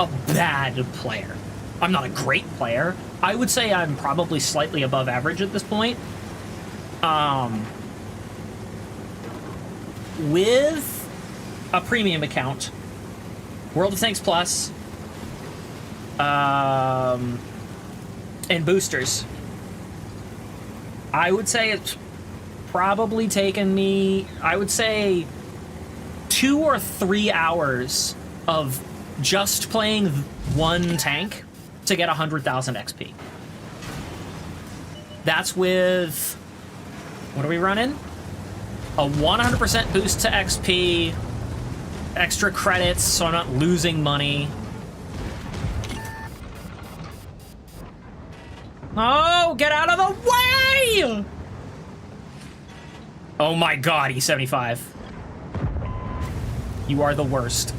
a bad player. I'm not a great player. I would say I'm probably slightly above average at this point. With a premium account, World of Tanks Plus, and boosters, I would say it's probably taken me, I would say, 2 or 3 hours of just playing one tank to get 100,000 XP. That's with, what are we running? A 100% boost to XP, extra credits so I'm not losing money. Oh, get out of the way! Oh my god, E75. You are the worst.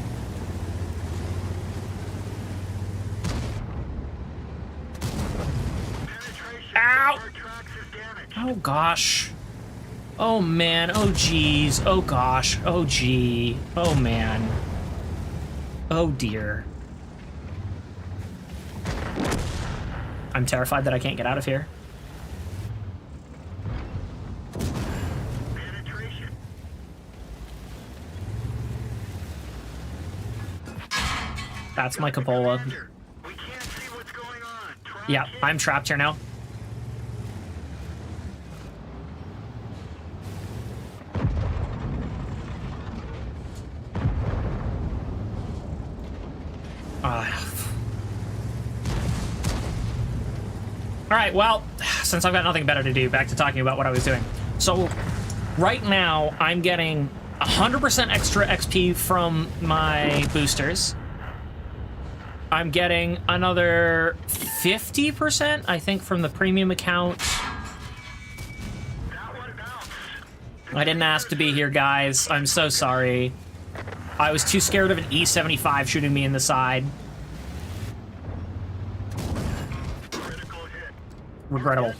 Ow! Oh gosh. Oh man. Oh geez. Oh gosh. Oh gee. Oh man. Oh dear. I'm terrified that I can't get out of here. That's my cupola. We can't see what's going on. Try Yeah, again. I'm trapped here now. All right, well, since I've got nothing better to do, back to talking about what I was doing. So right now, I'm getting 100% extra XP from my boosters. I'm getting another 50%, I think, from the premium account. That one bounced. I didn't ask to be here, guys. I'm so sorry. I was too scared of an E75 shooting me in the side. Critical hit. Regrettable.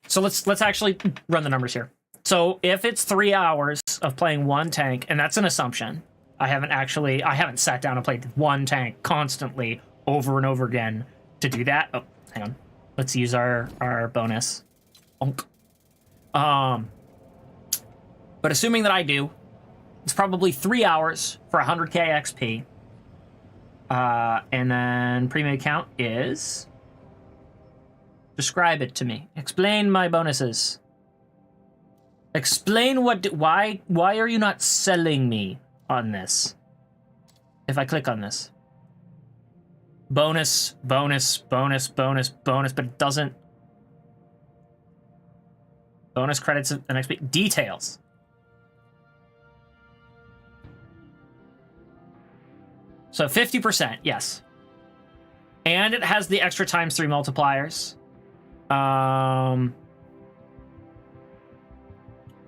So let's actually run the numbers here. So if it's 3 hours of playing one tank, and that's an assumption, I haven't sat down and played one tank constantly over and over again to do that. Oh, hang on. Let's use our bonus. Bonk. But assuming that I do, it's probably 3 hours for 100k XP. And then premium account is... Describe it to me. Explain my bonuses. Explain why are you not selling me on this? If I click on this. Bonus, bonus, bonus, bonus, bonus, but it doesn't. Bonus credits and XP. Details. So 50%, yes. And it has the extra ×3 multipliers.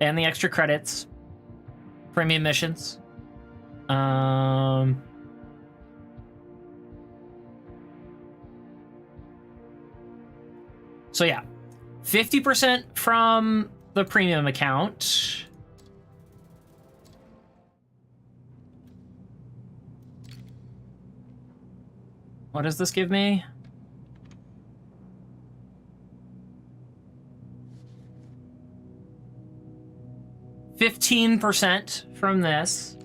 And the extra credits. Premium missions. So yeah. 50% from the premium account. What does this give me? $15% from this.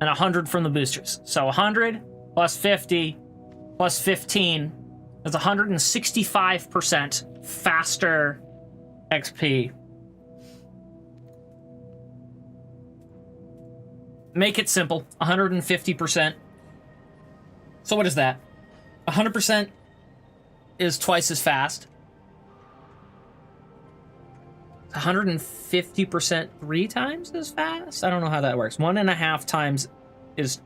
And 100 from the boosters. So 100 plus 50 plus 15 is 165% faster XP. Make it simple. 150%. So what is that? 100% is twice as fast. 150% 3 times as fast? I don't know how that works. 1.5 times is...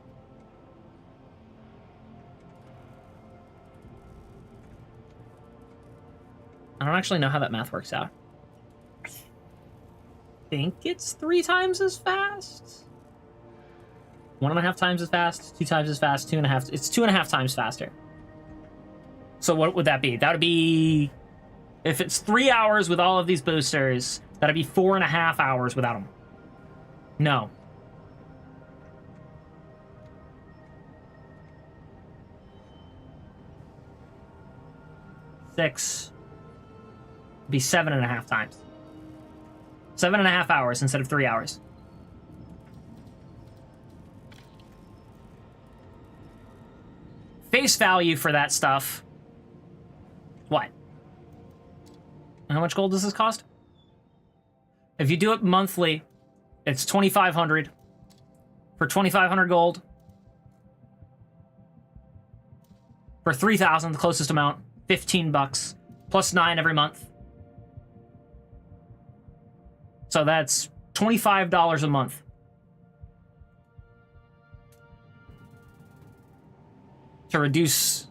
I don't actually know how that math works out. I think it's 3 times as fast? 1.5 times as fast, 2 times as fast, 2.5. It's 2.5 times faster. So what would that be? That would be... If it's 3 hours with all of these boosters, that'd be 4.5 hours without them. No. Six. Be 7.5 times. 7.5 hours instead of 3 hours. Face value for that stuff. What? How much gold does this cost? If you do it monthly, it's 2,500 for 2,500 gold. For 3,000, the closest amount, $15 plus 9 every month. So that's $25 a month. To reduce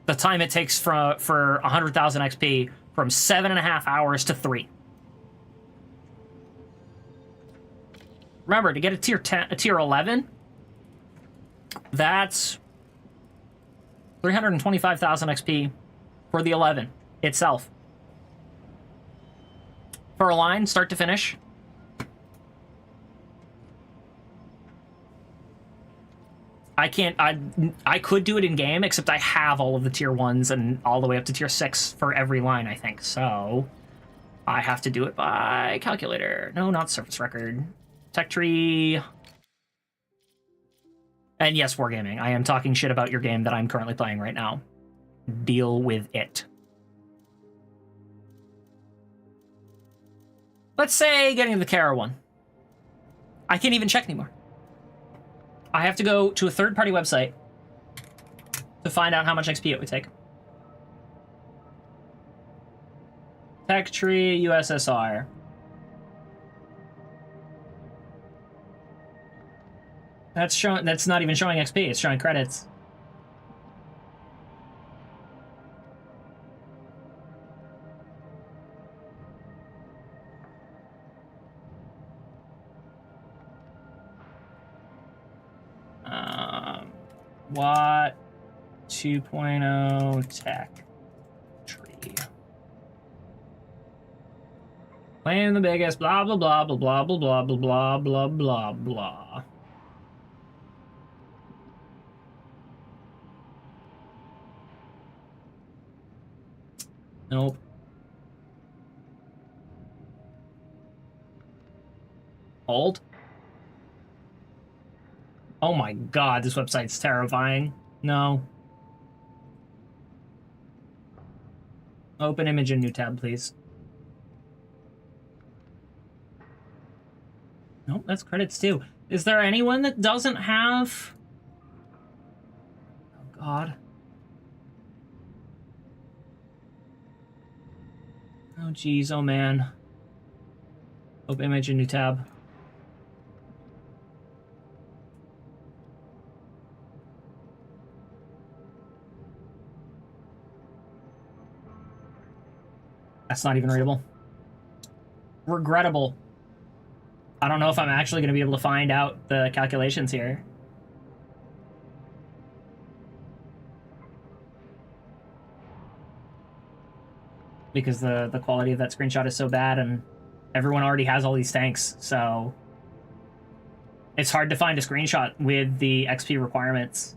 the time it takes for 100,000 XP from 7.5 hours to 3. Remember, to get a tier 10, a tier 11, that's 325,000 XP for the 11 itself. For a line, start to finish. I can't, I could do it in game, except I have all of the tier 1s and all the way up to tier 6 for every line, I think. So I have to do it by calculator. No, not surface record. Tech tree. And yes, Wargaming. I am talking shit about your game that I'm currently playing right now. Deal with it. Let's say getting the Kara one. I can't even check anymore. I have to go to a third-party website to find out how much XP it would take. Tech tree, USSR. That's showing. That's not even showing XP. It's showing credits. What 2.0 tech tree. Claim the biggest. Blah blah blah blah blah blah blah blah blah blah blah. Nope. Hold. Oh my god, this website's terrifying. No. Open image in new tab, please. Nope, that's credits too. Is there anyone that doesn't have... Oh god. Oh geez, oh man. Open image in new tab. That's not even readable. Regrettable. I don't know if I'm actually going to be able to find out the calculations here. Because the quality of that screenshot is so bad and everyone already has all these tanks, so it's hard to find a screenshot with the XP requirements.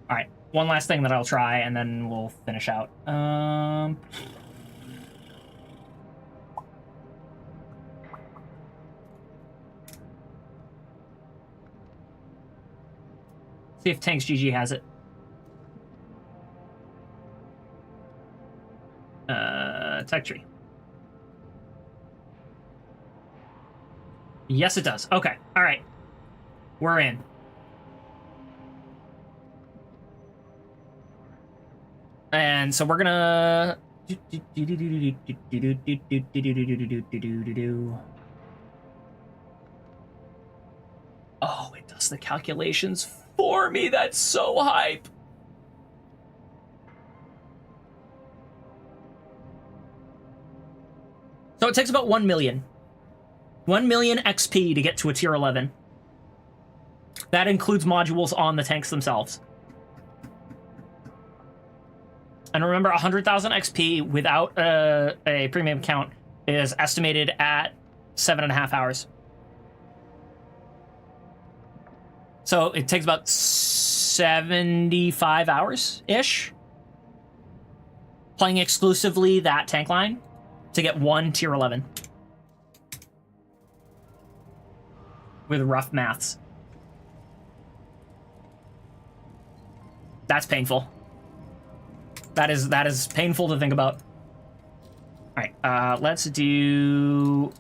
All right, one last thing that I'll try, and then we'll finish out. See if Tanks GG has it. Tech tree. Yes, it does. Okay, all right. We're in. And so we're gonna... Oh, it does the calculations for me. That's so hype. So it takes about 1 million. 1 million XP to get to a tier 11. That includes modules on the tanks themselves. And remember, 100,000 XP without a premium account is estimated at 7.5 hours. So it takes about 75 hours-ish playing exclusively that tank line to get one tier 11. With rough maths. That's painful. That is painful to think about. All right, let's do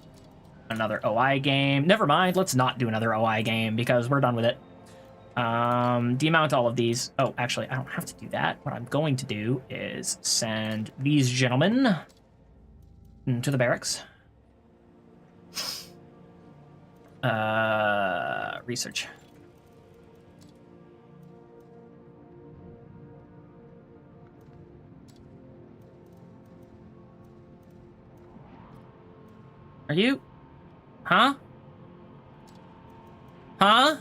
another OI game. Never mind, let's not do another OI game because we're done with it. Demount all of these. Oh, actually, I don't have to do that. What I'm going to do is send these gentlemen To the barracks. Research. Are you? Huh? Huh?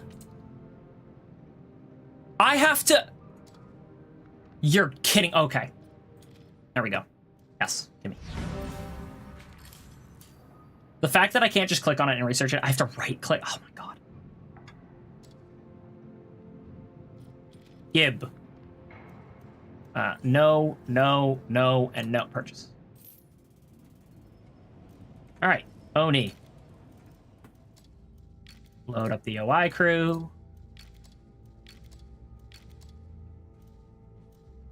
I have to... You're kidding. Okay. There we go. Yes, give me. The fact that I can't just click on it and research it, I have to right-click. Oh my god. Gib. No, no, no, and no. Purchase. All right. Oni. Load up the OI crew.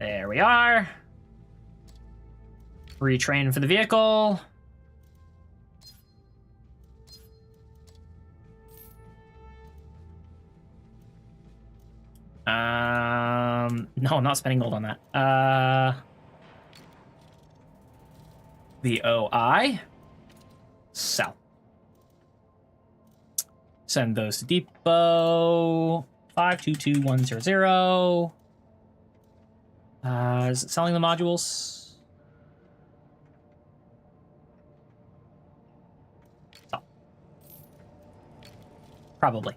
There we are. Retrain for the vehicle. No, I'm not spending gold on that. The OI. Sell. Send those to depot. 522100. Is it selling the modules? Sell. Probably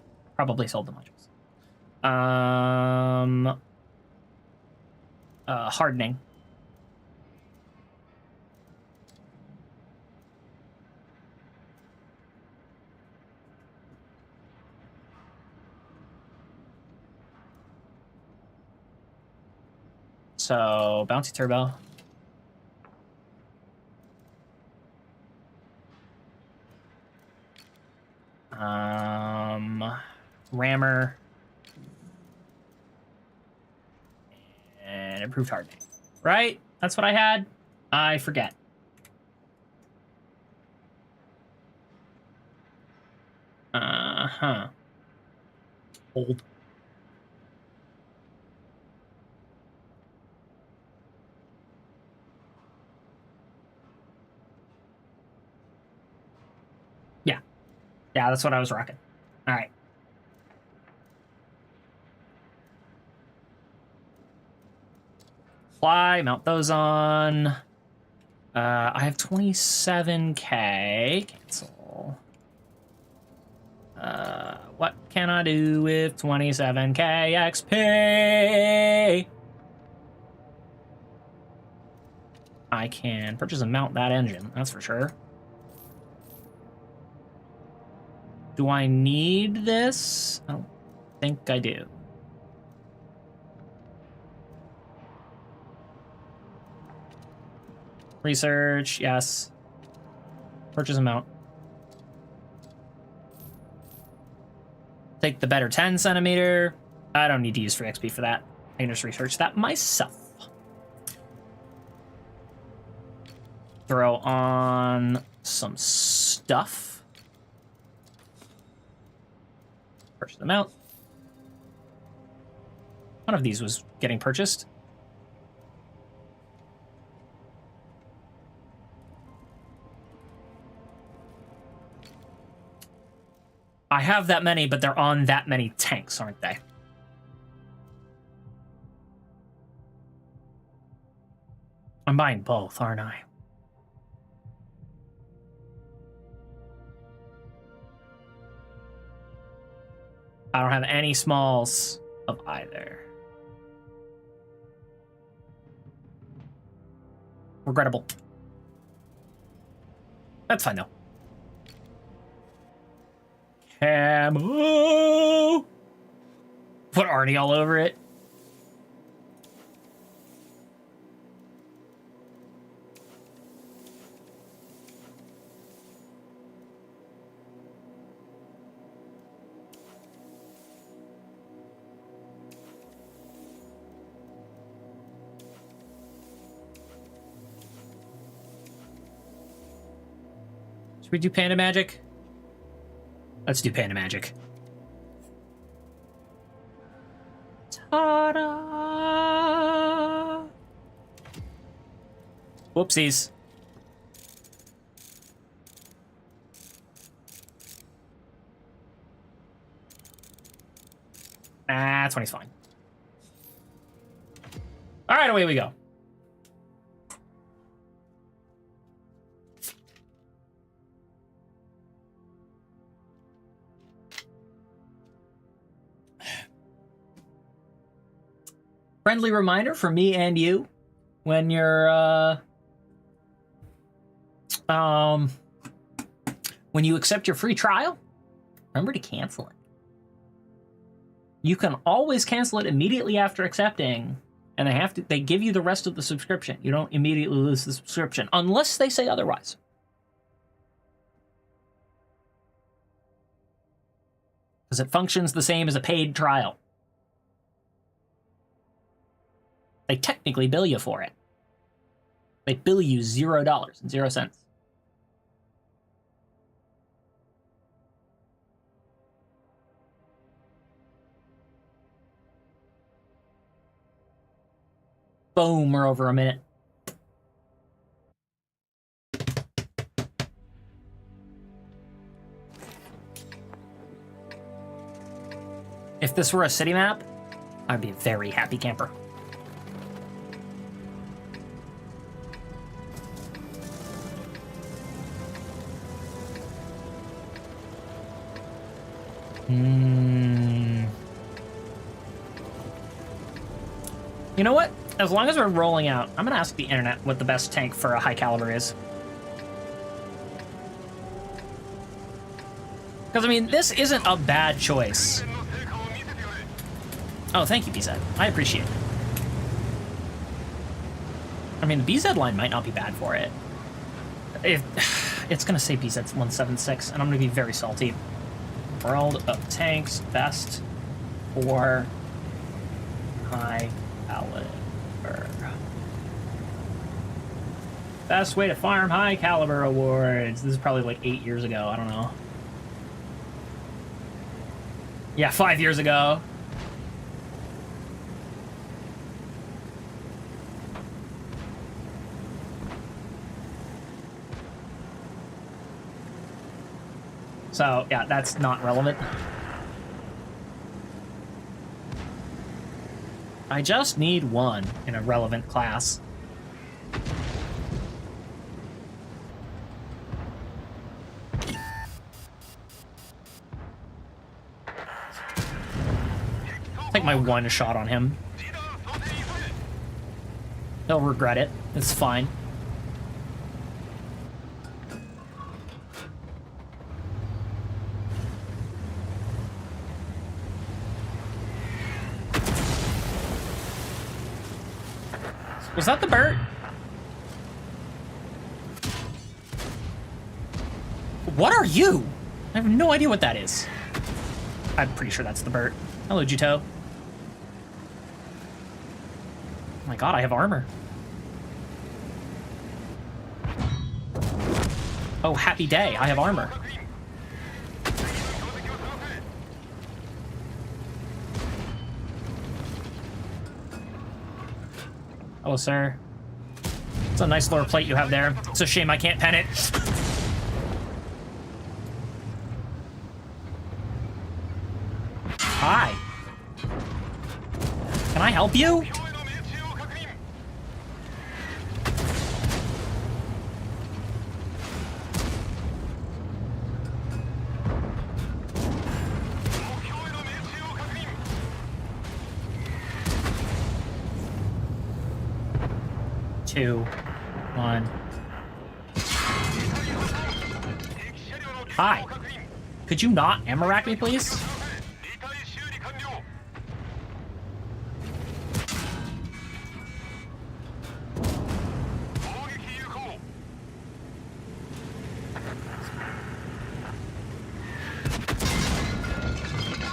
sold the modules. Hardening. So, bouncy turbo. Rammer. And improved hardening. Right? That's what I had? I forget. Uh-huh. Old. Yeah, that's what I was rocking. All right. Fly, mount those on. I have 27k. Cancel. What can I do with 27k XP? I can purchase and mount that engine, that's for sure. Do I need this? I don't think I do. Research, yes. Purchase amount. Take the better 10 centimeter. I don't need to use free XP for that. I can just research that myself. Throw on some stuff. Purchase them out. One of these was getting purchased. I have that many, but they're on that many tanks, aren't they? I'm buying both, aren't I? I don't have any smalls of either. Regrettable. That's fine, though. Camo! Put Arnie all over it. Should we do Panda Magic? Let's do Panda Magic. Ta-da! Whoopsies. Nah, 20's fine. All right, away we go. Friendly reminder for me and you, when you're when you accept your free trial, remember to cancel it. You can always cancel it immediately after accepting, and they give you the rest of the subscription. You don't immediately lose the subscription unless they say otherwise. Because it functions the same as a paid trial. They technically bill you for it. They bill you $0.00. Boom, we're over a minute. If this were a city map, I'd be a very happy camper. You know what? As long as we're rolling out, I'm gonna ask the internet what the best tank for a high caliber is. Because, I mean, this isn't a bad choice. Oh, thank you, BZ. I appreciate it. I mean, the BZ line might not be bad for it. It's gonna say BZ 176, and I'm gonna be very salty. World of Tanks, best for high caliber. Best way to farm high caliber awards. This is probably like 8 years ago. I don't know. Yeah, 5 years ago. So, yeah, that's not relevant. I just need one in a relevant class. Take my one shot on him. He'll regret it. It's fine. Was that the Burt? What are you? I have no idea what that is. I'm pretty sure that's the Burt. Hello, Juto. Oh my god, I have armor. Oh, happy day, I have armor. Hello, sir. It's a nice lower plate you have there. It's a shame I can't pen it. Hi. Can I help you? Two, one. Hi. Could you not Amarak me, please?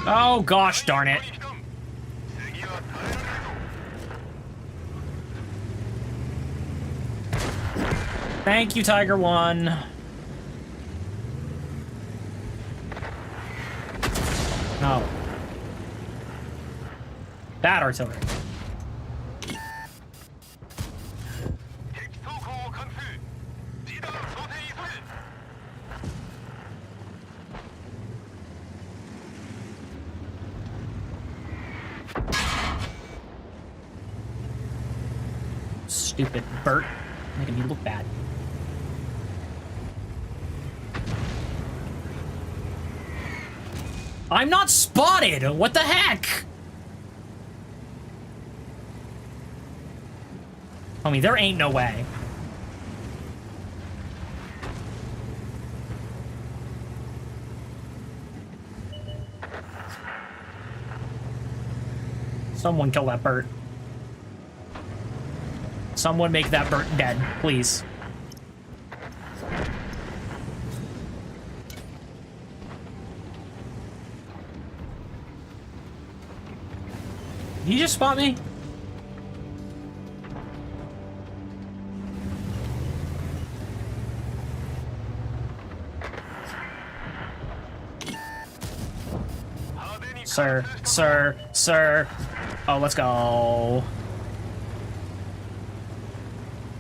Oh gosh darn it. Thank you, Tiger One. No. Bad artillery. Stupid Bert. Making me look bad. I'm not spotted! What the heck? Homie, there ain't no way. Someone kill that Bert. Someone make that Bert dead, please. Did you just spot me? Sir, sir, sir. Oh, let's go.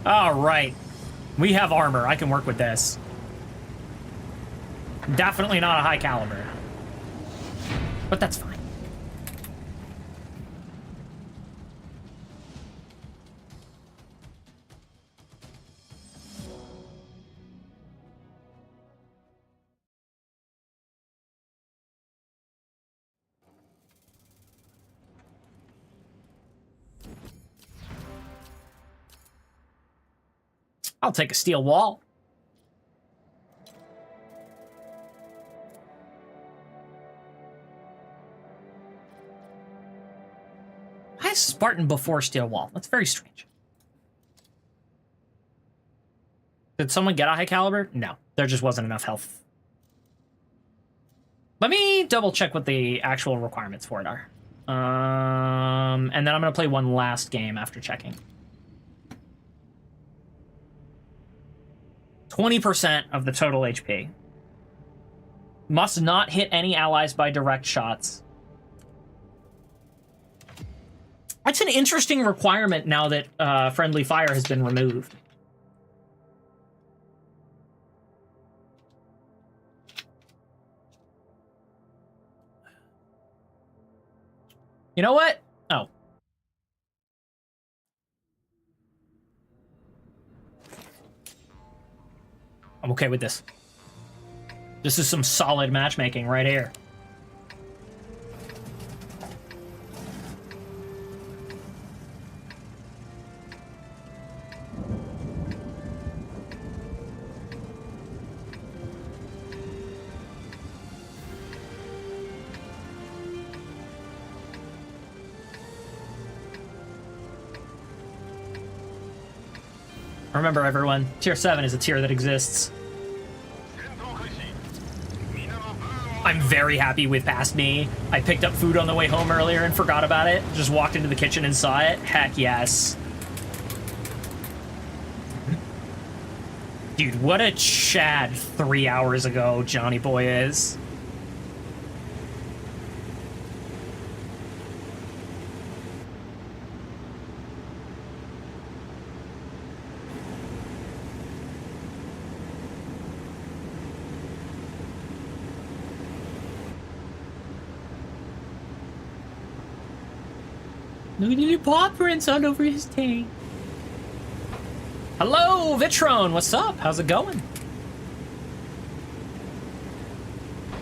All right. We have armor. I can work with this. Definitely not a high caliber. But that's fine. I'll take a steel wall. Why is Spartan before steel wall? That's very strange. Did someone get a high caliber? No, there just wasn't enough health. Let me double check what the actual requirements for it are. And then I'm gonna play one last game after checking. 20% of the total HP. Must not hit any allies by direct shots. That's an interesting requirement now that friendly fire has been removed. You know what? Oh. I'm okay with this. This is some solid matchmaking right here. Remember, everyone, tier 7 is a tier that exists. I'm very happy with Past Me. I picked up food on the way home earlier and forgot about it. Just walked into the kitchen and saw it. Heck yes. Dude, what a Chad 3 hours ago Johnny Boy is. Look at the paw prints all over his tank. Hello, Vitron. What's up? How's it going?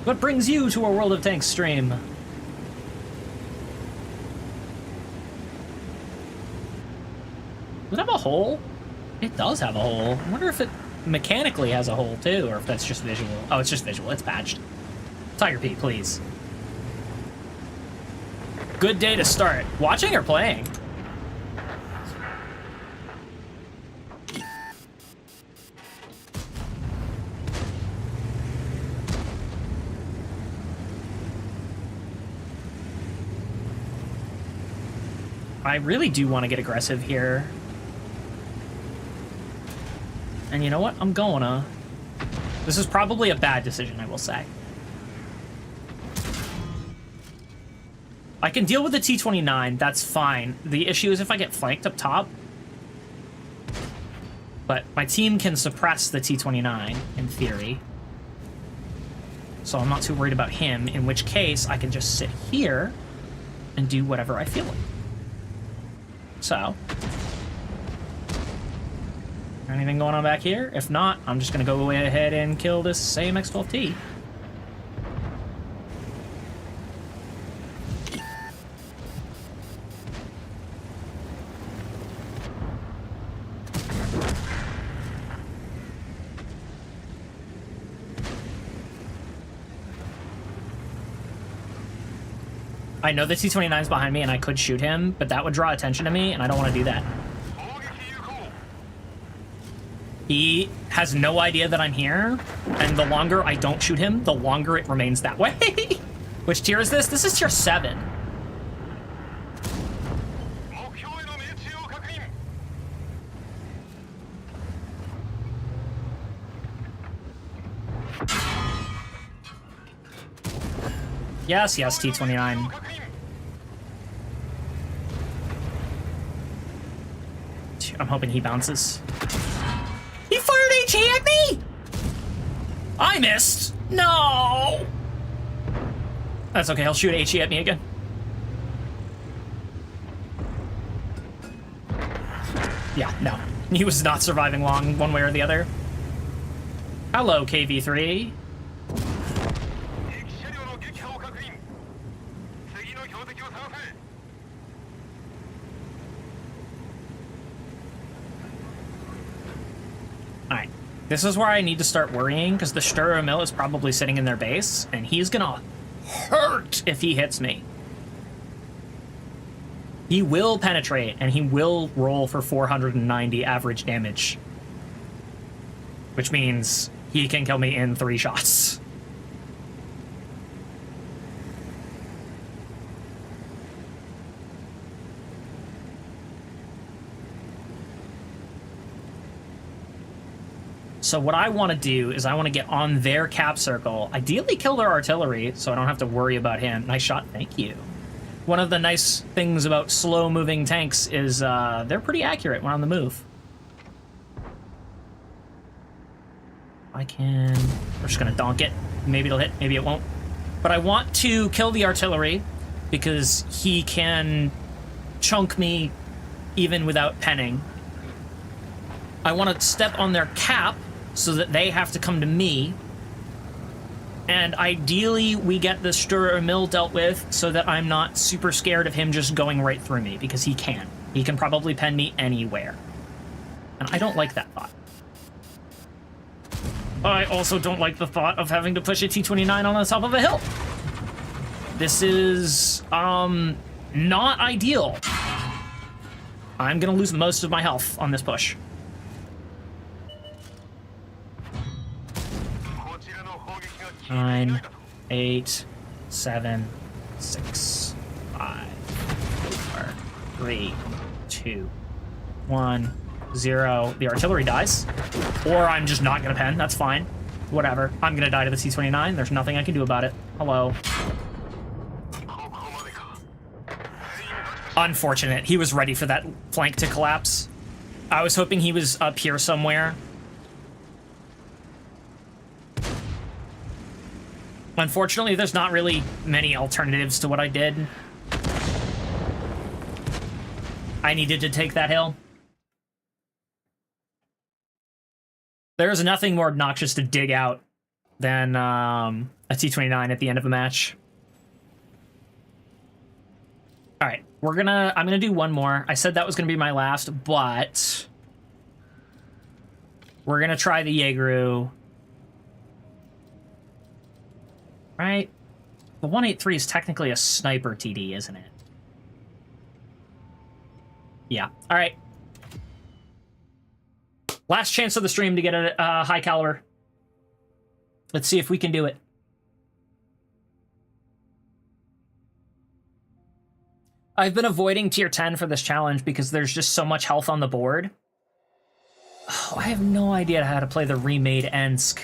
What brings you to a World of Tanks stream? Does it have a hole? It does have a hole. I wonder if it mechanically has a hole too, or if that's just visual. Oh, it's just visual. It's patched. Tiger P, please. Good day to start. Watching or playing? I really do want to get aggressive here. And you know what? I'm gonna. This is probably a bad decision, I will say. I can deal with the T-29, that's fine. The issue is if I get flanked up top. But my team can suppress the T-29, in theory. So I'm not too worried about him, in which case I can just sit here and do whatever I feel like. So. Anything going on back here? If not, I'm just gonna go ahead and kill this same X-12T. I know the T-29 is behind me and I could shoot him, but that would draw attention to me, and I don't want to do that. He has no idea that I'm here, and the longer I don't shoot him, the longer it remains that way. Which tier is this? This is tier 7. Yes, yes, T-29. I'm hoping he bounces. He fired HE at me! I missed! No! That's okay, he'll shoot HE at me again. Yeah, no. He was not surviving long, one way or the other. Hello, KV3. Alright, this is where I need to start worrying, because the Sturro Mill is probably sitting in their base, and he's gonna hurt if he hits me. He will penetrate, and he will roll for 490 average damage. Which means he can kill me in 3 shots. So what I want to do is I want to get on their cap circle, ideally kill their artillery so I don't have to worry about him. Nice shot, thank you. One of the nice things about slow-moving tanks is they're pretty accurate when on the move. We're just going to donk it. Maybe it'll hit, maybe it won't. But I want to kill the artillery because he can chunk me even without penning. I want to step on their cap so that they have to come to me. And ideally, we get the Sturro Mill dealt with so that I'm not super scared of him just going right through me, because he can. He can probably pen me anywhere. And I don't like that thought. I also don't like the thought of having to push a T-29 on the top of a hill. This is, not ideal. I'm gonna lose most of my health on this push. 9, 8, 7, 6, 5, 4, 3, 2, 1, 0. The artillery dies. Or I'm just not gonna pen. That's fine. Whatever. I'm gonna die to the T-29. There's nothing I can do about it. Hello. Unfortunate. He was ready for that flank to collapse. I was hoping he was up here somewhere. Unfortunately, there's not really many alternatives to what I did. I needed to take that hill. There's nothing more obnoxious to dig out than a T-29 at the end of a match. All right, I'm gonna do one more. I said that was gonna be my last, but we're gonna try the Jaegeru. Right? The 183 is technically a sniper TD, isn't it? Yeah. All right. Last chance of the stream to get a high caliber. Let's see if we can do it. I've been avoiding tier 10 for this challenge because there's just so much health on the board. Oh, I have no idea how to play the remade Ensk.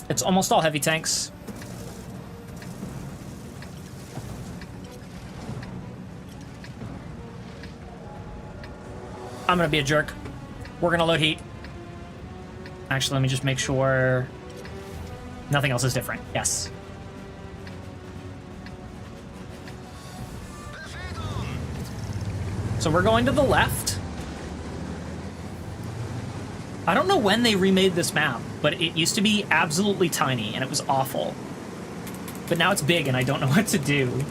It's almost all heavy tanks. I'm gonna be a jerk. We're gonna load heat. Actually, let me just make sure nothing else is different. Yes. So we're going to the left. I don't know when they remade this map, but it used to be absolutely tiny, and it was awful. But now it's big, and I don't know what to do.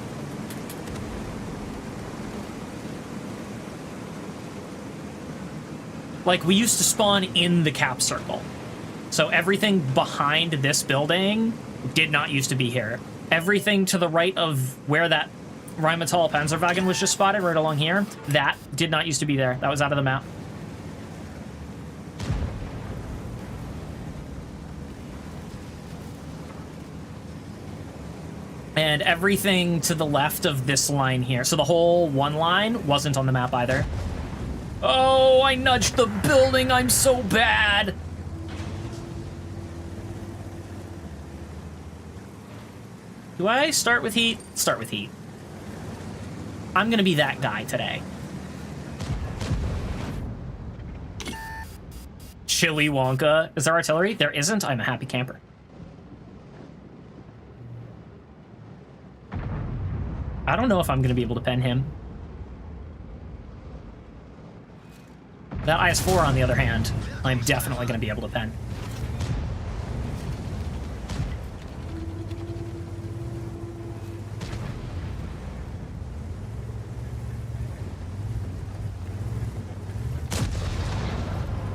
Like, we used to spawn in the cap circle. So everything behind this building did not used to be here. Everything to the right of where that Rheinmetall Panzerwagen was just spotted, right along here, that did not used to be there. That was out of the map. And everything to the left of this line here. So the whole one line wasn't on the map either. Oh, I nudged the building. I'm so bad. Do I start with heat? Start with heat. I'm gonna be that guy today. Chili Wonka. Is there artillery? There isn't. I'm a happy camper. I don't know if I'm gonna be able to pen him. That IS-4, on the other hand, I'm definitely gonna be able to pen.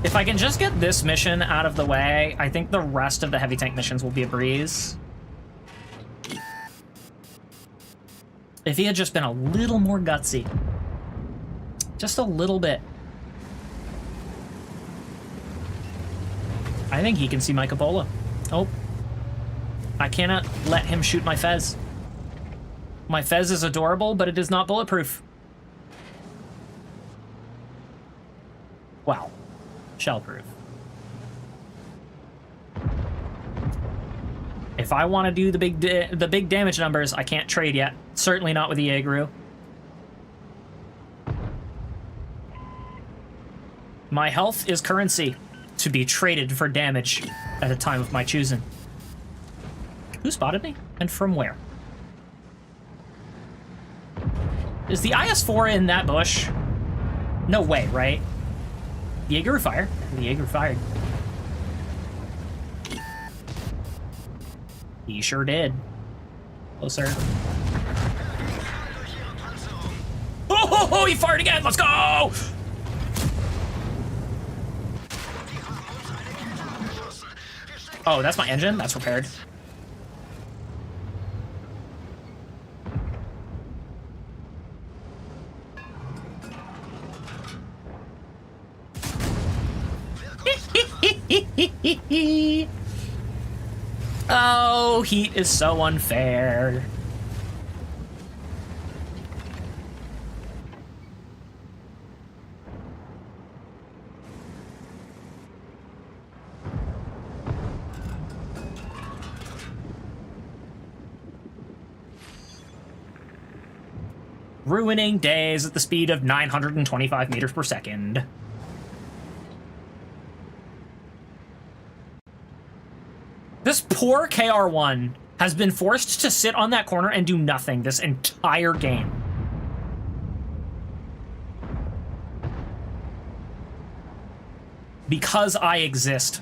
If I can just get this mission out of the way, I think the rest of the heavy tank missions will be a breeze. If he had just been a little more gutsy. Just a little bit. I think he can see my cupola. Oh. I cannot let him shoot my Fez. My Fez is adorable, but it is not bulletproof. Wow. Shell-proof. If I want to do the big damage numbers, I can't trade yet. Certainly not with the Jaegeru. My health is currency to be traded for damage at a time of my choosing. Who spotted me? And from where? Is the IS-4 in that bush? No way, right? The Jaegeru fire. The Jaegeru fired. He sure did. Closer. Oh, he fired again! Let's go! Oh, that's my engine? That's repaired. Oh, heat is so unfair. Ruining days at the speed of 925 meters per second. This poor KR-1 has been forced to sit on that corner and do nothing this entire game. Because I exist.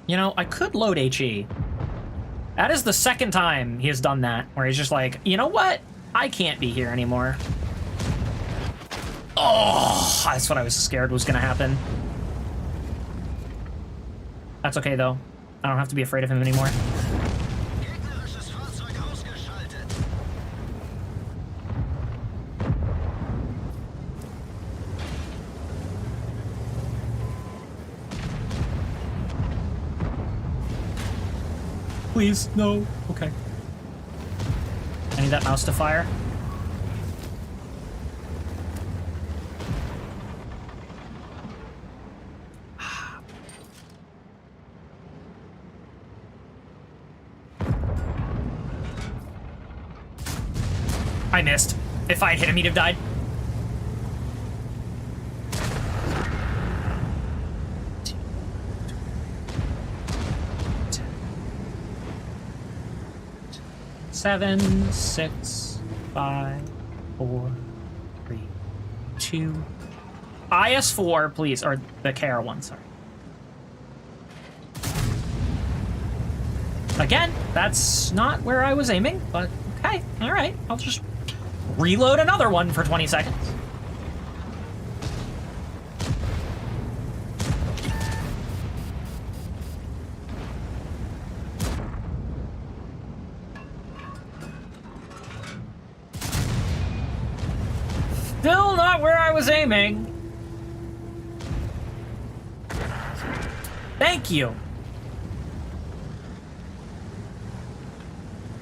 You know, I could load HE. That is the second time he has done that, where he's just like, you know what? I can't be here anymore. Oh, that's what I was scared was gonna happen. That's okay, though. I don't have to be afraid of him anymore. Please, no. Okay. I need that mouse to fire. I missed. If I had hit him, he'd have died. Seven, 6, 5, 4, 3, 2. IS-4, please, or the KR one, sorry. Again, that's not where I was aiming, but okay, all right. I'll just reload another one for 20 seconds. Still not where I was aiming. Thank you.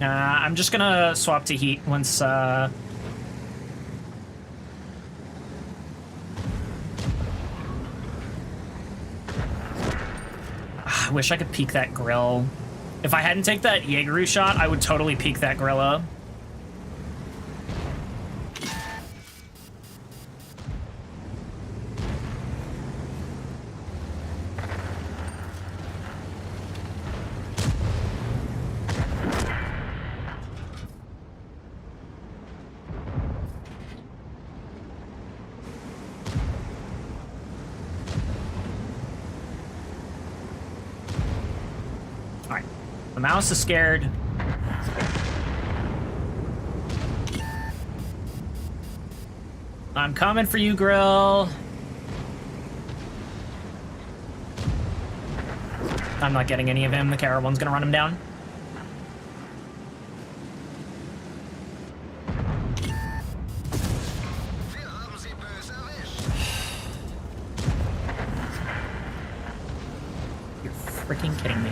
I'm just gonna swap to heat once, I wish I could peek that grill. If I hadn't taken that Jaegeru shot, I would totally peek that Grilla. The mouse is scared. I'm coming for you, Grill. I'm not getting any of him. The Kara one's gonna run him down. You're freaking kidding me.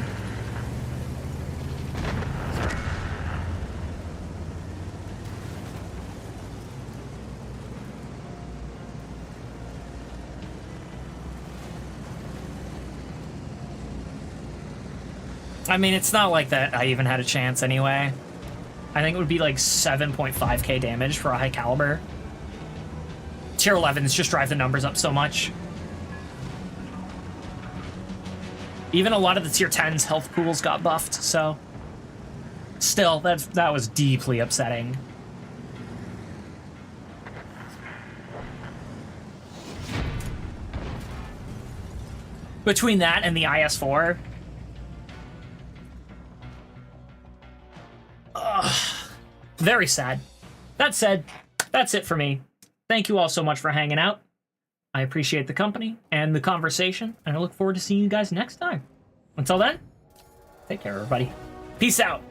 I mean, it's not like that I even had a chance anyway. I think it would be like 7.5k damage for a high caliber. Tier 11s just drive the numbers up so much. Even a lot of the tier 10s health pools got buffed, so... Still, that was deeply upsetting. Between that and the IS-4... Very sad. That said, that's it for me. Thank you all so much for hanging out. I appreciate the company and the conversation, and I look forward to seeing you guys next time. Until then, take care, everybody. Peace out.